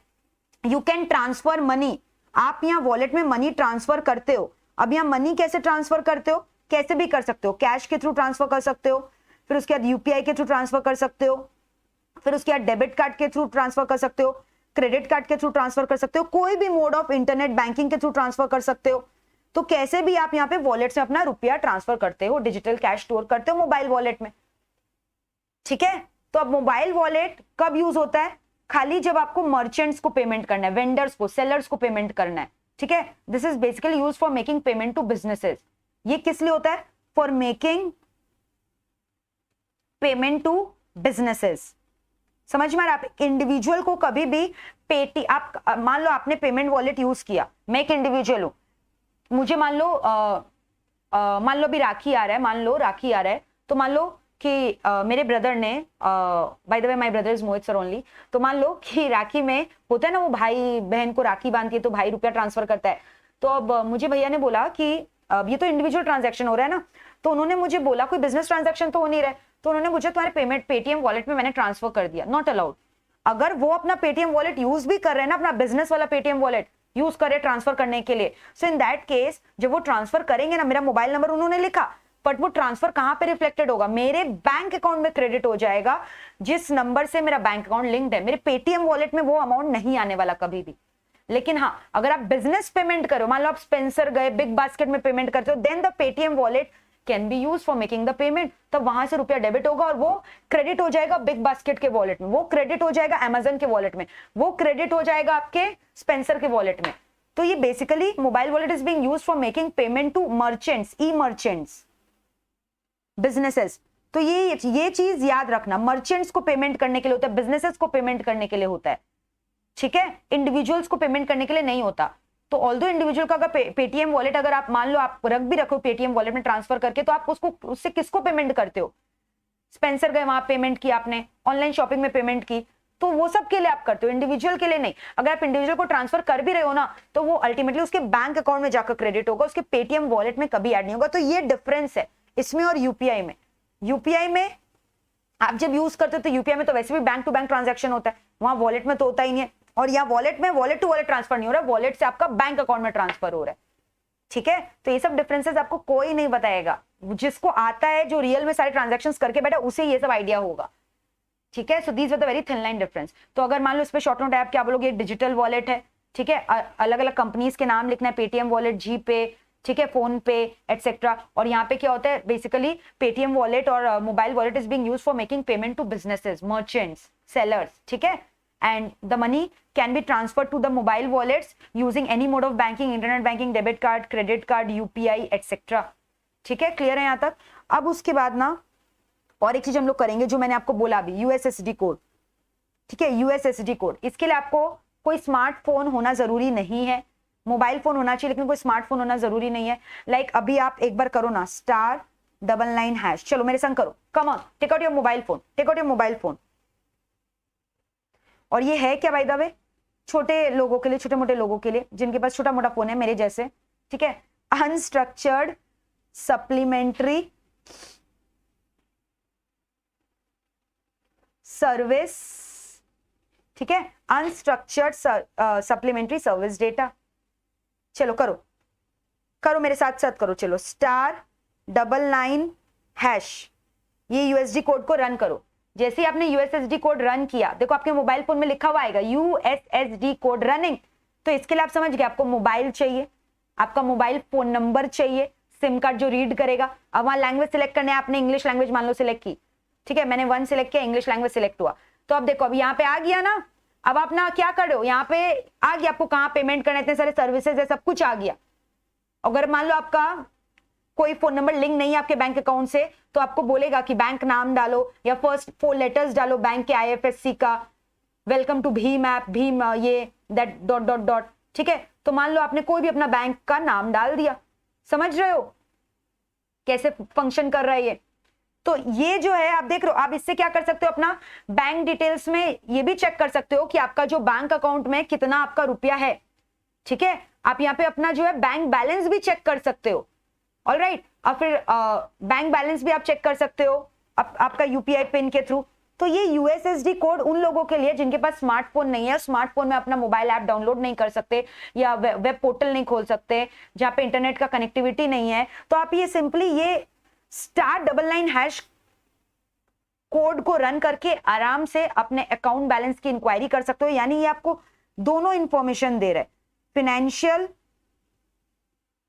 you can transfer money. आप यहाँ वॉलेट में मनी ट्रांसफर करते हो। अब यहाँ मनी कैसे ट्रांसफर करते हो, कैसे भी कर सकते हो, कैश के थ्रू ट्रांसफर कर सकते हो, फिर उसके बाद यूपीआई के थ्रू ट्रांसफर कर सकते हो, फिर उसके बाद डेबिट कार्ड के थ्रू ट्रांसफर कर सकते हो, क्रेडिट कार्ड के थ्रू ट्रांसफर कर सकते हो, कोई भी मोड ऑफ इंटरनेट बैंकिंग के थ्रू ट्रांसफर कर सकते हो। तो कैसे भी आप यहाँ पे वॉलेट से अपना रुपया ट्रांसफर करते हो, डिजिटल कैश स्टोर करते हो मोबाइल वॉलेट में, ठीक है। तो अब मोबाइल वॉलेट कब यूज होता है, खाली जब आपको मर्चेंट्स को पेमेंट करना है, वेंडर्स को, सेलर्स को पेमेंट करना है, ठीक है। This is basically use for making payment to businesses. ये किस लिए होता है, for making payment to businesses. समझ में आ रहा है? आप इंडिविजुअल को कभी भी पेटी, आप मान लो आपने पेमेंट वॉलेट यूज किया, मैं एक इंडिविजुअल हूं, मुझे मान लो अभी राखी आ रहा है, मान लो राखी आ रहा है, तो मान लो कि मेरे ब्रदर ने, by the way my brother is Mohit sir only, तो मान लो कि राखी में होता है ना, वो भाई बहन को राखी बांधती है तो भाई रुपया ट्रांसफर करता है। तो अब मुझे भैया ने बोला कि अब ये तो इंडिविजुअल ट्रांजैक्शन हो रहा है ना, तो उन्होंने मुझे बोला कोई बिजनेस ट्रांजैक्शन तो हो नहीं रहा है, तो तो उन्होंने मुझे तुम्हारे पेमेंट पेटीएम वॉलेट में मैंने ट्रांसफर कर दिया, नॉट अलाउड। अगर वो अपना पेटीएम वॉलेट यूज भी कर रहे हैं ना, अपना बिजनेस वाला पेटीएम वॉलेट यूज करे ट्रांसफर करने के लिए, सो इन दैट केस जब वो ट्रांसफर करेंगे ना, मेरा मोबाइल नंबर उन्होंने लिखा, बट वो ट्रांसफर कहां पे रिफ्लेक्टेड होगा, मेरे बैंक अकाउंट में क्रेडिट हो जाएगा जिस नंबर से मेरा बैंक अकाउंट लिंक्ड है। मेरे पेटीएम वॉलेट में वो अमाउंट नहीं आने वाला कभी भी। लेकिन हाँ, अगर आप बिजनेस पेमेंट करो, मान लो आप स्पेंसर गए, बिग बास्केट में पेमेंट करते हो, then the Paytm wallet can be use for making the payment. तब वहां से रुपया डेबिट होगा और वो क्रेडिट हो जाएगा बिग बास्केट के वॉलेट में, वो क्रेडिट हो जाएगा अमेजन के वॉलेट में, वो क्रेडिट हो जाएगा आपके स्पेंसर के वॉलेट में। तो ये basically mobile wallet is being used for making payment to merchants, e merchants, businesses. तो ये चीज याद रखना, मर्चेंट्स को पेमेंट करने के लिए होता है, बिजनेसेस को पेमेंट करने के लिए होता है, ठीक है, इंडिविजुअल्स को पेमेंट करने के लिए नहीं होता। तो ऑल्दो इंडिविजुअल का अगर पेटीएम वॉलेट अगर आप मान लो आप रख भी रखो पेटीएम वॉलेट में ट्रांसफर करके, तो आप उसको उससे किसको पेमेंट करते हो, स्पेंसर गए वहां पेमेंट की आपने, ऑनलाइन शॉपिंग में पेमेंट की, तो वो सब के लिए आप करते हो, इंडिविजुअल के लिए नहीं। अगर आप इंडिविजुअल को ट्रांसफर कर भी रहे हो ना, तो वो अल्टीमेटली उसके बैंक अकाउंट में जाकर क्रेडिट होगा, उसके पेटीएम वॉलेट में कभी ऐड नहीं होगा। तो ये डिफरेंस है इसमें और यूपीआई में। यूपीआई में आप जब यूज करते हो तो यूपीआई में तो वैसे भी बैंक टू बैंक ट्रांजैक्शन होता है, वहां वॉलेट में तो होता ही नहीं है। और यहाँ वॉलेट में वॉलेट टू वॉलेट ट्रांसफर नहीं हो रहा है, वॉलेट से आपका बैंक अकाउंट में ट्रांसफर हो रहा है, ठीक है। तो ये सब डिफरेंसेस आपको कोई नहीं बताएगा, जिसको आता है, जो रियल में सारे ट्रांजैक्शंस करके बैठा, उसे ये सब आइडिया होगा, ठीक है। So these are the very thin line difference. तो अगर मान लो इस पे शॉर्ट नोट ऐप क्या बोलोगे, डिजिटल वॉलेट है, ठीक है, अलग अलग कंपनीज के नाम लिखना है, पेटीएम वॉलेट, जी पे, ठीक है, फोन पे एटसेट्रा। और यहाँ पे क्या होता है, बेसिकली पेटीएम वॉलेट और mobile wallet is being used for making payment to businesses, merchants, sellers, ठीक है। And the money can be transferred to the mobile wallets using any mode of banking, internet banking, debit card, credit card, UPI, etc. ठीक है, clear है यहाँ तक। अब उसके बाद ना और एक चीज हम लोग करेंगे जो मैंने आपको बोला अभी, यूएसएसडी कोड, ठीक है, यूएसएसडी कोड। इसके लिए आपको कोई स्मार्टफोन होना जरूरी नहीं है, मोबाइल फोन होना चाहिए, लेकिन कोई स्मार्टफोन होना जरूरी नहीं है। लाइक अभी आप एक बार करो ना, *99#, चलो मेरे संग करो, come on, take out your mobile phone, take out your mobile phone. और ये है क्या बाय द वे, छोटे लोगों के लिए, छोटे मोटे लोगों के लिए जिनके पास छोटा मोटा फोन है मेरे जैसे, ठीक है, अनस्ट्रक्चर्ड सप्लीमेंट्री सर्विस, ठीक है, अनस्ट्रक्चर्ड सप्लीमेंट्री सर्विस डेटा। चलो करो करो मेरे साथ साथ करो, चलो *99#, ये यूएसडी कोड को रन करो। जैसे ही आपने यूएसएसडी कोड रन किया, देखो आपके मोबाइल फोन में लिखा हुआ आएगा यूएसएसडी कोड रनिंग। तो इसके लिए आप समझ गए, आपको मोबाइल चाहिए, आपका मोबाइल फोन नंबर चाहिए, सिम कार्ड जो रीड करेगा। अब वहां लैंग्वेज सिलेक्ट करने, आपने इंग्लिश लैंग्वेज मान लो सिलेक्ट की, ठीक है, मैंने 1 सिलेक्ट किया, इंग्लिश लैंग्वेज सिलेक्ट हुआ। तो अब देखो, अब यहाँ पे आ गया ना, अब आप ना क्या कर रहे हो, यहाँ पे आ गया, आपको कहाँ पेमेंट करना है, इतने सारे सर्विसेज है, सब कुछ आ गया। अगर मान लो आपका कोई फोन नंबर लिंक नहीं है आपके बैंक अकाउंट से, तो आपको बोलेगा कि बैंक नाम डालो या फर्स्ट 4 लेटर्स डालो बैंक के आईएफएससी का, welcome to Bhim app, Bhim ये दैट डॉट डॉट डॉट, ठीक है। तो मान लो आपने कोई भी अपना बैंक का नाम डाल दिया, समझ रहे हो कैसे फंक्शन कर रहा है ये। तो ये जो है आप देख रहे हो, आप इससे क्या कर सकते हो, अपना बैंक डिटेल्स में ये भी चेक कर सकते हो कि आपका जो बैंक अकाउंट में कितना आपका रुपया है, ठीक है। आप यहाँ पे अपना जो है बैंक बैलेंस भी चेक कर सकते हो, ऑलराइट। और फिर बैंक बैलेंस भी आप चेक कर सकते हो आपका यूपीआई पिन के थ्रू। तो ये यूएसएसडी कोड उन लोगों के लिए जिनके पास स्मार्टफोन नहीं है, स्मार्टफोन में अपना मोबाइल ऐप डाउनलोड नहीं कर सकते या वेब पोर्टल नहीं खोल सकते, जहां पे इंटरनेट का कनेक्टिविटी नहीं है, तो आप ये सिंपली ये *99# कोड को रन करके आराम से अपने अकाउंट बैलेंस की इंक्वायरी कर सकते हो। यानी ये आपको दोनों इंफॉर्मेशन दे रहा है, फाइनेंशियल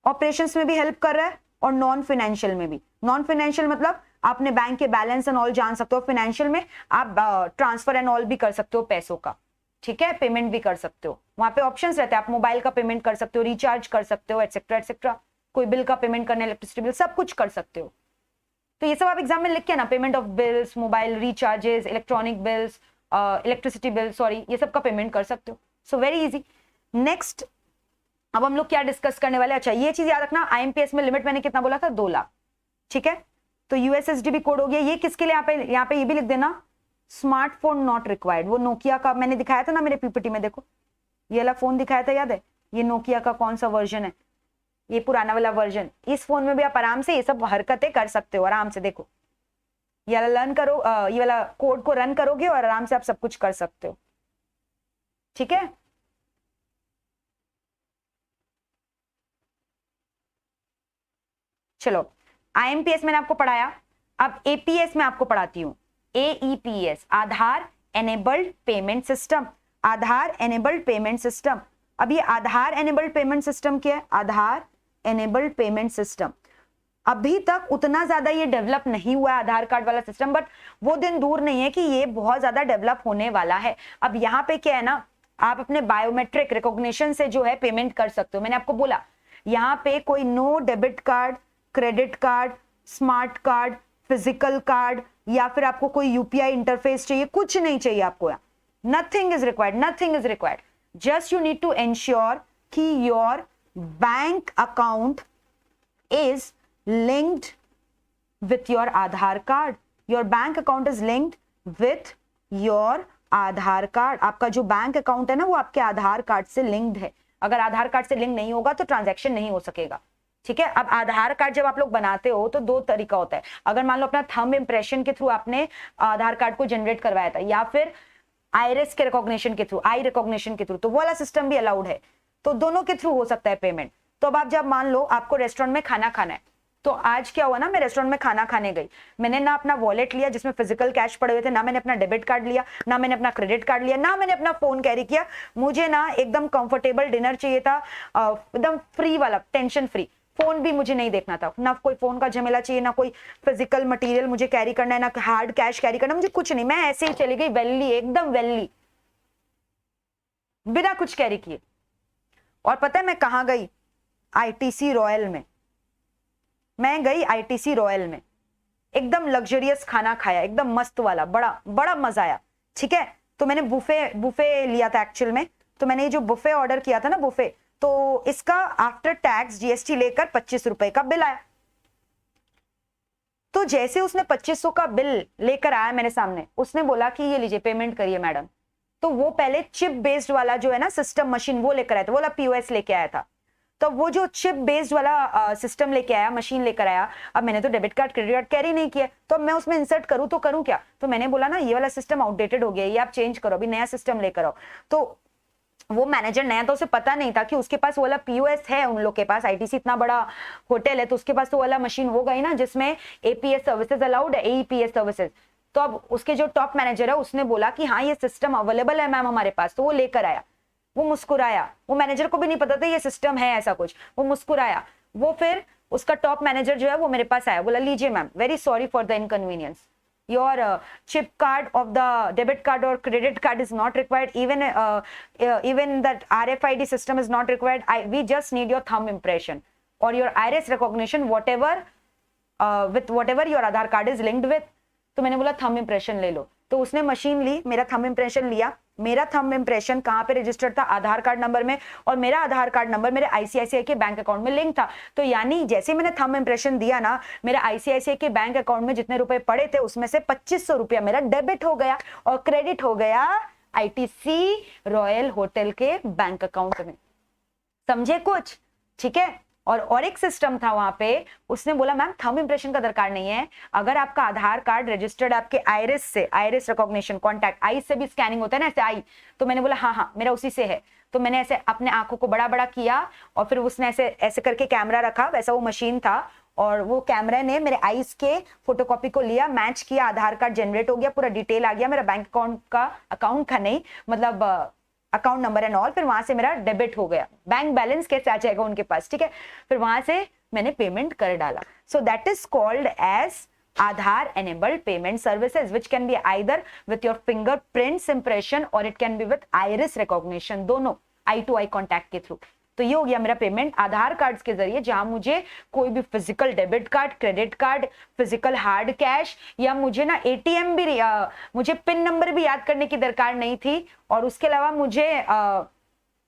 ऑपरेशंस में भी हेल्प कर रहा है और नॉन फाइनेंशियल में भी। नॉन फाइनेंशियल मतलब आपने बैंक के बैलेंस एंड ऑल जान सकते हो, फाइनेंशियल में आप ट्रांसफर एंड ऑल भी कर सकते हो पैसों का, ठीक है, पेमेंट भी कर सकते हो। वहां पे ऑप्शंस रहते हैं, आप मोबाइल का पेमेंट कर सकते हो, रिचार्ज कर सकते हो, एटसेट्रा एटसेट्रा, कोई बिल का पेमेंट करना, इलेक्ट्रिसिटी बिल, सब कुछ कर सकते हो। तो ये सब आप एग्जाम में लिख के ना, payment of bills, mobile recharges, electronic bills, electricity bill, sorry, ये सब का पेमेंट कर सकते हो। सो वेरी इजी। नेक्स्ट अब हम लोग क्या डिस्कस करने वाले, अच्छा ये चीज याद रखना, आईएमपीएस में लिमिट मैंने कितना बोला था, 2 लाख, ठीक है। तो यूएसएसडी भी कोड हो गया, ये किसके लिए, यहाँ पे ये भी लिख देना, स्मार्टफोन नॉट रिक्वायर्ड। वो नोकिया का मैंने दिखाया था ना मेरे पीपीटी में, देखो ये वाला फोन दिखाया था, याद है, ये नोकिया का कौन सा वर्जन है, ये पुराना वाला वर्जन। इस फोन में भी आप आराम से ये सब हरकतें कर सकते हो, आराम से। देखो ये वाला लर्न करो, ये वाला कोड को रन करोगे और आराम से आप सब कुछ कर सकते हो। ठीक है, चलो आईएमपीएस मैंने आपको पढ़ाया, अब एपीएस में आपको पढ़ाती हूं। एईपीएस, आधार एनेबल्ड पेमेंट सिस्टम। आधार एनेबल्ड पेमेंट सिस्टम। अब ये आधार एनेबल्ड पेमेंट सिस्टम क्या है? आधार एनेबल्ड पेमेंट सिस्टम अभी तक उतना ज्यादा ये डेवलप नहीं हुआ है आधार कार्ड वाला सिस्टम, बट वो दिन दूर नहीं है कि ये बहुत ज्यादा डेवलप होने वाला है। अब यहाँ पे क्या है ना, आप अपने बायोमेट्रिक रिकॉग्निशन से जो है पेमेंट कर सकते हो। मैंने आपको बोला यहाँ पे कोई no debit card, credit card, smart card, physical card या फिर आपको कोई यूपीआई इंटरफेस चाहिए, कुछ नहीं चाहिए आपको। Nothing is required, nothing is required. Just you need to ensure कि your bank account is linked with your Aadhaar card. Your bank account is linked with your Aadhaar card. आपका जो bank account है ना वो आपके आधार card से linked है। अगर आधार कार्ड से लिंक नहीं होगा तो ट्रांजैक्शन नहीं हो सकेगा। ठीक है, अब आधार कार्ड जब आप लोग बनाते हो तो दो तरीका होता है। अगर मान लो अपना थंब इंप्रेशन के थ्रू आपने आधार कार्ड को जनरेट करवाया था, या फिर आइरिस के रिकॉग्निशन के थ्रू, आई रिकॉग्निशन के थ्रू, तो वो वाला सिस्टम भी अलाउड है। तो दोनों के थ्रू हो सकता है पेमेंट। तो अब आप जब मान लो आपको रेस्टोरेंट में खाना खाना है, तो आज क्या हुआ ना, मैं रेस्टोरेंट में खाना खाने गई, मैंने ना अपना वॉलेट लिया जिसमें फिजिकल कैश पड़े हुए थे, ना मैंने अपना डेबिट कार्ड लिया, ना मैंने अपना क्रेडिट कार्ड लिया, ना मैंने अपना फोन कैरी किया। मुझे ना एकदम कंफर्टेबल डिनर चाहिए था, एकदम फ्री वाला, टेंशन फ्री। फोन भी मुझे नहीं देखना था, ना कोई फोन का झमेला चाहिए, ना कोई फिजिकल मटेरियल मुझे कैरी करना है, ना हार्ड कैश कैरी करना, मुझे कुछ नहीं। मैं ऐसे ही चली गई वेली, एकदम वेली, बिना कुछ कैरी किए। और पता है मैं कहाँ गई? आईटीसी रॉयल में। मैं गई आईटीसी रॉयल में, एकदम लग्जरियस खाना खाया, एकदम मस्त वाला, बड़ा बड़ा मजा आया। ठीक है, तो मैंने बुफे लिया था एक्चुअल में। तो मैंने ये जो बुफे ऑर्डर किया था ना, बुफे, तो इसका आफ्टर टैक्स जीएसटी लेकर 25 रुपए का बिल आया। तो जैसे उसने 2500 का बिल लेकर आया मेरे सामने, उसने बोला कि ये लीजिए पेमेंट करिए मैडम। तो वो पहले चिप बेस्ड वाला जो है ना सिस्टम, मशीन, वो लेकर आया था, वो वाला पीओएस लेके आया था। तो वो जो चिप बेस्ड वाला सिस्टम लेके आया, मशीन लेकर आया। अब मैंने तो debit card, credit card carry नहीं किया, तो अब मैं उसमें इंसर्ट करूं तो करूं क्या? तो मैंने बोला ना ये वाला सिस्टम आउटडेटेड हो गया, ये आप चेंज करो, अभी नया सिस्टम लेकर आओ। तो वो मैनेजर नया, तो उसे पता नहीं था कि उसके पास वो वाला पीओएस है। उन लोग के पास, आईटीसी इतना बड़ा होटल है तो उसके पास तो वाला मशीन वो गई ना जिसमें एपीएस सर्विसेज अलाउड है, एईपीएस सर्विसेज। तो अब उसके जो टॉप मैनेजर है उसने बोला कि हाँ ये सिस्टम अवेलेबल है मैम हमारे पास, तो वो लेकर आया। वो मुस्कुराया, वो मैनेजर को भी नहीं पता था ये सिस्टम है ऐसा कुछ। वो मुस्कुराया, वो फिर उसका टॉप मैनेजर जो है वो मेरे पास आया, बोला लीजिए ma'am, very sorry for the inconvenience, your chip card of the debit card और credit card is not required, even that RFID system is not required. We just need your thumb impression or your iris recognition, whatever with whatever your Aadhaar card is linked with. तो मैंने बोला thumb impression ले लो। तो उसने machine ली, मेरा thumb impression लिया। मेरा thumb impression कहाँ पे रजिस्टर्ड था? आधार कार्ड नंबर में, और मेरा आधार कार्ड नंबर मेरे आईसीआईसीआई के बैंक अकाउंट में लिंक था। तो यानी जैसे मैंने थंब इंप्रेशन दिया ना, मेरा आईसीआईसीआई के बैंक अकाउंट में जितने रुपए पड़े थे उसमें से 2500 रुपया मेरा डेबिट हो गया और क्रेडिट हो गया आईटीसी रॉयल होटल के बैंक अकाउंट में। समझे कुछ? ठीक है। और एक सिस्टम था वहां पे, उसने बोला मैम थंब इंप्रेशन का दरकार नहीं है, अगर आपका आधार कार्ड रजिस्टर्ड आपके आइरिस से, आइरिस रिकॉग्निशन, कॉन्टैक्ट आई से भी स्कैनिंग होता है ना ऐसे आई। तो मैंने बोला हाँ हाँ मेरा उसी से है। तो मैंने ऐसे अपने आंखों को बड़ा बड़ा किया और फिर उसने ऐसे ऐसे करके कैमरा रखा, वैसा वो मशीन था, और वो कैमरा ने मेरे आईज के फोटोकॉपी को लिया, मैच किया, आधार कार्ड जनरेट हो गया, पूरा डिटेल आ गया मेरा बैंक अकाउंट का नहीं, मतलब अकाउंट नंबर एंड ऑल। फिर वहां से मेरा डेबिट हो गया। बैंक बैलेंस कैसे आ जाएगा उनके पास? ठीक है, फिर वहां से मैंने पेमेंट कर डाला। So that is called as Aadhaar enabled payment services, which can be either with your fingerprints impression or it can be with iris recognition, दोनों आई टू आई कॉन्टैक्ट के थ्रू। तो ये हो गया मेरा पेमेंट आधार कार्ड के जरिए, जहां मुझे कोई भी physical debit card, credit card, physical hard cash, या मुझे ना एटीएम भी, मुझे पिन नंबर भी याद करने की दरकार नहीं थी, और उसके अलावा मुझे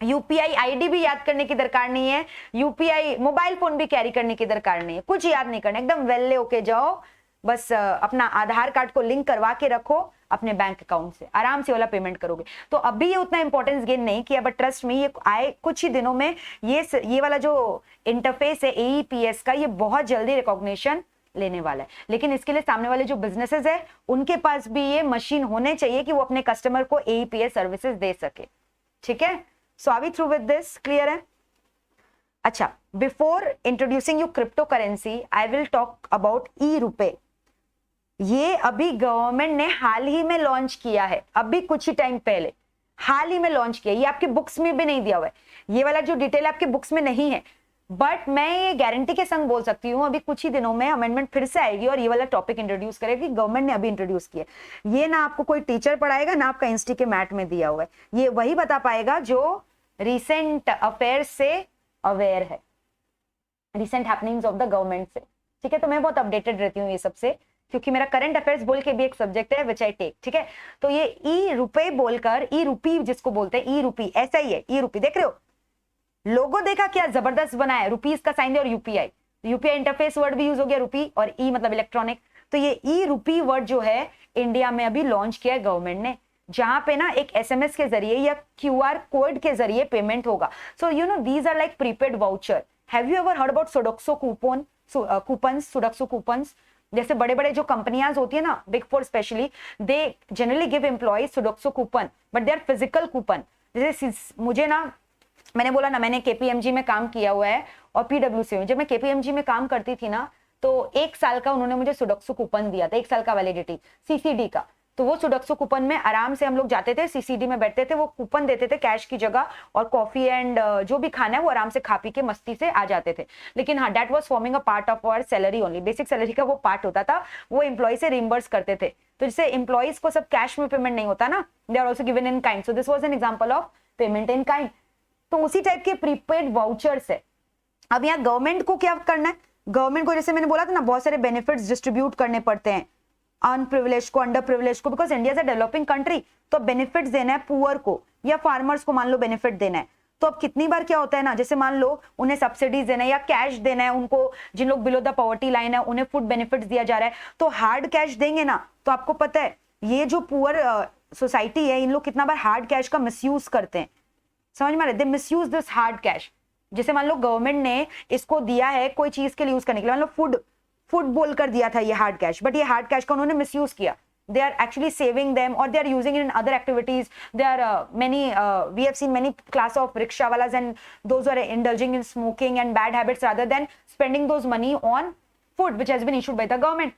यूपीआई आईडी भी याद करने की दरकार नहीं है, यूपीआई मोबाइल फोन भी कैरी करने की दरकार नहीं है, कुछ याद नहीं करना, एकदम वेले होके जाओ, बस अपना आधार कार्ड को लिंक करवा के रखो अपने बैंक अकाउंट से, आराम से वाला पेमेंट करोगे। तो अभी ये उतना इंपॉर्टेंस गेन नहीं किया, बट ट्रस्ट मी ये आए कुछ ही दिनों में ये वाला जो इंटरफेस है एईपीएस का, ये बहुत जल्दी रिकॉग्निशन लेने वाला है। लेकिन इसके लिए सामने वाले जो बिजनेसेस है उनके पास भी ये मशीन होने चाहिए कि वो अपने कस्टमर को AePS सर्विसेज दे सके। ठीक है, so are we through with this? Clear है? अच्छा, before introducing you crypto currency I will talk about e-रुपए। ये अभी गवर्नमेंट ने हाल ही में लॉन्च किया है, अभी कुछ ही टाइम पहले हाल ही में लॉन्च किया। ये आपके बुक्स में भी नहीं दिया हुआ है, ये वाला जो डिटेल आपके बुक्स में नहीं है, बट मैं ये गारंटी के संग बोल सकती हूँ अभी कुछ ही दिनों में अमेंडमेंट फिर से आएगी और ये वाला टॉपिक इंट्रोड्यूस करेगी। गवर्नमेंट ने अभी इंट्रोड्यूस किया। ये ना आपको कोई टीचर पढ़ाएगा ना आपका इंस्टी के मैट में दिया हुआ है, ये वही बता पाएगा जो रिसेंट अफेयर से अवेयर है, recent happenings of the government से। ठीक है, तो मैं बहुत अपडेटेड रहती हूँ ये सबसे, क्योंकि मेरा करंट अफेयर्स बोल के भी एक सब्जेक्ट है विच आई टेक। ठीक है, तो ये e-रुपए बोलकर, e-रुपी जिसको बोलते हैं, e-रुपी ऐसा ही है, e-रुपी देख रहे हो, लोगो देखा क्या जबरदस्त बनाया, रुपीज का साइन और यूपीआई, यूपीआई इंटरफेस वर्ड भी यूज हो गया, रुपी और ई मतलब इलेक्ट्रॉनिक। तो ये e-रुपी वर्ड जो है इंडिया में अभी लॉन्च किया है गवर्नमेंट ने, जहां पे ना एक SMS के जरिए या QR कोड के जरिए पेमेंट होगा। So you know these are like prepaid voucher. Have you ever heard about Sodexo Sodexo coupons? जैसे बड़े बड़े जो कंपनियां होती है ना, big four specially, they generally give employees Sodexo coupon, but they are physical coupon. जैसे मुझे ना, मैंने बोला ना मैंने KPMG में काम किया हुआ है और PwC में। जब मैं KPMG में काम करती थी ना, तो 1 साल का उन्होंने मुझे सुडोक्सो कूपन दिया था, 1 साल का वैलिडिटी CCD का। तो वो सुडोक्सो कूपन में आराम से हम लोग जाते थे, CCD में बैठते थे, वो कूपन देते थे कैश की जगह, और कॉफी एंड जो भी खाना है वो आराम से खा पी के मस्ती से आ जाते थे। लेकिन हाँ, that was forming a part of our salary only, basic salary का वो पार्ट होता था, वो एम्प्लॉय से रिम्बर्स करते थे। तो जैसे एम्प्लॉइज को सब कैश में पेमेंट नहीं होता ना, they are also given in kind, so this was an example of payment in kind. तो उसी टाइप के प्रीपेड वाउचर्स है। अब यहाँ गवर्नमेंट को क्या करना है, गवर्नमेंट को जैसे मैंने बोला था ना, बहुत सारे बेनिफिट्स डिस्ट्रीब्यूट करने पड़ते हैं अनप्रिविलेज को, अंडर प्रिविलेज को, because India is a developing country. तो बेनिफिट्स देना है पुअर को या फार्मर्स को, मान लो बेनिफिट देना है। तो अब कितनी बार क्या होता है ना, जैसे मान लो उन्हें सब्सिडीज देना है या कैश देना है उनको, जिन लोग बिलो द पॉवर्टी लाइन है उन्हें फूड बेनिफिट्स दिया जा रहा है, तो हार्ड कैश देंगे ना, तो आपको पता है ये जो पुअर सोसाइटी है, इन लोग कितना बार हार्ड कैश का मिसयूज करते हैं। समझ में आ रहा है? दे मिसयूज दिस हार्ड कैश। जैसे मान लो गवर्नमेंट ने इसको दिया है कोई चीज के लिए यूज करने के लिए, मान लो फूड बोल कर दिया था ये हार्ड कैश, बट ये हार्ड कैश का उन्होंने मिसयूज किया। They are actually saving them or they are using it in other activities. There are we have seen many class of rickshawalas and those who are indulging in smoking and bad habits rather than spending those money on food which has been issued by the government.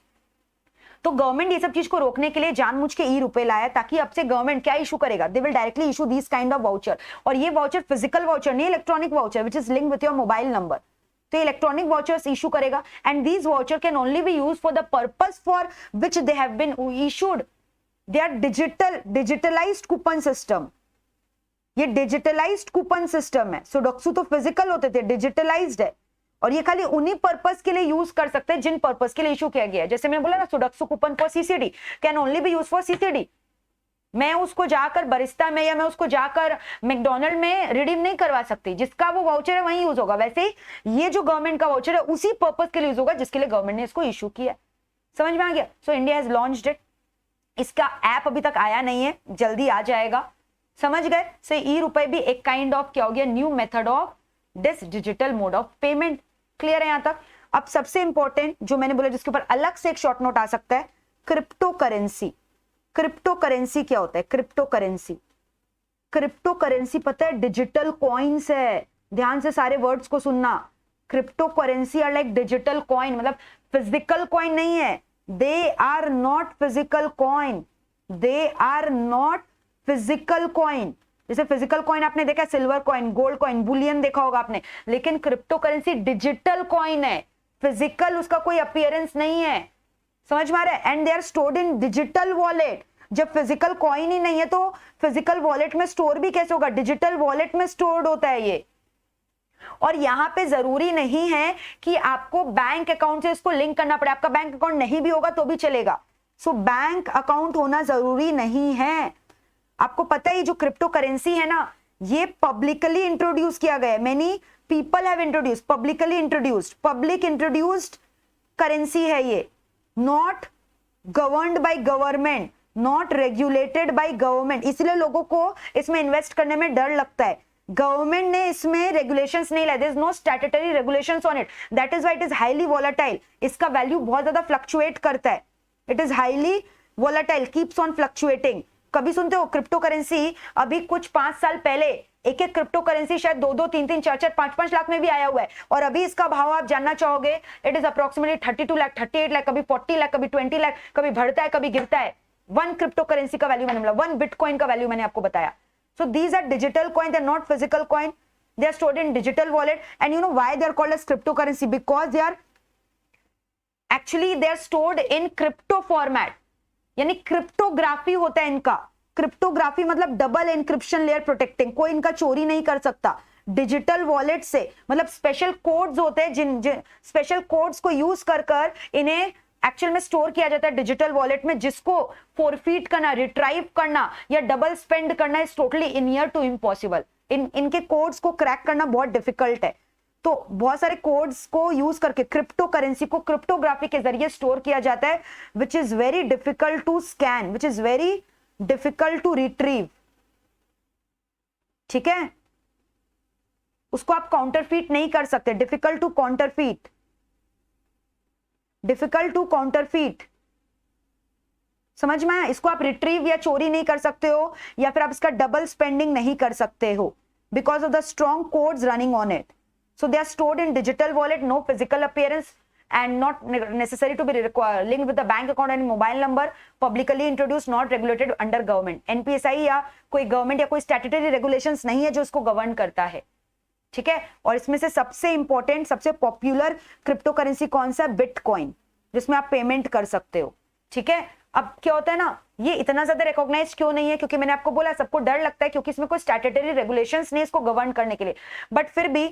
तो government ये सब चीज को रोकने के लिए जानबूझ के e-रुपए लाया, ताकि अब से गवर्नमेंट क्या इशू करेगा, they will directly issue this kind of voucher. और ये वाउचर फिजिकल वाउचर नहीं, electronic voucher which is linked with your mobile number. तो इलेक्ट्रॉनिक वाउचर्स इशू करेगा and these voucher can only be used for the purpose for which they have been issued. They are digitalized coupon system. ये digitalized coupon system है। सुडोक्सो तो physical होते थे, digitalised है, और ये खाली उन्हीं पर्पस के लिए यूज कर सकते हैं जिन पर्पस के लिए इशू किया गया है। जैसे मैंने बोला ना, Sodexo coupon for CCD can only be use for CCD। मैं उसको जाकर बरिस्ता में या मैं उसको जाकर मैकडोनल्ड में रिडीम नहीं करवा सकती, जिसका वो वाउचर है वहीं यूज होगा। वैसे ही ये जो गवर्नमेंट का वाउचर है उसी पर्पस के लिए यूज होगा जिसके लिए गवर्नमेंट ने इसको इशू किया। समझ में आ गया? So India has launched it. इसका ऐप अभी तक आया नहीं है, जल्दी आ जाएगा। समझ गए? सो e-रुपए भी एक काइंड ऑफ क्या हो गया, new method of this digital mode of payment. Clear है यहां तक? अब सबसे इंपॉर्टेंट जो मैंने बोला, जिसके ऊपर अलग से एक शॉर्ट नोट आ सकता है, क्रिप्टो करेंसी। क्रिप्टो करेंसी क्या होता है? क्रिप्टो करेंसी पता है डिजिटल कॉइन्स है। ध्यान से सारे वर्ड्स को सुनना। Crypto currency are like digital coin, मतलब फिजिकल कॉइन नहीं है। They are not physical coin, they are not physical coin. जैसे फिजिकल कॉइन आपने देखा, silver coin, gold coin, bullion देखा होगा आपने, लेकिन क्रिप्टो करेंसी डिजिटल कॉइन है, फिजिकल उसका कोई अपीयरेंस नहीं है। समझ में आ रहा है? And they are stored in digital wallet. जब फिजिकल कॉइन ही नहीं है तो फिजिकल वॉलेट में स्टोर भी कैसे होगा? डिजिटल वॉलेट में स्टोर्ड होता है ये। और यहां पे जरूरी नहीं है कि आपको बैंक अकाउंट से इसको लिंक करना पड़े, आपका बैंक अकाउंट नहीं भी होगा तो भी चलेगा। सो बैंक अकाउंट होना जरूरी नहीं है। आपको पता है जो क्रिप्टो करेंसी है ना, ये पब्लिकली इंट्रोड्यूस किया गया है। Many people have introduced, publicly introduced, public introduced currency है ये, not governed by government, not regulated by government. इसलिए लोगों को इसमें इन्वेस्ट करने में डर लगता है। गवर्नमेंट ने इसमें रेगुलेशंस नहीं लाए, there is no statutory regulations on it, that is why it is highly volatile, इसका वैल्यू बहुत ज्यादा फ्लक्चुएट करता है, it is highly volatile, keeps on fluctuating. कभी सुनते हो क्रिप्टो करेंसी, अभी कुछ 5 साल पहले एक एक क्रिप्टो करेंसी शायद 2-2, 3-3, 4-4, 5-5 लाख में भी आया हुआ है, और अभी इसका भाव आप जानना चाहोगे, it is approximately 32 lakh, 38 lakh, कभी 40 लाख, कभी 20 लाख, कभी बढ़ता है कभी गिरता है। वन क्रिप्टो करेंसी का वैल्यू मैंने बोला, वन बिटकॉइन का वैल्यू मैंने आपको बताया। So these are digital coin, they are not physical coin, they are stored in digital wallet, and you know why they are called as cryptocurrency, because they are stored in crypto format, यानी cryptography होता है इनका। Cryptography मतलब double encryption layer protecting, कोई इनका चोरी नहीं कर सकता। डिजिटल वॉलेट से मतलब स्पेशल कोड्स होते हैं, जिन स्पेशल कोड्स को यूज कर इन्हें एक्चुअल में स्टोर किया जाता है डिजिटल वॉलेट में, जिसको फोरफीट करना, रिट्राइव करना या डबल स्पेंड करना is totally near to impossible. इनके कोड्स को क्रैक करना बहुत डिफिकल्ट है, तो बहुत सारे कोड्स को यूज करके क्रिप्टो करेंसी को क्रिप्टोग्राफी के जरिए स्टोर किया जाता है, which is very difficult to scan, which is very difficult to retrieve. ठीक है, उसको आप काउंटरफीट नहीं कर सकते, difficult to counterfeit, difficult to counterfeit, समझ में आया? इसको आप रिट्रीव या चोरी नहीं कर सकते हो, या फिर आप इसका डबल स्पेंडिंग नहीं कर सकते हो, because of the strong codes running on it. So they are stored in digital wallet, no physical appearance and not necessary to be linked with the bank account and mobile number, publicly introduced, not regulated under government, NPSI या कोई government या कोई statutory regulations नहीं है जो इसको govern करता है। ठीक है, और इसमें से सबसे इंपॉर्टेंट, सबसे पॉपुलर क्रिप्टो करेंसी कौन सा है? बिटकॉइन, जिसमें आप पेमेंट कर सकते हो। ठीक है, अब क्या होता है ना, ये इतना ज्यादा रिकॉग्नाइज क्यों नहीं है? क्योंकि मैंने आपको बोला सबको डर लगता है, क्योंकि इसमें कोई स्टैट्यूटरी रेगुलेशंस नहीं इसको गवर्न करने के लिए, बट फिर भी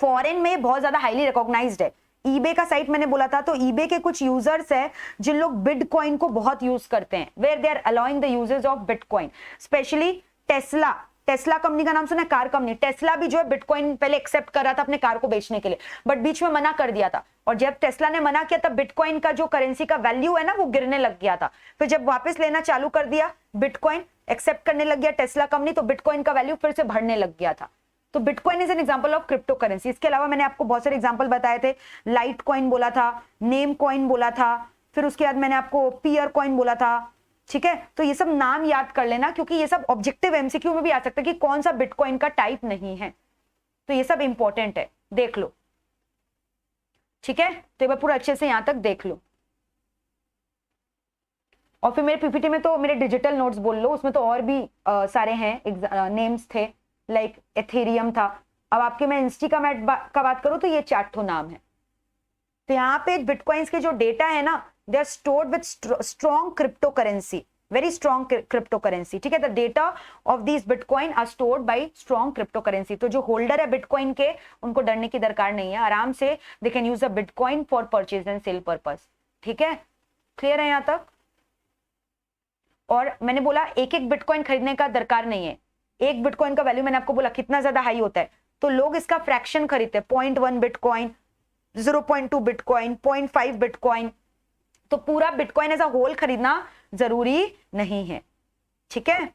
फॉरेन में बहुत ज्यादा हाईली रिकॉग्नाइज्ड है। ईबे का साइट मैंने बोला था, तो ईबे के कुछ यूजर्स है जिन लोग बिटकॉइन को बहुत यूज करते हैं, where they are allowing the uses of bitcoin, specially Tesla. Tesla company का नाम सुना है? Car company. टेस्ला भी जो है बिटकॉइन पहले एक्सेप्ट कर रहा था अपने कार को बेचने के लिए, बट बीच में मना कर दिया था, और जब टेस्ला ने मना किया तब बिटकॉइन का जो करेंसी का वैल्यू है ना वो गिरने लग गया था। फिर जब वापस लेना चालू कर दिया, बिटकॉइन एक्सेप्ट करने लग गया टेस्ला कंपनी, तो बिटकॉइन का वैल्यू फिर से बढ़ने लग गया था। तो bitcoin is an example of crypto currency. इसके अलावा मैंने आपको बहुत सारे एग्जांपल बताए थे, लाइट कॉइन बोला था, नेम कॉइन बोला था, फिर उसके बाद मैंने आपको पियर कॉइन बोला था। ठीक है, तो ये सब नाम याद कर लेना, क्योंकि ये सब ऑब्जेक्टिव एमसीक्यू में भी आ सकता है कि कौन सा बिटकॉइन का टाइप नहीं है, तो ये सब इंपॉर्टेंट है, देख लो। ठीक है, तो एक बार पूरा अच्छे से यहां तक देख लो, और फिर मेरे पीपीटी में तो मेरे डिजिटल नोट्स बोल लो, उसमें तो और भी सारे हैं, नेम्स थे, लाइक एथेरियम था। अब आपके मैं इंस्टी का बात करूं तो ये 4 नाम है। तो यहाँ पे बिटकॉइंस के जो डेटा है ना, they are stored with strong crypto currency, very strong crypto currency. ठीक है, the data of these bitcoin are stored by strong crypto currency. तो जो होल्डर है बिटकॉइन के, उनको डरने की दरकार नहीं है, आराम से they can use a bitcoin for purchase and sale purpose. ठीक है, क्लियर है यहाँ तक? और मैंने बोला एक एक बिटकॉइन खरीदने का दरकार नहीं है। एक बिटकॉइन का वैल्यू मैंने आपको बोला कितना ज्यादा हाई होता है, तो लोग इसका फ्रैक्शन खरीदते हैं, 0.1 बिटकॉइन, 0.2 बिटकॉइन, 0.5 बिटकॉइन। तो पूरा बिटकॉइन एज अ होल खरीदना जरूरी नहीं है। ठीक है,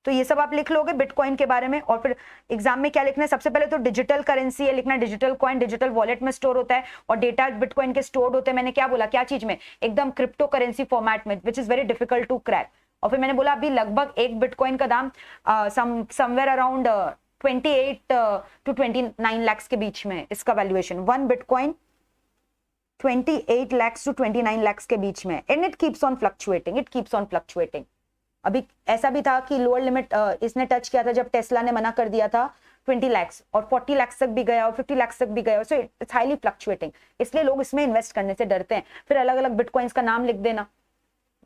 तो ये सब आप लिख लोगे बिटकॉइन के बारे में। और फिर एग्जाम में क्या लिखना है? सबसे पहले तो डिजिटल करेंसी है लिखना, डिजिटल कॉइन डिजिटल वॉलेट में स्टोर होता है, और डेटा बिटकॉइन के स्टोर्ड होते हैं। मैंने क्या बोला, क्या चीज में? एकदम क्रिप्टो करेंसी फॉर्मेट में, which is very difficult to crack. और फिर मैंने बोला अभी लगभग एक बिटकॉइन का दाम समवेयर अराउंड 28 to 29 लाख के बीच में इसका valuation. 1 bitcoin 28 lakhs to 29 lakhs के बीच में, and it keeps on fluctuating, it keeps on fluctuating. अभी ऐसा भी था कि लोअर लिमिट इसने टच किया था जब टेस्ला ने मना कर दिया था 20 lakhs, और 40 lakhs तक भी गया और 50 lakhs तक भी गया। सो इट्स हाईली फ्लक्चुएटिंग, इसलिए लोग इसमें इन्वेस्ट करने से डरते हैं। फिर अलग अलग बिटकॉइंस का नाम लिख देना,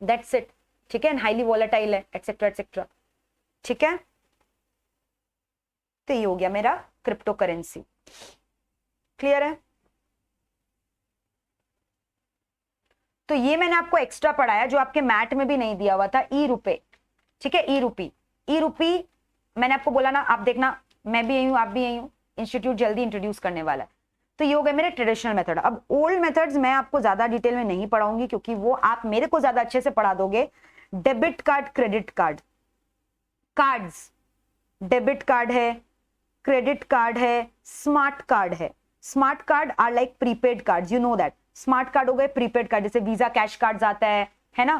दैट्स इट। ठीक है, हाईली वॉलेटाइल है, एटसेट्रा एटसेट्रा। ठीक है, तो ये हो गया मेरा क्रिप्टो करेंसी। क्लियर है? तो ये मैंने आपको एक्स्ट्रा पढ़ाया जो आपके मैट में भी नहीं दिया हुआ था, ई रुपए। ठीक है, ई रुपी मैंने आपको बोला ना, आप देखना मैं भी यही हूं, आप भी यही हूं, इंस्टीट्यूट जल्दी इंट्रोड्यूस करने वाला है। तो ये हो गए मेरे ट्रेडिशनल मेथड। अब ओल्ड मेथड्स मैं आपको ज्यादा डिटेल में नहीं पढ़ाऊंगी, क्योंकि वो आप मेरे को ज्यादा अच्छे से पढ़ा दोगे। Debit card, credit card, cards, debit card है, क्रेडिट कार्ड है, स्मार्ट कार्ड है। Smart card are like prepaid card, you know that. Smart card हो गए प्रीपेड कार्ड, जैसे वीजा कैश कार्ड आता है ना।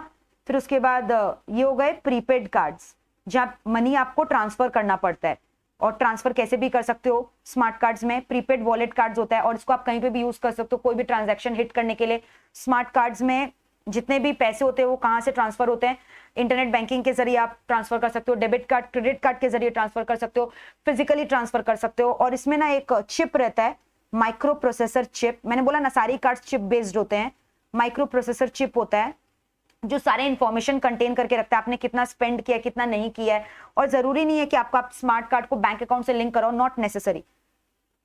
फिर उसके बाद ये हो गए प्रीपेड कार्ड्स, जहां मनी आपको ट्रांसफर करना पड़ता है, और ट्रांसफर कैसे भी कर सकते हो स्मार्ट कार्ड्स में। प्रीपेड वॉलेट कार्ड्स होता है, और इसको आप कहीं पे भी यूज कर सकते हो कोई भी ट्रांजैक्शन हिट करने के लिए। स्मार्ट कार्ड्स में जितने भी पैसे होते हैं वो कहाँ से ट्रांसफर होते हैं, इंटरनेट बैंकिंग के जरिए आप ट्रांसफर कर सकते हो, डेबिट कार्ड क्रेडिट कार्ड के जरिए ट्रांसफर कर सकते हो, फिजिकली ट्रांसफर कर सकते हो। और इसमें ना एक चिप रहता है, माइक्रो प्रोसेसर चिप। मैंने बोला ना सारी कार्ड चिप बेस्ड होते हैं। माइक्रो प्रोसेसर चिप होता है जो सारे इंफॉर्मेशन कंटेन करके रखता है, आपने कितना स्पेंड किया कितना नहीं किया है। और जरूरी नहीं है कि आपको आप स्मार्ट कार्ड को बैंक अकाउंट से लिंक कराओ, नॉट नेसेसरी,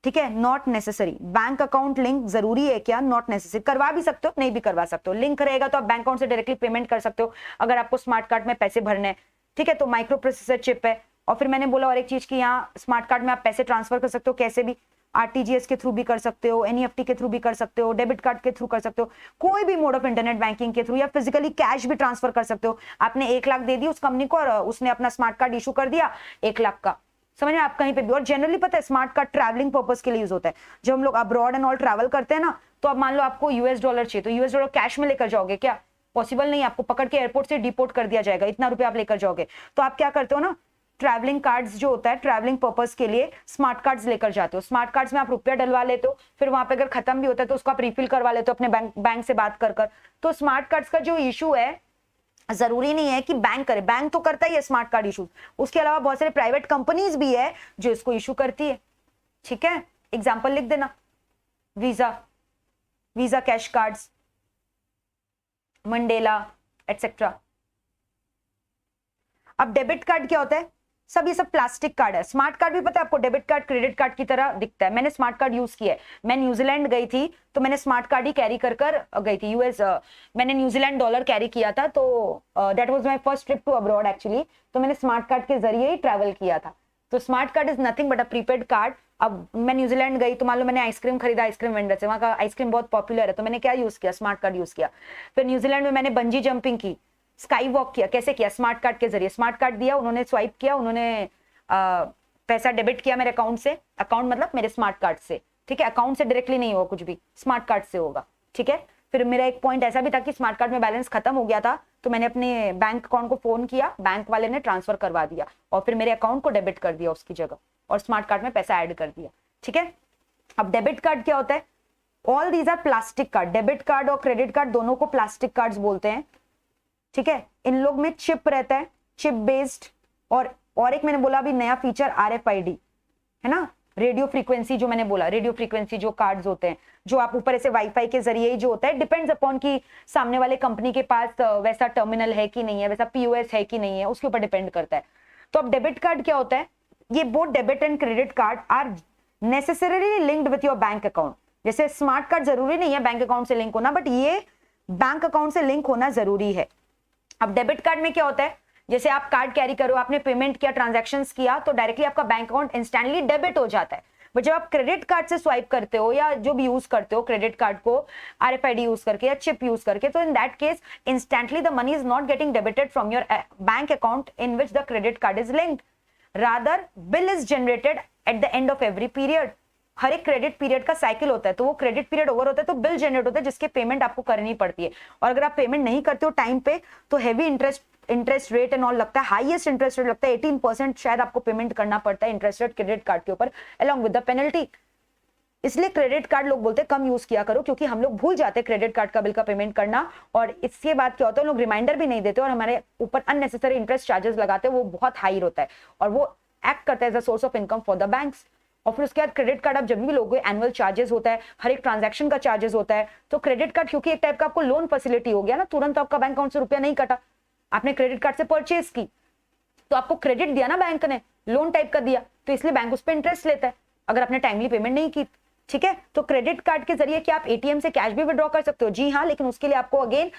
ठीक है, not necessary. Bank account link जरूरी है क्या? Not necessary. करवा भी सकते हो, नहीं भी करवा सकते हो। लिंक रहेगा तो आप बैंक अकाउंट से डायरेक्टली पेमेंट कर सकते हो अगर आपको स्मार्ट कार्ड में पैसे भरने हैं, ठीक है। तो माइक्रो प्रोसेसर चिप है। और फिर मैंने बोला और एक चीज की, यहाँ स्मार्ट कार्ड में आप पैसे ट्रांसफर कर सकते हो कैसे भी, आरटीजीएस के थ्रू भी कर सकते हो, एनईएफटी के थ्रू भी कर सकते हो, डेबिट कार्ड के थ्रू कर सकते हो, कोई भी मोड ऑफ इंटरनेट बैंकिंग के थ्रू, या फिजिकली कैश भी ट्रांसफर कर सकते हो। आपने 1 लाख दे दी उस कंपनी को और उसने अपना स्मार्ट कार्ड इशू कर दिया 1 लाख का, समझ में, आप कहीं पे भी। और जनरली पता है स्मार्ट कार्ड ट्रैवलिंग पर्पस के लिए यूज होता है। जब हम लोग अब्रॉड एंड ऑल ट्रैवल करते हैं ना, तो अब मान लो आपको यूएस डॉलर चाहिए, तो यूएस डॉलर कैश में लेकर जाओगे क्या? पॉसिबल नहीं, आपको पकड़ के एयरपोर्ट से डिपोर्ट कर दिया जाएगा, इतना रुपया आप लेकर जाओगे। तो आप क्या करते हो ना, ट्रैवलिंग कार्ड्स जो होता है ट्रैवलिंग पर्पस के लिए स्मार्ट कार्ड्स लेकर जाते हो। स्मार्ट कार्ड्स में आप रुपया डलवा लेते हो, फिर वहां पे अगर खत्म भी होता है तो उसको आप रिफिल करवा लेते हो अपने बैंक से बात कर कर। तो स्मार्ट कार्ड्स का जो इशू है, जरूरी नहीं है कि बैंक करे, बैंक तो करता ही है स्मार्ट कार्ड इशू, उसके अलावा बहुत सारे प्राइवेट कंपनीज भी है जो इसको इशू करती है, ठीक है। एग्जांपल लिख देना, visa cash cards, Mandela etcetera. अब डेबिट कार्ड क्या होता है? सब ये सब प्लास्टिक कार्ड है। स्मार्ट कार्ड भी पता है आपको डेबिट कार्ड क्रेडिट कार्ड की तरह दिखता है। मैंने स्मार्ट कार्ड यूज किया है, मैं न्यूजीलैंड गई थी तो मैंने स्मार्ट कार्ड ही कैरी कर कर गई थी यूएस। मैंने न्यूजीलैंड डॉलर कैरी किया था, तो that was my first trip to abroad actually. तो मैंने स्मार्ट कार्ड के जरिए ही ट्रैवल किया था। तो smart card is nothing but a prepaid card. अब मैं न्यूजीलैंड गई तो मान लो मैंने आइसक्रीम खरीदा आइसक्रीम वेंडर से, वहां का आइसक्रीम बहुत पॉपुलर है, तो मैंने क्या यूज किया? स्मार्ट कार्ड यूज किया। फिर न्यूजीलैंड में मैंने बंजी जंपिंग की, स्काई वॉक किया, कैसे किया? स्मार्ट कार्ड के जरिए। स्मार्ट कार्ड दिया, उन्होंने स्वाइप किया, उन्होंने पैसा डेबिट किया मेरे अकाउंट से, अकाउंट मतलब मेरे स्मार्ट कार्ड से, ठीक है। अकाउंट से डायरेक्टली नहीं होगा कुछ भी, स्मार्ट कार्ड से होगा, ठीक है। फिर मेरा एक पॉइंट ऐसा भी था कि स्मार्ट कार्ड में बैलेंस खत्म हो गया था, तो मैंने अपने बैंक अकाउंट को फोन किया, बैंक वाले ने ट्रांसफर करवा दिया और फिर मेरे अकाउंट को डेबिट कर दिया उसकी जगह, और स्मार्ट कार्ड में पैसा ऐड कर दिया, ठीक है। अब डेबिट कार्ड क्या होता है? All these are plastic card. Debit card और क्रेडिट कार्ड दोनों को प्लास्टिक कार्ड्स बोलते हैं, ठीक है। इन लोग में चिप रहता है, चिप बेस्ड। और एक मैंने बोला अभी नया फीचर RFID है ना, रेडियो फ्रीक्वेंसी, जो मैंने बोला रेडियो फ्रीक्वेंसी जो कार्ड्स होते हैं, जो आप ऊपर ऐसे वाईफाई के जरिए ही जो होता है, डिपेंड्स अपॉन कि सामने वाले कंपनी के पास वैसा टर्मिनल है कि नहीं है, वैसा POS है कि नहीं है, उसके ऊपर डिपेंड करता है। तो अब डेबिट कार्ड क्या होता है? ये both debit and credit card are necessarily linked with your bank account. जैसे स्मार्ट कार्ड जरूरी नहीं है बैंक अकाउंट से लिंक होना, बट ये बैंक अकाउंट से लिंक होना जरूरी है। अब डेबिट कार्ड में क्या होता है? जैसे आप कार्ड कैरी करो, आपने पेमेंट किया, ट्रांजैक्शंस किया, तो डायरेक्टली आपका बैंक अकाउंट इंस्टेंटली डेबिट हो जाता है। बट जब आप क्रेडिट कार्ड से स्वाइप करते हो या जो भी यूज करते हो क्रेडिट कार्ड को RFID यूज करके या चिप यूज करके, तो in that case instantly the money is not getting debited from your bank account in which the credit card is linked, rather bill is generated at the end of every period. हर एक credit period का cycle होता है, तो वो credit period over होता है तो बिल जनरेट होता है जिसके पेमेंट आपको करनी पड़ती है। और अगर आप पेमेंट नहीं करते हो टाइम पे तो heavy interest rate and all लगता है, हाईएस्ट इंटरेस्ट रेट लगता है, 18% शायद आपको पेमेंट करना पड़ता है इंटरेस्ट रेट क्रेडिट कार्ड के ऊपर अलॉन्ग विद द पेनल्टी। इसलिए क्रेडिट कार्ड लोग बोलते हैं कम यूज किया करो, क्योंकि हम लोग भूल जाते हैं क्रेडिट कार्ड का बिल का पेमेंट करना, और इसके बाद क्या होता है लोग रिमाइंडर भी नहीं देते और हमारे ऊपर अननेसेसरी इंटरेस्ट चार्जेस लगाते हैं, वो बहुत हाई होता है और वो एक्ट करता है as a source of income for the banks. और फिर उसके बाद क्रेडिट कार्ड आप जब भी लोगे एनुअल चार्जेस होता है, हर एक ट्रांजैक्शन का चार्जेस होता है। तो क्रेडिट कार्ड क्योंकि एक टाइप का आपको लोन फैसिलिटी हो गया ना, तुरंत आपका बैंक अकाउंट से रुपया नहीं कटा, आपने क्रेडिट कार्ड से परचेज की तो आपको क्रेडिट दिया ना बैंक ने, लोन टाइप का दिया, तो इसलिए बैंक उस पर इंटरेस्ट लेता है अगर आपने टाइमली पेमेंट नहीं की, ठीक है। तो क्रेडिट कार्ड के जरिए क्या आप ATM से कैश भी विड्रॉ कर सकते हो? जी हाँ, लेकिन उसके लिए आपको अगेन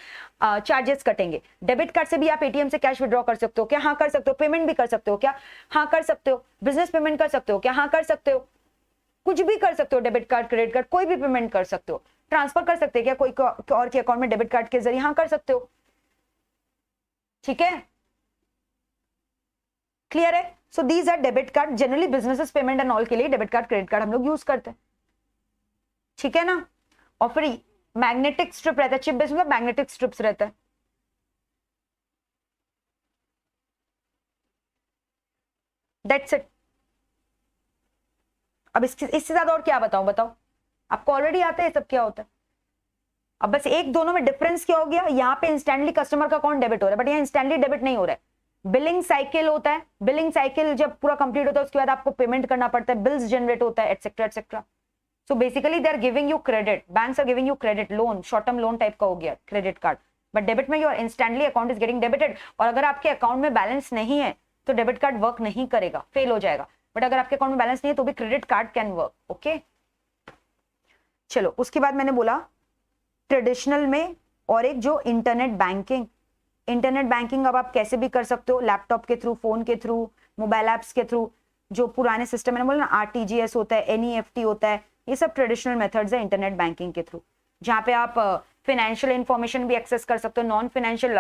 चार्जेस कटेंगे। डेबिट कार्ड से भी आप ATM से कैश विड्रॉ कर सकते हो क्या? हाँ कर सकते हो। पेमेंट भी कर सकते हो क्या? हाँ कर सकते हो। बिजनेस पेमेंट कर सकते हो क्या? हाँ कर सकते हो। कुछ भी कर सकते हो, डेबिट कार्ड क्रेडिट कार्ड कोई भी पेमेंट कर सकते हो। ट्रांसफर कर सकते हैं क्या कोई और के अकाउंट में डेबिट कार्ड के जरिए? हाँ कर सकते हो, ठीक है। क्लियर है? So these are debit card, generally businesses payment and all के लिए डेबिट कार्ड क्रेडिट कार्ड हम लोग यूज करते हैं, ठीक है ना। और फिर मैग्नेटिक स्ट्रिप रहता है, चिप बेस मतलब मैग्नेटिक स्ट्रिप्स रहता है। That's it. अब इससे ज्यादा और क्या बताऊं, बताओ, आपको ऑलरेडी आता है सब क्या होता है। अब बस एक दोनों में डिफरेंस क्या हो गया, यहाँ पे इंस्टेंटली कस्टमर का अकाउंट डेबिट हो रहा है, बट यहाँ इंस्टेंटली डेबिट नहीं हो रहा है। बिलिंग साइकिल होता है, बिलिंग साइकिल जब पूरा कंप्लीट होता है उसके बाद आपको पेमेंट करना पड़ता है, बिल्स जनरेट होता है, etcetera etcetera. So basically they are giving you credit, banks are giving you credit, loan, short term loan type का हो गया क्रेडिट कार्ड। बट डेबिट में your instantly account is getting debited, और अगर आपके account में बैलेंस नहीं है तो डेबिट कार्ड वर्क नहीं करेगा, फेल हो जाएगा। बट अगर आपके अकाउंट में बैलेंस नहीं है तो भी credit card can work, okay. चलो उसके बाद मैंने बोला ट्रेडिशनल में और एक जो इंटरनेट बैंकिंग। इंटरनेट बैंकिंग अब आप कैसे भी कर सकते हो, लैपटॉप के थ्रू, फोन के थ्रू, मोबाइल ऐप्स के थ्रू। जो पुराने सिस्टम मैंने बोला ना, आरटीजीएस होता है, एनईएफटी होता है, ये सब ट्रेडिशनल मेथड्स है इंटरनेट बैंकिंग के थ्रू, जहाँ पे आप फाइनेंशियल इंफॉर्मेशन भी एक्सेस कर सकते हो, नॉन फाइनेंशियल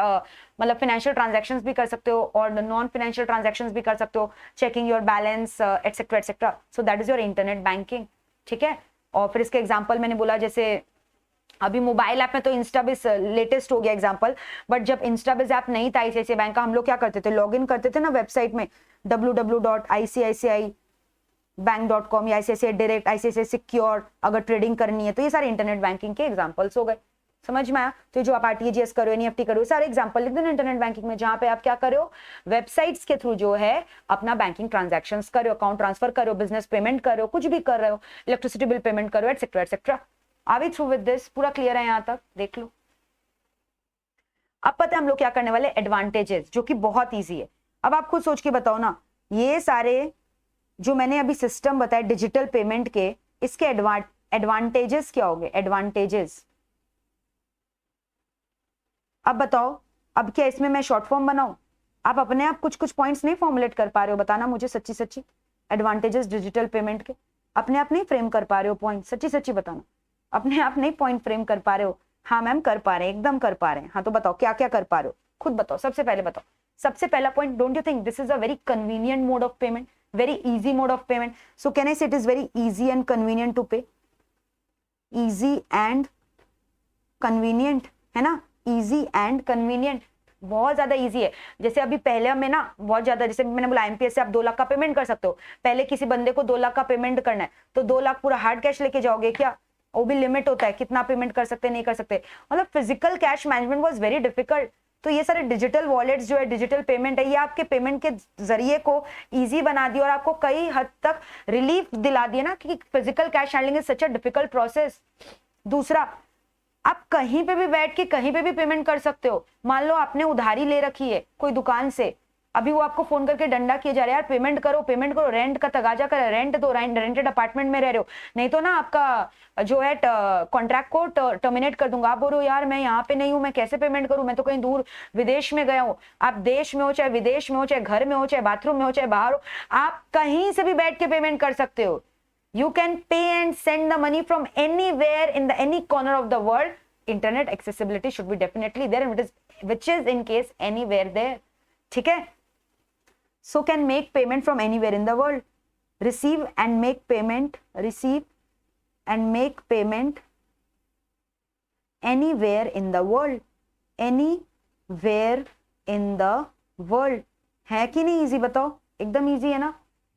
मतलब फाइनेंशियल ट्रांजैक्शंस भी कर सकते हो और नॉन फाइनेंशियल ट्रांजैक्शंस भी कर सकते हो, checking your balance etcetera etcetera. So that is your internet banking, ठीक है। और फिर इसके एग्जांपल मैंने बोला, जैसे अभी मोबाइल ऐप में तो इंस्टाबिज लेटेस्ट हो गया एग्जांपल, बट जब इंस्टाबिज ऐप नहीं था आईसीआईसीआई बैंक का, हम लोग क्या करते थे, लॉगिन करते थे ना वेबसाइट में www.iciicibank.com या आईसीआईसीआई डायरेक्ट, आईसीआईसीआई सिक्योर, अगर ट्रेडिंग करनी है तो ये सारे इंटरनेट बैंकिंग के एग्जांपल्स हो गए, समझ में आया। तो जो आप आरटीजीएस करो, एनईएफटी करो, सारे एग्जांपल लिख देना इंटरनेट बैंकिंग में, जहां पे आप क्या करो, वेबसाइट्स के थ्रू जो है अपना बैंकिंग ट्रांजैक्शंस करो, अकाउंट ट्रांसफर करो, बिजनेस पेमेंट करो, कुछ भी कर रहे हो, इलेक्ट्रिसिटी बिल पेमेंट करो, etcetera etcetera. Are we through with this? पूरा क्लियर है यहां तक, देख लो। अब पता है हम लोग क्या करने वाले, एडवांटेजेस, जो कि बहुत ईजी है। अब आप खुद सोच के बताओ ना, ये सारे जो मैंने अभी सिस्टम बताया डिजिटल पेमेंट के, इसके एडवांटेजेस क्या हो गए, एडवांटेजेस। अब बताओ, अब क्या इसमें मैं शॉर्ट फॉर्म बनाऊं? आप अपने आप कुछ कुछ पॉइंट्स नहीं फॉर्मुलेट कर पा रहे हो, बताना मुझे सच्ची सच्ची। एडवांटेजेस डिजिटल पेमेंट के अपने आप नहीं फ्रेम कर पा रहे हो पॉइंट, सच्ची सच्ची बताना। अपने आप नहीं पॉइंट फ्रेम कर पा रहे हो? हाँ मैम कर पा रहे हैं, एकदम कर पा रहे हैं। हाँ तो बताओ क्या क्या कर पा रहे हो, खुद बताओ। सबसे पहले बताओ, सबसे पहला point, don't you think this is a very convenient mode of payment, very easy mode of payment? So can I say it is very easy and convenient to pay? Easy and convenient है ना, easy and convenient, बहुत ज्यादा easy है। जैसे अभी पहले में ना बहुत ज्यादा, जैसे मैंने बोला आईएमपीएस से आप 2 लाख का पेमेंट कर सकते हो। पहले किसी बंदे को 2 लाख का पेमेंट करना है तो 2 लाख पूरा हार्ड कैश लेके जाओगे क्या? वो भी लिमिट होता है कितना पेमेंट कर सकते नहीं कर सकते, मतलब physical cash management was very difficult. तो ये सारे डिजिटल वॉलेट्स जो है, डिजिटल पेमेंट है, ये आपके पेमेंट के जरिए को इजी बना दिया और आपको कई हद तक रिलीफ दिला दिया ना, कि physical cash handling is such a difficult process. दूसरा, आप कहीं पे भी बैठ के कहीं पे भी पेमेंट कर सकते हो। मान लो आपने उधारी ले रखी है कोई दुकान से, अभी वो आपको फोन करके डंडा किए जा रहा है, यार पेमेंट करो पेमेंट करो, रेंट का तगाजा कर, रेंट दो, रेंटेड अपार्टमेंट में रह रहे हो, नहीं तो ना आपका जो है कॉन्ट्रैक्ट को टर्मिनेट कर दूंगा। आप बोल रहे हो यार मैं यहाँ पे नहीं हूँ, मैं कैसे पेमेंट करूँ, मैं तो कहीं दूर विदेश में गया हूँ। आप देश में हो चाहे विदेश में हो, चाहे घर में हो, चाहे बाथरूम में हो, चाहे बाहर हो, आप कहीं से भी बैठ के पेमेंट कर सकते हो। You can pay and send the money from anywhere in any corner of the world. Internet accessibility should be definitely there, and which is in case anywhere there. ठीक है? So can make payment from anywhere in the world. Receive and make payment. Receive and make payment anywhere in the world. Anywhere in the world. है कि नहीं easy? बताओ, एकदम easy है ना,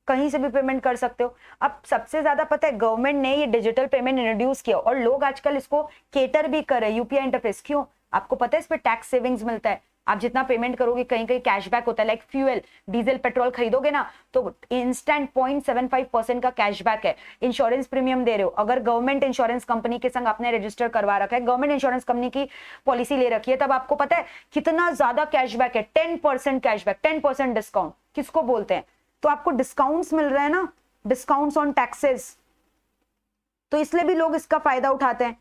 कहीं से भी पेमेंट कर सकते हो। अब सबसे ज्यादा पता है गवर्नमेंट ने ये डिजिटल पेमेंट इंट्रोड्यूस किया और लोग आजकल इसको केटर भी कर रहे हैं, यूपीआई इंटरफेस। क्यों? आपको पता है इस पे टैक्स सेविंग्स मिलता है। आप जितना पेमेंट करोगे कहीं कहीं कैशबैक होता है, लाइक फ्यूल, डीजल पेट्रोल खरीदोगे ना तो इंस्टेंट 0.75% का कैशबैक है। इंश्योरेंस प्रीमियम दे रहे हो, अगर गवर्नमेंट इंश्योरेंस कंपनी के संग आपने रजिस्टर करवा रखा है, गवर्नमेंट इंश्योरेंस कंपनी की पॉलिसी ले रखी है, तब आपको पता है कितना ज्यादा कैशबैक है, 10% कैशबैक, 10% डिस्काउंट किसको बोलते हैं। तो आपको डिस्काउंट्स मिल रहे हैं ना, डिस्काउंट्स ऑन टैक्सेस, तो इसलिए भी लोग इसका फायदा उठाते हैं।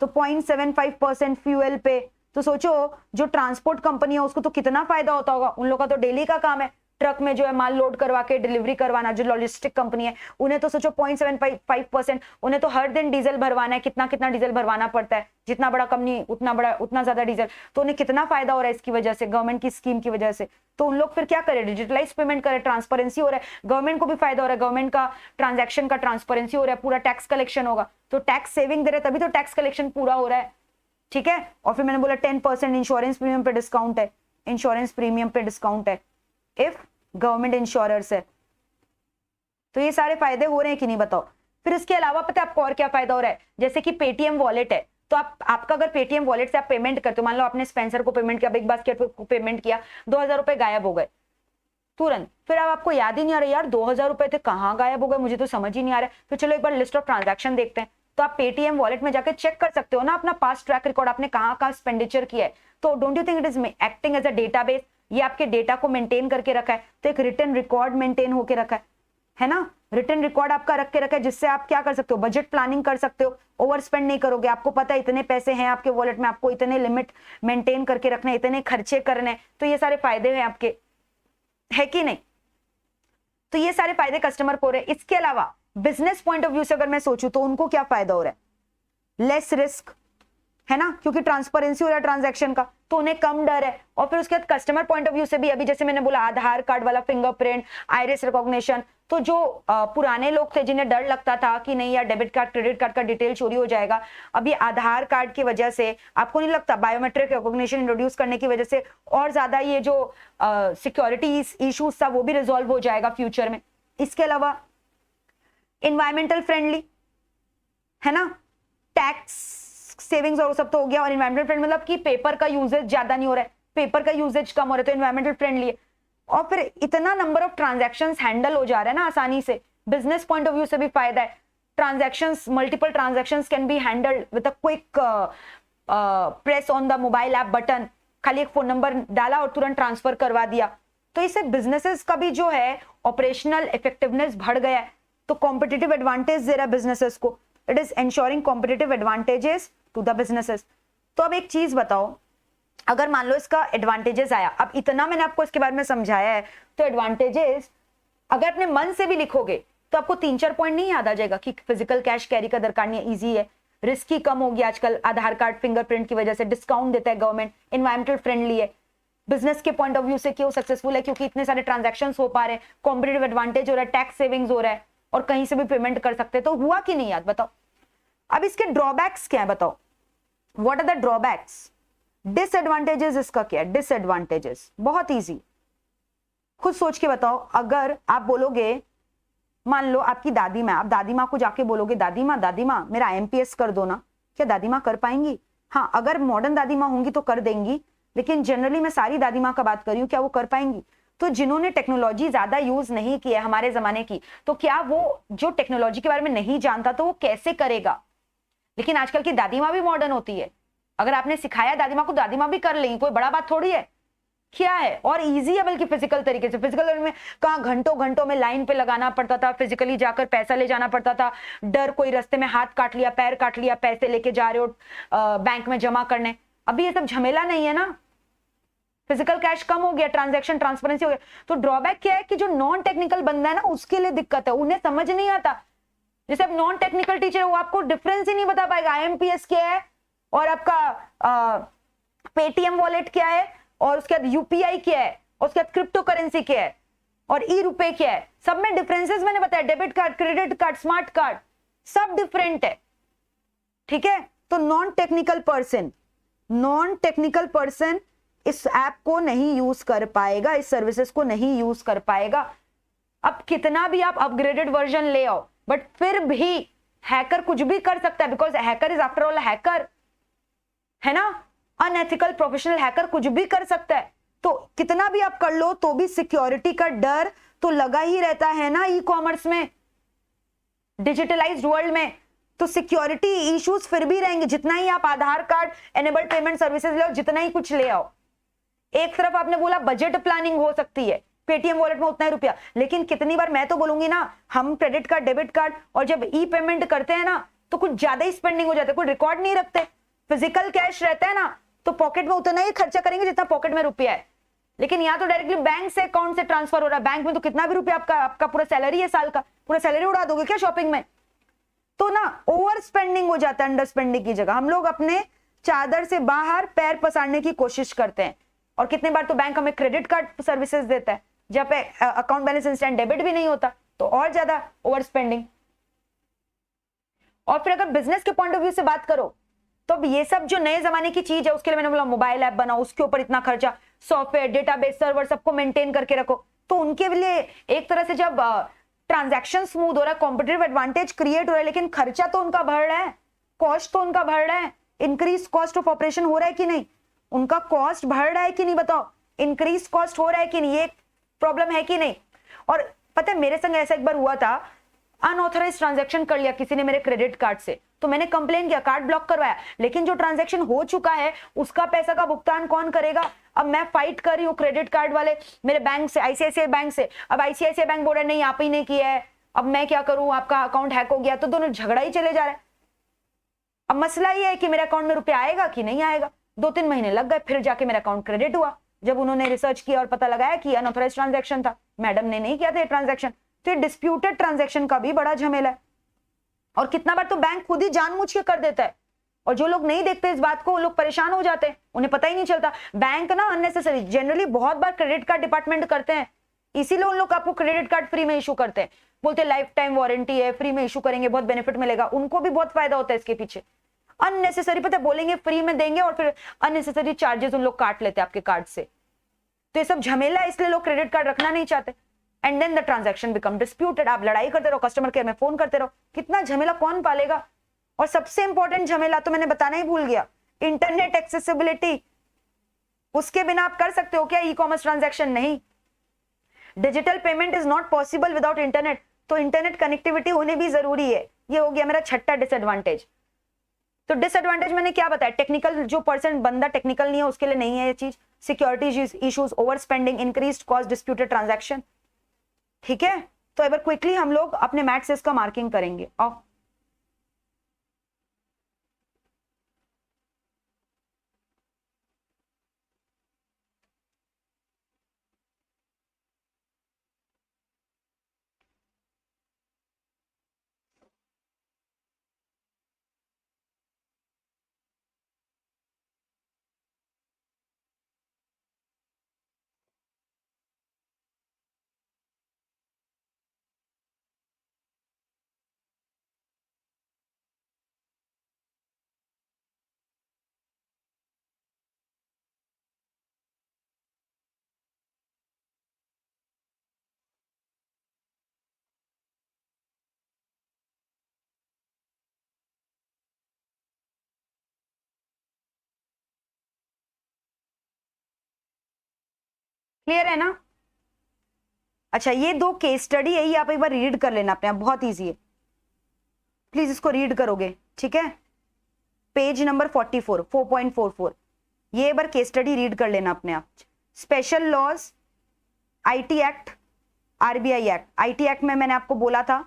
तो 0.75% फ्यूल पे, तो सोचो जो ट्रांसपोर्ट कंपनी है उसको तो कितना फायदा होता होगा, उन लोगों का तो डेली का काम है, ट्रक में जो है माल लोड करवा के डिलीवरी करवाना, जो लॉजिस्टिक कंपनी है उन्हें तो सोचो 0.75%, उन्हें तो हर दिन डीजल भरवाना है। कितना कितना डीजल भरवाना पड़ता है, जितना बड़ा कंपनी उतना ज्यादा डीजल, तो उन्हें कितना फायदा हो रहा है इसकी वजह से, गवर्नमेंट की स्कीम की वजह से। तो उन लोग फिर क्या करे, डिजिटलाइज पेमेंट करे, ट्रांसपेरेंसी हो रहा है, गवर्नमेंट को भी फायदा हो रहा है, गवर्नमेंट का ट्रांजैक्शन का ट्रांसपेरेंसी हो रहा है, पूरा टैक्स कलेक्शन होगा, तो टैक्स सेविंग दे रहे तभी तो टैक्स कलेक्शन पूरा हो रहा है। ठीक है, और फिर मैंने बोला 10% इंश्योरेंस प्रीमियम पे डिस्काउंट है, इंश्योरेंस प्रीमियम पे डिस्काउंट है इफ गवर्नमेंट इंश्योरर्स है। तो ये सारे फायदे हो रहे हैं कि नहीं बताओ। फिर इसके अलावा पता है आपको और क्या फायदा हो रहा है, जैसे कि पेटीएम वॉलेट है, तो आपका अगर पेटीएम वॉलेट से आप पेमेंट करते हो, मान लो आपने स्पेंसर को पेमेंट किया, बिग बास्केट को पेमेंट किया, 2000 रुपए गायब हो गए तुरंत, फिर अब आपको याद ही नहीं आ रहा यार 2000 रुपए थे कहाँ गायब हो गए, मुझे तो समझ ही नहीं आ रहा है। फिर चलो एक बार लिस्ट ऑफ ट्रांजैक्शन देखते हैं, तो आप पेटीएम वॉलेट में जाकर चेक कर सकते हो ना अपना पास्ट ट्रैक रिकॉर्ड, आपने कहाँ कहाँ एक्सपेंडिचर किया है। तो don't you think it is acting as a database, ये आपके डेटा को मेंटेन करके रखा है, तो एक रिटर्न रिकॉर्ड मेंटेन होके रखा है ना, रिटर्न रिकॉर्ड आपका रख के रखा है, जिससे आप क्या कर सकते हो, बजट प्लानिंग कर सकते हो, ओवर स्पेंड नहीं करोगे। आपको पता है इतने पैसे हैं आपके वॉलेट में, आपको इतने लिमिट मेंटेन करके रखना है, इतने खर्चे करने हैं, तो ये सारे फायदे हैं आपके, है कि नहीं। तो ये सारे फायदे कस्टमर को हो रहे हैं। इसके अलावा बिजनेस पॉइंट ऑफ व्यू से अगर मैं सोचूं तो उनको क्या फायदा हो रहा है, लेस रिस्क है ना, क्योंकि ट्रांसपेरेंसी हो रहा है ट्रांजैक्शन का, तो उन्हें कम डर है। और फिर उसके बाद कस्टमर पॉइंट ऑफ व्यू से भी, अभी जैसे मैंने बोला आधार कार्ड वाला फिंगरप्रिंट, आइरिस रिकॉग्निशन, तो जो पुराने लोग थे जिन्हें डर लगता था कि नहीं यार डेबिट कार्ड क्रेडिट कार्ड का डिटेल चोरी हो जाएगा, अभी आधार कार्ड की वजह से आपको नहीं लगता, बायोमेट्रिक रिकॉग्निशन इंट्रोड्यूस करने की वजह से और ज्यादा ये जो सिक्योरिटी इश्यूज था वो भी रिजॉल्व हो जाएगा फ्यूचर में। इसके अलावा इन्वायरमेंटल फ्रेंडली है ना, टैक्स सेविंग्स और सब तो हो गया, और इन्वायरमेंटल फ्रेंडली मतलब कि पेपर का यूजेज ज्यादा नहीं हो रहा है, पेपर का यूजेज कम हो रहा है, तो इन्वायरमेंटल फ्रेंडली है। और फिर इतना नंबर ऑफ ट्रांजैक्शंस हैंडल हो जा रहा है ना आसानी से, बिजनेस पॉइंट ऑफ व्यू से भी फायदा है। Transactions, multiple transactions can be handled with a quick press on the mobile app button, खाली एक फोन नंबर डाला और तुरंत ट्रांसफर करवा दिया। तो इससे बिजनेसेस का भी जो है ऑपरेशनल इफेक्टिवनेस बढ़ गया है, तो कॉम्पिटिटिव एडवांटेज दे रहा है बिजनेसेस को, it is ensuring competitive advantages to the businesses. तो अब एक चीज बताओ, अगर मान लो इसका एडवांटेजेस आया, अब इतना मैंने आपको इसके बारे में समझाया है, तो एडवांटेजेस अगर अपने मन से भी लिखोगे तो आपको 3-4 पॉइंट नहीं याद आ जाएगा कि फिजिकल कैश कैरी का दरकार नहीं है, ईजी है, रिस्क ही कम हो गया आजकल आधार कार्ड फिंगरप्रिंट की वजह से, डिस्काउंट देता है गवर्नमेंट, इन्वायरमेंटल फ्रेंडली है, बिजनेस के पॉइंट ऑफ व्यू से क्यों सक्सेसफुल है, क्योंकि इतने सारे ट्रांजैक्शंस हो पा रहे हैं, कॉम्पिटिटिव एडवांटेज हो रहा है, टैक्स सेविंग्स हो रहा है, और कहीं से भी पेमेंट कर सकते हैं। तो हुआ कि नहीं याद बताओ। अब इसके ड्रॉबैक्स क्या है बताओ, what are the drawbacks, disadvantages इसका क्या है, डिसएडवांटेजेस बहुत इजी, खुद सोच के बताओ। अगर आप बोलोगे, मान लो आपकी दादी माँ, आप दादी माँ को जाके बोलोगे दादी माँ मेरा IMPS कर दो ना, क्या दादी माँ कर पाएंगी? हाँ, अगर मॉडर्न दादी माँ होंगी तो कर देंगी, लेकिन जनरली मैं सारी दादी माँ का बात कर रही हूँ, क्या वो कर पाएंगी? तो जिन्होंने टेक्नोलॉजी ज्यादा यूज नहीं की है हमारे जमाने की, तो क्या वो जो टेक्नोलॉजी के बारे में नहीं जानता तो वो कैसे करेगा? लेकिन आजकल की दादी माँ भी मॉडर्न होती है, अगर आपने सिखाया दादी माँ को, दादी माँ भी कर लेंगी, कोई बड़ा बात थोड़ी है, क्या है, और इजी है बल्कि फिजिकल तरीके से। फिजिकल में कहाँ घंटों में लाइन पे लगाना पड़ता था, फिजिकली जाकर पैसा ले जाना पड़ता था, डर कोई रास्ते में हाथ काट लिया, पैर काट लिया, पैसे लेके जा रहे हो बैंक में जमा करने, अभी ये सब झमेला नहीं है ना, फिजिकल कैश कम हो गया, ट्रांजैक्शन ट्रांसपेरेंसी हो गया। तो ड्रॉबैक क्या है कि जो नॉन टेक्निकल बंदा है ना उसके लिए दिक्कत है, उन्हें समझ नहीं आता। जैसे अब नॉन टेक्निकल टीचर वो आपको डिफरेंस ही नहीं बता पाएगा, IMPS क्या है और आपका पेटीएम वॉलेट क्या है, और उसके बाद UPI क्या है, और उसके बाद क्रिप्टो करेंसी क्या है, और ई-रुपए क्या है, सब में डिफरेंसेस मैंने बताया, debit card, credit card, smart card, सब डिफरेंट है। ठीक है, तो नॉन टेक्निकल पर्सन इस ऐप को नहीं यूज कर पाएगा, इस सर्विसेज को नहीं यूज कर पाएगा। अब कितना भी आप अपग्रेडेड वर्जन ले आओ, बट फिर भी हैकर कुछ भी कर सकता है, because hacker is after all hacker, है ना, अनएथिकल प्रोफेशनल हैकर कुछ भी कर सकता है। तो कितना भी आप कर लो तो भी सिक्योरिटी का डर तो लगा ही रहता है ना ई-कॉमर्स में, डिजिटलाइज्ड वर्ल्ड में, तो सिक्योरिटी इश्यूज फिर भी रहेंगे, जितना ही आप आधार कार्ड एनेबल्ड पेमेंट सर्विसेज ले आओ, जितना ही कुछ ले आओ। एक तरफ आपने बोला बजट प्लानिंग हो सकती है, पेटीएम वॉलेट में उतना ही रुपया, लेकिन कितनी बार मैं तो बोलूंगी ना, हम क्रेडिट कार्ड डेबिट कार्ड और जब ई पेमेंट करते हैं ना तो कुछ ज्यादा ही स्पेंडिंग हो जाता है, कोई रिकॉर्ड नहीं रखते। फिजिकल कैश रहता है ना तो पॉकेट में उतना ही खर्चा करेंगे जितना पॉकेट में रुपया है, लेकिन यहाँ तो डायरेक्टली बैंक से अकाउंट से ट्रांसफर हो रहा है। बैंक में तो कितना भी रुपया आपका पूरा सैलरी है, साल का पूरा सैलरी उड़ा दोगे क्या शॉपिंग में? तो ना ओवर स्पेंडिंग हो जाता है अंडर स्पेंडिंग की जगह। हम लोग अपने चादर से बाहर पैर पसारने की कोशिश करते हैं। और कितने बार तो बैंक हमें क्रेडिट कार्ड सर्विसेज देता है, जब पे अकाउंट बैलेंस इंस्टेंट डेबिट भी नहीं होता, तो और ज्यादा ओवर स्पेंडिंग। और फिर अगर बिजनेस के पॉइंट ऑफ व्यू से बात करो तो अब ये सब जो नए जमाने की चीज है, उसके लिए मैंने बोला मोबाइल ऐप बनाओ, उसके ऊपर इतना खर्चा, सॉफ्टवेयर, डेटाबेस, सर्वर सबको मेंटेन करके रखो। तो उनके लिए एक तरह से जब ट्रांजैक्शन स्मूथ हो रहा है, कॉम्पिटिटिव एडवांटेज क्रिएट हो रहा है, लेकिन खर्चा तो उनका बढ़ रहा है, कॉस्ट तो उनका बढ़ रहा है। इंक्रीज कॉस्ट ऑफ ऑपरेशन हो रहा है कि नहीं? उनका कॉस्ट बढ़ रहा है कि नहीं बताओ? इंक्रीज कॉस्ट हो रहा है कि नहीं? ये प्रॉब्लम है कि नहीं? और पता है मेरे संग ऐसा एक बार हुआ था, अनऑथराइज ट्रांजैक्शन कर लिया किसी ने मेरे क्रेडिट कार्ड से, तो मैंने कंप्लेन किया, कार्ड ब्लॉक करवाया, लेकिन जो ट्रांजैक्शन हो चुका है उसका पैसा का भुगतान कौन करेगा? अब मैं फाइट कर रही हूँ क्रेडिट कार्ड वाले मेरे बैंक से, आईसीआईसीआई बैंक से। अब आईसीआईसीआई बैंक बोल रहा है नहीं आप ही ने किया है, अब मैं क्या करूं, आपका अकाउंट हैक हो गया। तो दोनों झगड़ा ही चले जा रहा है। अब मसला ये है कि मेरे अकाउंट में रुपया आएगा कि नहीं आएगा। 2-3 महीने लग गए, फिर जाके मेरा अकाउंट क्रेडिट हुआ, जब उन्होंने रिसर्च किया और पता लगाया कि अनऑथराइज ट्रांजैक्शन था, मैडम ने नहीं किया था ये ट्रांजैक्शन। तो ये डिस्प्यूटेड ट्रांजैक्शन का भी बड़ा झमेला है। और कितना बार तो बैंक खुद ही जानबूझ के कर देता है, और जो लोग नहीं देखते इस बात को, वो लोग परेशान हो जाते हैं, उन्हें पता ही नहीं चलता। बैंक ना अननेसेसरी जनरली बहुत बार क्रेडिट कार्ड डिपार्टमेंट करते हैं, इसीलिए उन लोग आपको क्रेडिट कार्ड फ्री में इशू करते हैं, बोलते लाइफ टाइम वारंटी है, फ्री में इशू करेंगे, बहुत बेनिफिट मिलेगा। उनको भी बहुत फायदा होता है इसके पीछे। अननेसेसरी पता है बोलेंगे फ्री में देंगे और फिर अननेसेसरी चार्जेस उन लोग काट लेते हैं आपके कार्ड से। तो ये सब झमेला है, इसलिए लोग क्रेडिट कार्ड रखना नहीं चाहते। And then the transaction become disputed. आप लड़ाई करते रहो, कस्टमर केयर में फोन करते रहो, कितना झमेला कौन पालेगा? और सबसे इंपॉर्टेंट झमेला तो मैंने बताना ही भूल गया, इंटरनेट एक्सेसिबिलिटी। उसके बिना आप कर सकते हो क्या ई कॉमर्स ट्रांजैक्शन? नहीं। Digital payment is not possible without internet. तो इंटरनेट कनेक्टिविटी होनी भी जरूरी है। ये हो गया मेरा छठा डिसएडवांटेज। तो डिसएडवांटेज मैंने क्या बताया? टेक्निकल, जो पर्सन बंदा टेक्निकल नहीं है उसके लिए नहीं है ये चीज। Security issues, over spending, increased cost, disputed transaction. ठीक है, तो एक बार क्विकली हम लोग अपने मैथ्स से इसका मार्किंग करेंगे। और क्लियर है ना? अच्छा, ये 2 केस स्टडी है, ये आप एक बार रीड कर लेना अपने आप, बहुत इजी है, प्लीज इसको रीड करोगे। ठीक है, पेज नंबर 44, 4.44, ये एक बार केस स्टडी रीड कर लेना अपने आप। Special laws, IT act, RBI act. IT act में मैंने आपको बोला था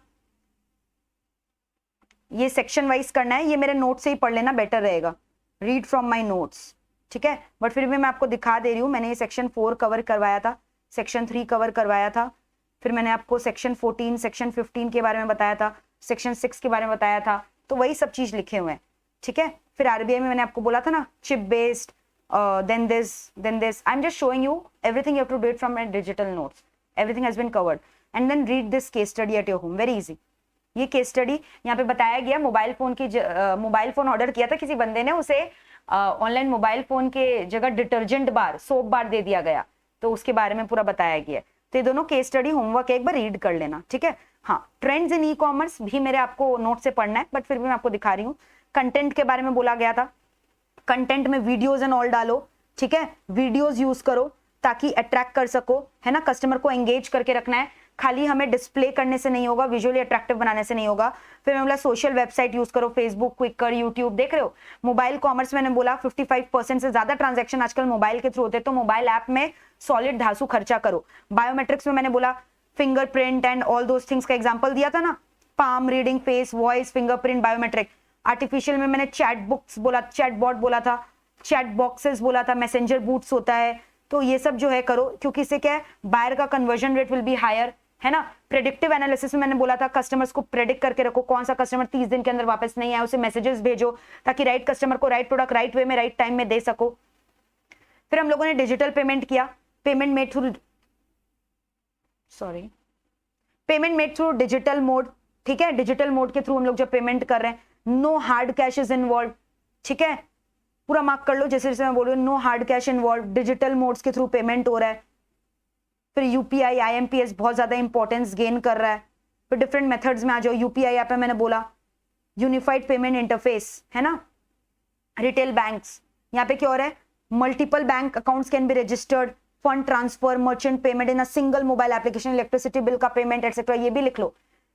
ये सेक्शन वाइज करना है, ये मेरे नोट से ही पढ़ लेना, बेटर रहेगा, रीड फ्रॉम माय नोट्स। ठीक है, बट फिर भी मैं आपको दिखा दे रही हूँ। मैंने ये सेक्शन 4 कवर करवाया था, सेक्शन 3 कवर करवाया था, फिर मैंने आपको सेक्शन 14, सेक्शन 15 के बारे में बताया था, सेक्शन 6 के बारे में बताया था, तो वही सब चीज लिखे हुए हैं। ठीक है, फिर आरबीआई में मैंने आपको बोला था ना, chip based, then this. I'm just showing you everything. You have to do it from my digital notes. Everything has been covered. And then read this case study at your home. Very easy. ये case study यहाँ पे बताया गया, mobile phone order किया था किसी बंदे ने, उसे ऑनलाइन मोबाइल फोन के जगह डिटर्जेंट बार, सोप बार दे दिया गया, तो उसके बारे में पूरा बताया गया। तो ये दोनों केस स्टडी होमवर्क एक बार रीड कर लेना। ठीक है, हाँ, ट्रेंड्स इन ई कॉमर्स भी मेरे आपको नोट से पढ़ना है, बट फिर भी मैं आपको दिखा रही हूँ। कंटेंट के बारे में बोला गया था, कंटेंट में वीडियोस एंड ऑल डालो। ठीक है, वीडियोस यूज करो ताकि अट्रैक्ट कर सको, है ना, कस्टमर को एंगेज करके रखना है, खाली हमें डिस्प्ले करने से नहीं होगा, विजुअली अट्रैक्टिव बनाने से नहीं होगा। फिर मैं बोला सोशल वेबसाइट यूज करो, फेसबुक, क्विकर, यूट्यूब, देख रहे हो। मोबाइल कॉमर्स मैंने बोला 55% से ज्यादा ट्रांजैक्शन आजकल मोबाइल के थ्रू होते हैं, तो मोबाइल ऐप में सॉलिड धासु खर्चा करो। बायोमेट्रिक्स में मैंने बोला fingerprint and all those things का एग्जाम्पल दिया था ना, palm reading, face, voice, fingerprint, biometric. Artificial में मैंने चैट बुक्स बोला, चैट बॉट बोला था, चैट बॉक्सेस बोला था, मैसेंजर बूट्स होता है, तो ये सब जो है करो, क्योंकि इससे क्या है, बायर का conversion rate will be higher, है ना। प्रेडिक्टिव एनालिसिस में मैंने बोला था कस्टमर्स को प्रेडिक्ट करके रखो, कौन सा कस्टमर 30 दिन के अंदर वापस नहीं आया, उसे मैसेजेस भेजो ताकि राइट कस्टमर को राइट प्रोडक्ट राइट वे में राइट टाइम में दे सको। फिर हम लोगों ने डिजिटल पेमेंट किया, payment made through digital mode, ठीक है। डिजिटल मोड के थ्रू हम लोग जब पेमेंट कर रहे हैं, no hard cash is involve, ठीक है, पूरा मार्क कर लो जैसे जैसे मैं बोल रही हूँ, no hard cash involve, digital modes के थ्रू पेमेंट हो रहा है। फिर यूपीआई IMPS बहुत ज्यादा इंपॉर्टेंस गेन कर रहा है। फिर डिफरेंट मेथड्स में आ जाओ, यूपीआई ऐप में मैंने बोला यूनिफाइड पेमेंट इंटरफेस, है ना। रिटेल बैंक्स, यहाँ पे क्या हो रहा है, multiple bank accounts can be registered, fund transfer, merchant payment in a single mobile application, electricity bill का पेमेंट एटसेट्रा, ये भी लिख लो,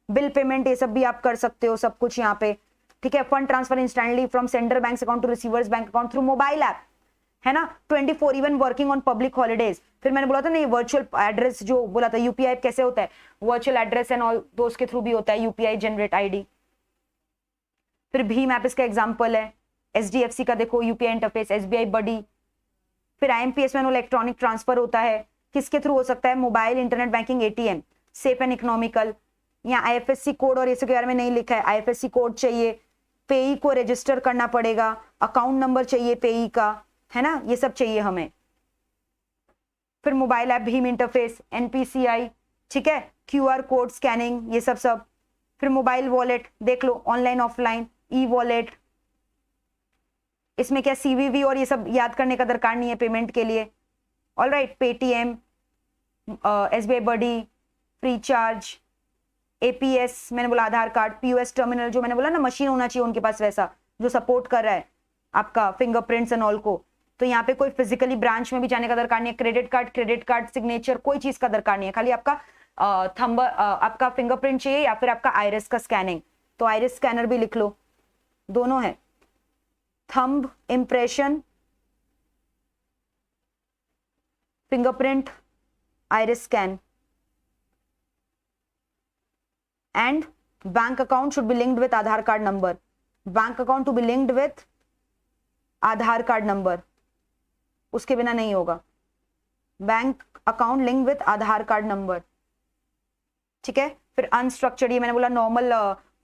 बिल पेमेंट ये सब भी आप कर सकते हो, सब कुछ यहाँ पे, ठीक है। Fund transfer instantly from sender bank account to receiver's bank account through mobile app, है ना। 24 even working on public holidays. फिर मैंने बोला था ना ये वर्चुअल एड्रेस जो बोला था, यूपीआई कैसे होता है, वर्चुअल एड्रेस एंड ऑल दोस्त के थ्रू भी होता है, यूपीआई जनरेट आईडी। फिर भीम ऐप इसका एग्जांपल है, एचडीएफसी का देखो यूपीआई इंटरफेस, एसबीआई बडी। फिर IMPS में इलेक्ट्रॉनिक ट्रांसफर होता है, किसके थ्रू हो सकता है, mobile, internet banking, ATM, safe and economical. यहाँ IFSC कोड और इसके बारे में नहीं लिखा है, IFSC कोड चाहिए, पेई को रजिस्टर करना पड़ेगा, अकाउंट नंबर चाहिए पेई का, है ना, ये सब चाहिए हमें। फिर mobile app Bhim interface, NPCI, ठीक है, QR कोड स्कैनिंग, ये सब। फिर मोबाइल वॉलेट देख लो, ऑनलाइन ऑफलाइन, ई वॉलेट, इसमें क्या CVV और ये सब याद करने का दरकार नहीं है पेमेंट के लिए। ऑलराइट, पेटीएम, SBI बडी, फ्री चार्ज, APS मैंने बोला, आधार कार्ड, POS टर्मिनल जो मैंने बोला ना, मशीन होना चाहिए उनके पास वैसा जो सपोर्ट कर रहा है आपका फिंगरप्रिंट्स एंड ऑल को। तो यहाँ पे कोई फिजिकली ब्रांच में भी जाने का दरकार नहीं है। क्रेडिट कार्ड सिग्नेचर, कोई चीज का दरकार नहीं है, खाली आपका थंब, आपका फिंगरप्रिंट चाहिए या फिर आपका आइरिस का स्कैनिंग। तो आइरिस स्कैनर भी लिख लो, दोनों है, thumb impression, fingerprint, iris scan. And bank account should be linked with Aadhaar card number, bank account to be linked with Aadhaar card number, उसके बिना नहीं होगा। Bank account link with Aadhaar card number, ठीक है। फिर अनस्ट्रक्चर्ड, ये मैंने बोला नॉर्मल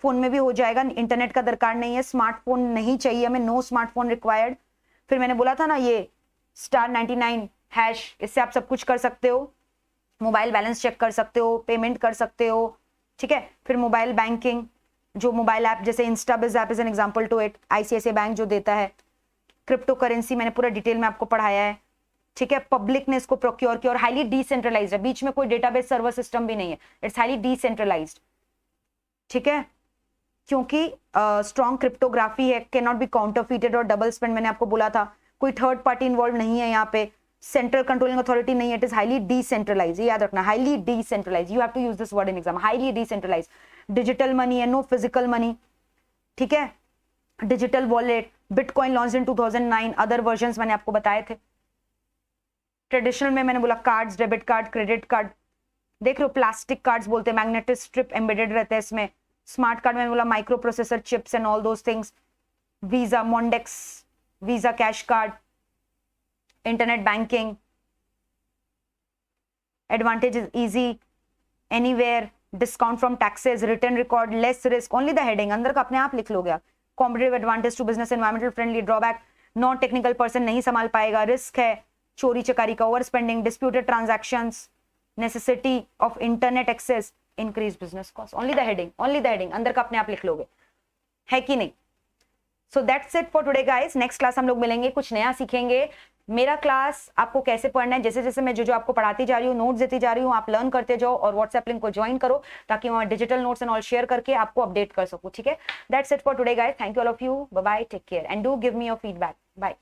फोन में भी हो जाएगा, इंटरनेट का दरकार नहीं है, स्मार्टफोन नहीं चाहिए हमें, नो स्मार्टफोन रिक्वायर्ड। फिर मैंने बोला था ना ये *99#, इससे आप सब कुछ कर सकते हो, मोबाइल बैलेंस चेक कर सकते हो, पेमेंट कर सकते हो, ठीक है। फिर मोबाइल बैंकिंग, जो मोबाइल ऐप जैसे instabiz app is an example to it, ICICI bank जो देता है। क्रिप्टो करेंसी मैंने पूरा डिटेल में आपको पढ़ाया है, ठीक है। पब्लिक ने इसको प्रोक्योर किया और हाईली डिसेंट्रलाइज्ड है, बीच में कोई डेटाबेस सर्वर सिस्टम भी नहीं है, इट्स हाईली डिसेंट्रलाइज्ड, ठीक है, क्योंकि स्ट्रॉन्ग क्रिप्टोग्राफी है, कैन नॉट बी काउंटरफीटेड और डबल स्पेंड, मैंने आपको बोला था। कोई थर्ड पार्टी इन्वॉल्व नहीं है यहाँ पे, सेंट्रल कंट्रोलिंग अथॉरिटी नहीं है, इट इज हाईली डिसेंट्रलाइज्ड, याद रखना, highly decentralised, you have to use this word in exam, highly decentralised. Digital money है, नो फिजिकल मनी, ठीक है। Digital wallet, bitcoin launch in 2009, other versions मैंने आपको बताए थे। ट्रेडिशनल में मैंने बोला cards, debit card, credit card, देख लो प्लास्टिक कार्ड्स बोलते हैं, मैग्नेटिक स्ट्रिप एम्बेडेड रहते हैं इसमें। स्मार्ट कार्ड मैंने बोला micro processor chips and all those things. Visa, Mondex, Visa cash card, internet banking, advantage is easy, anywhere, discount from taxes, return record, less risk, only the heading, अंदर का अपने आप लिख लो गया। Competitive advantage to business, environmental friendly, drawback, non technical person नहीं संभाल पाएगा, रिस्क है चोरी चकारी का, over spending, disputed transactions, necessity of internet access, increase business cost, only the heading, only the heading, अंदर का अपने आप लिख लोगे, है कि नहीं। सो that's it for today guys, next class हम लोग मिलेंगे, कुछ नया सीखेंगे। मेरा क्लास आपको कैसे पढ़ना है, जैसे जैसे मैं जो आपको पढ़ाती जा रही हूँ, नोट्स देती जा रही हूँ, आप लर्न करते जाओ और व्हाट्सएप लिंक को ज्वाइन करो ताकि वहाँ digital notes and all share करके आपको अपडेट कर सकूँ, ठीक है। That's it for today guys, thank you all of you, bye bye, take care and do give me your feedback, bye.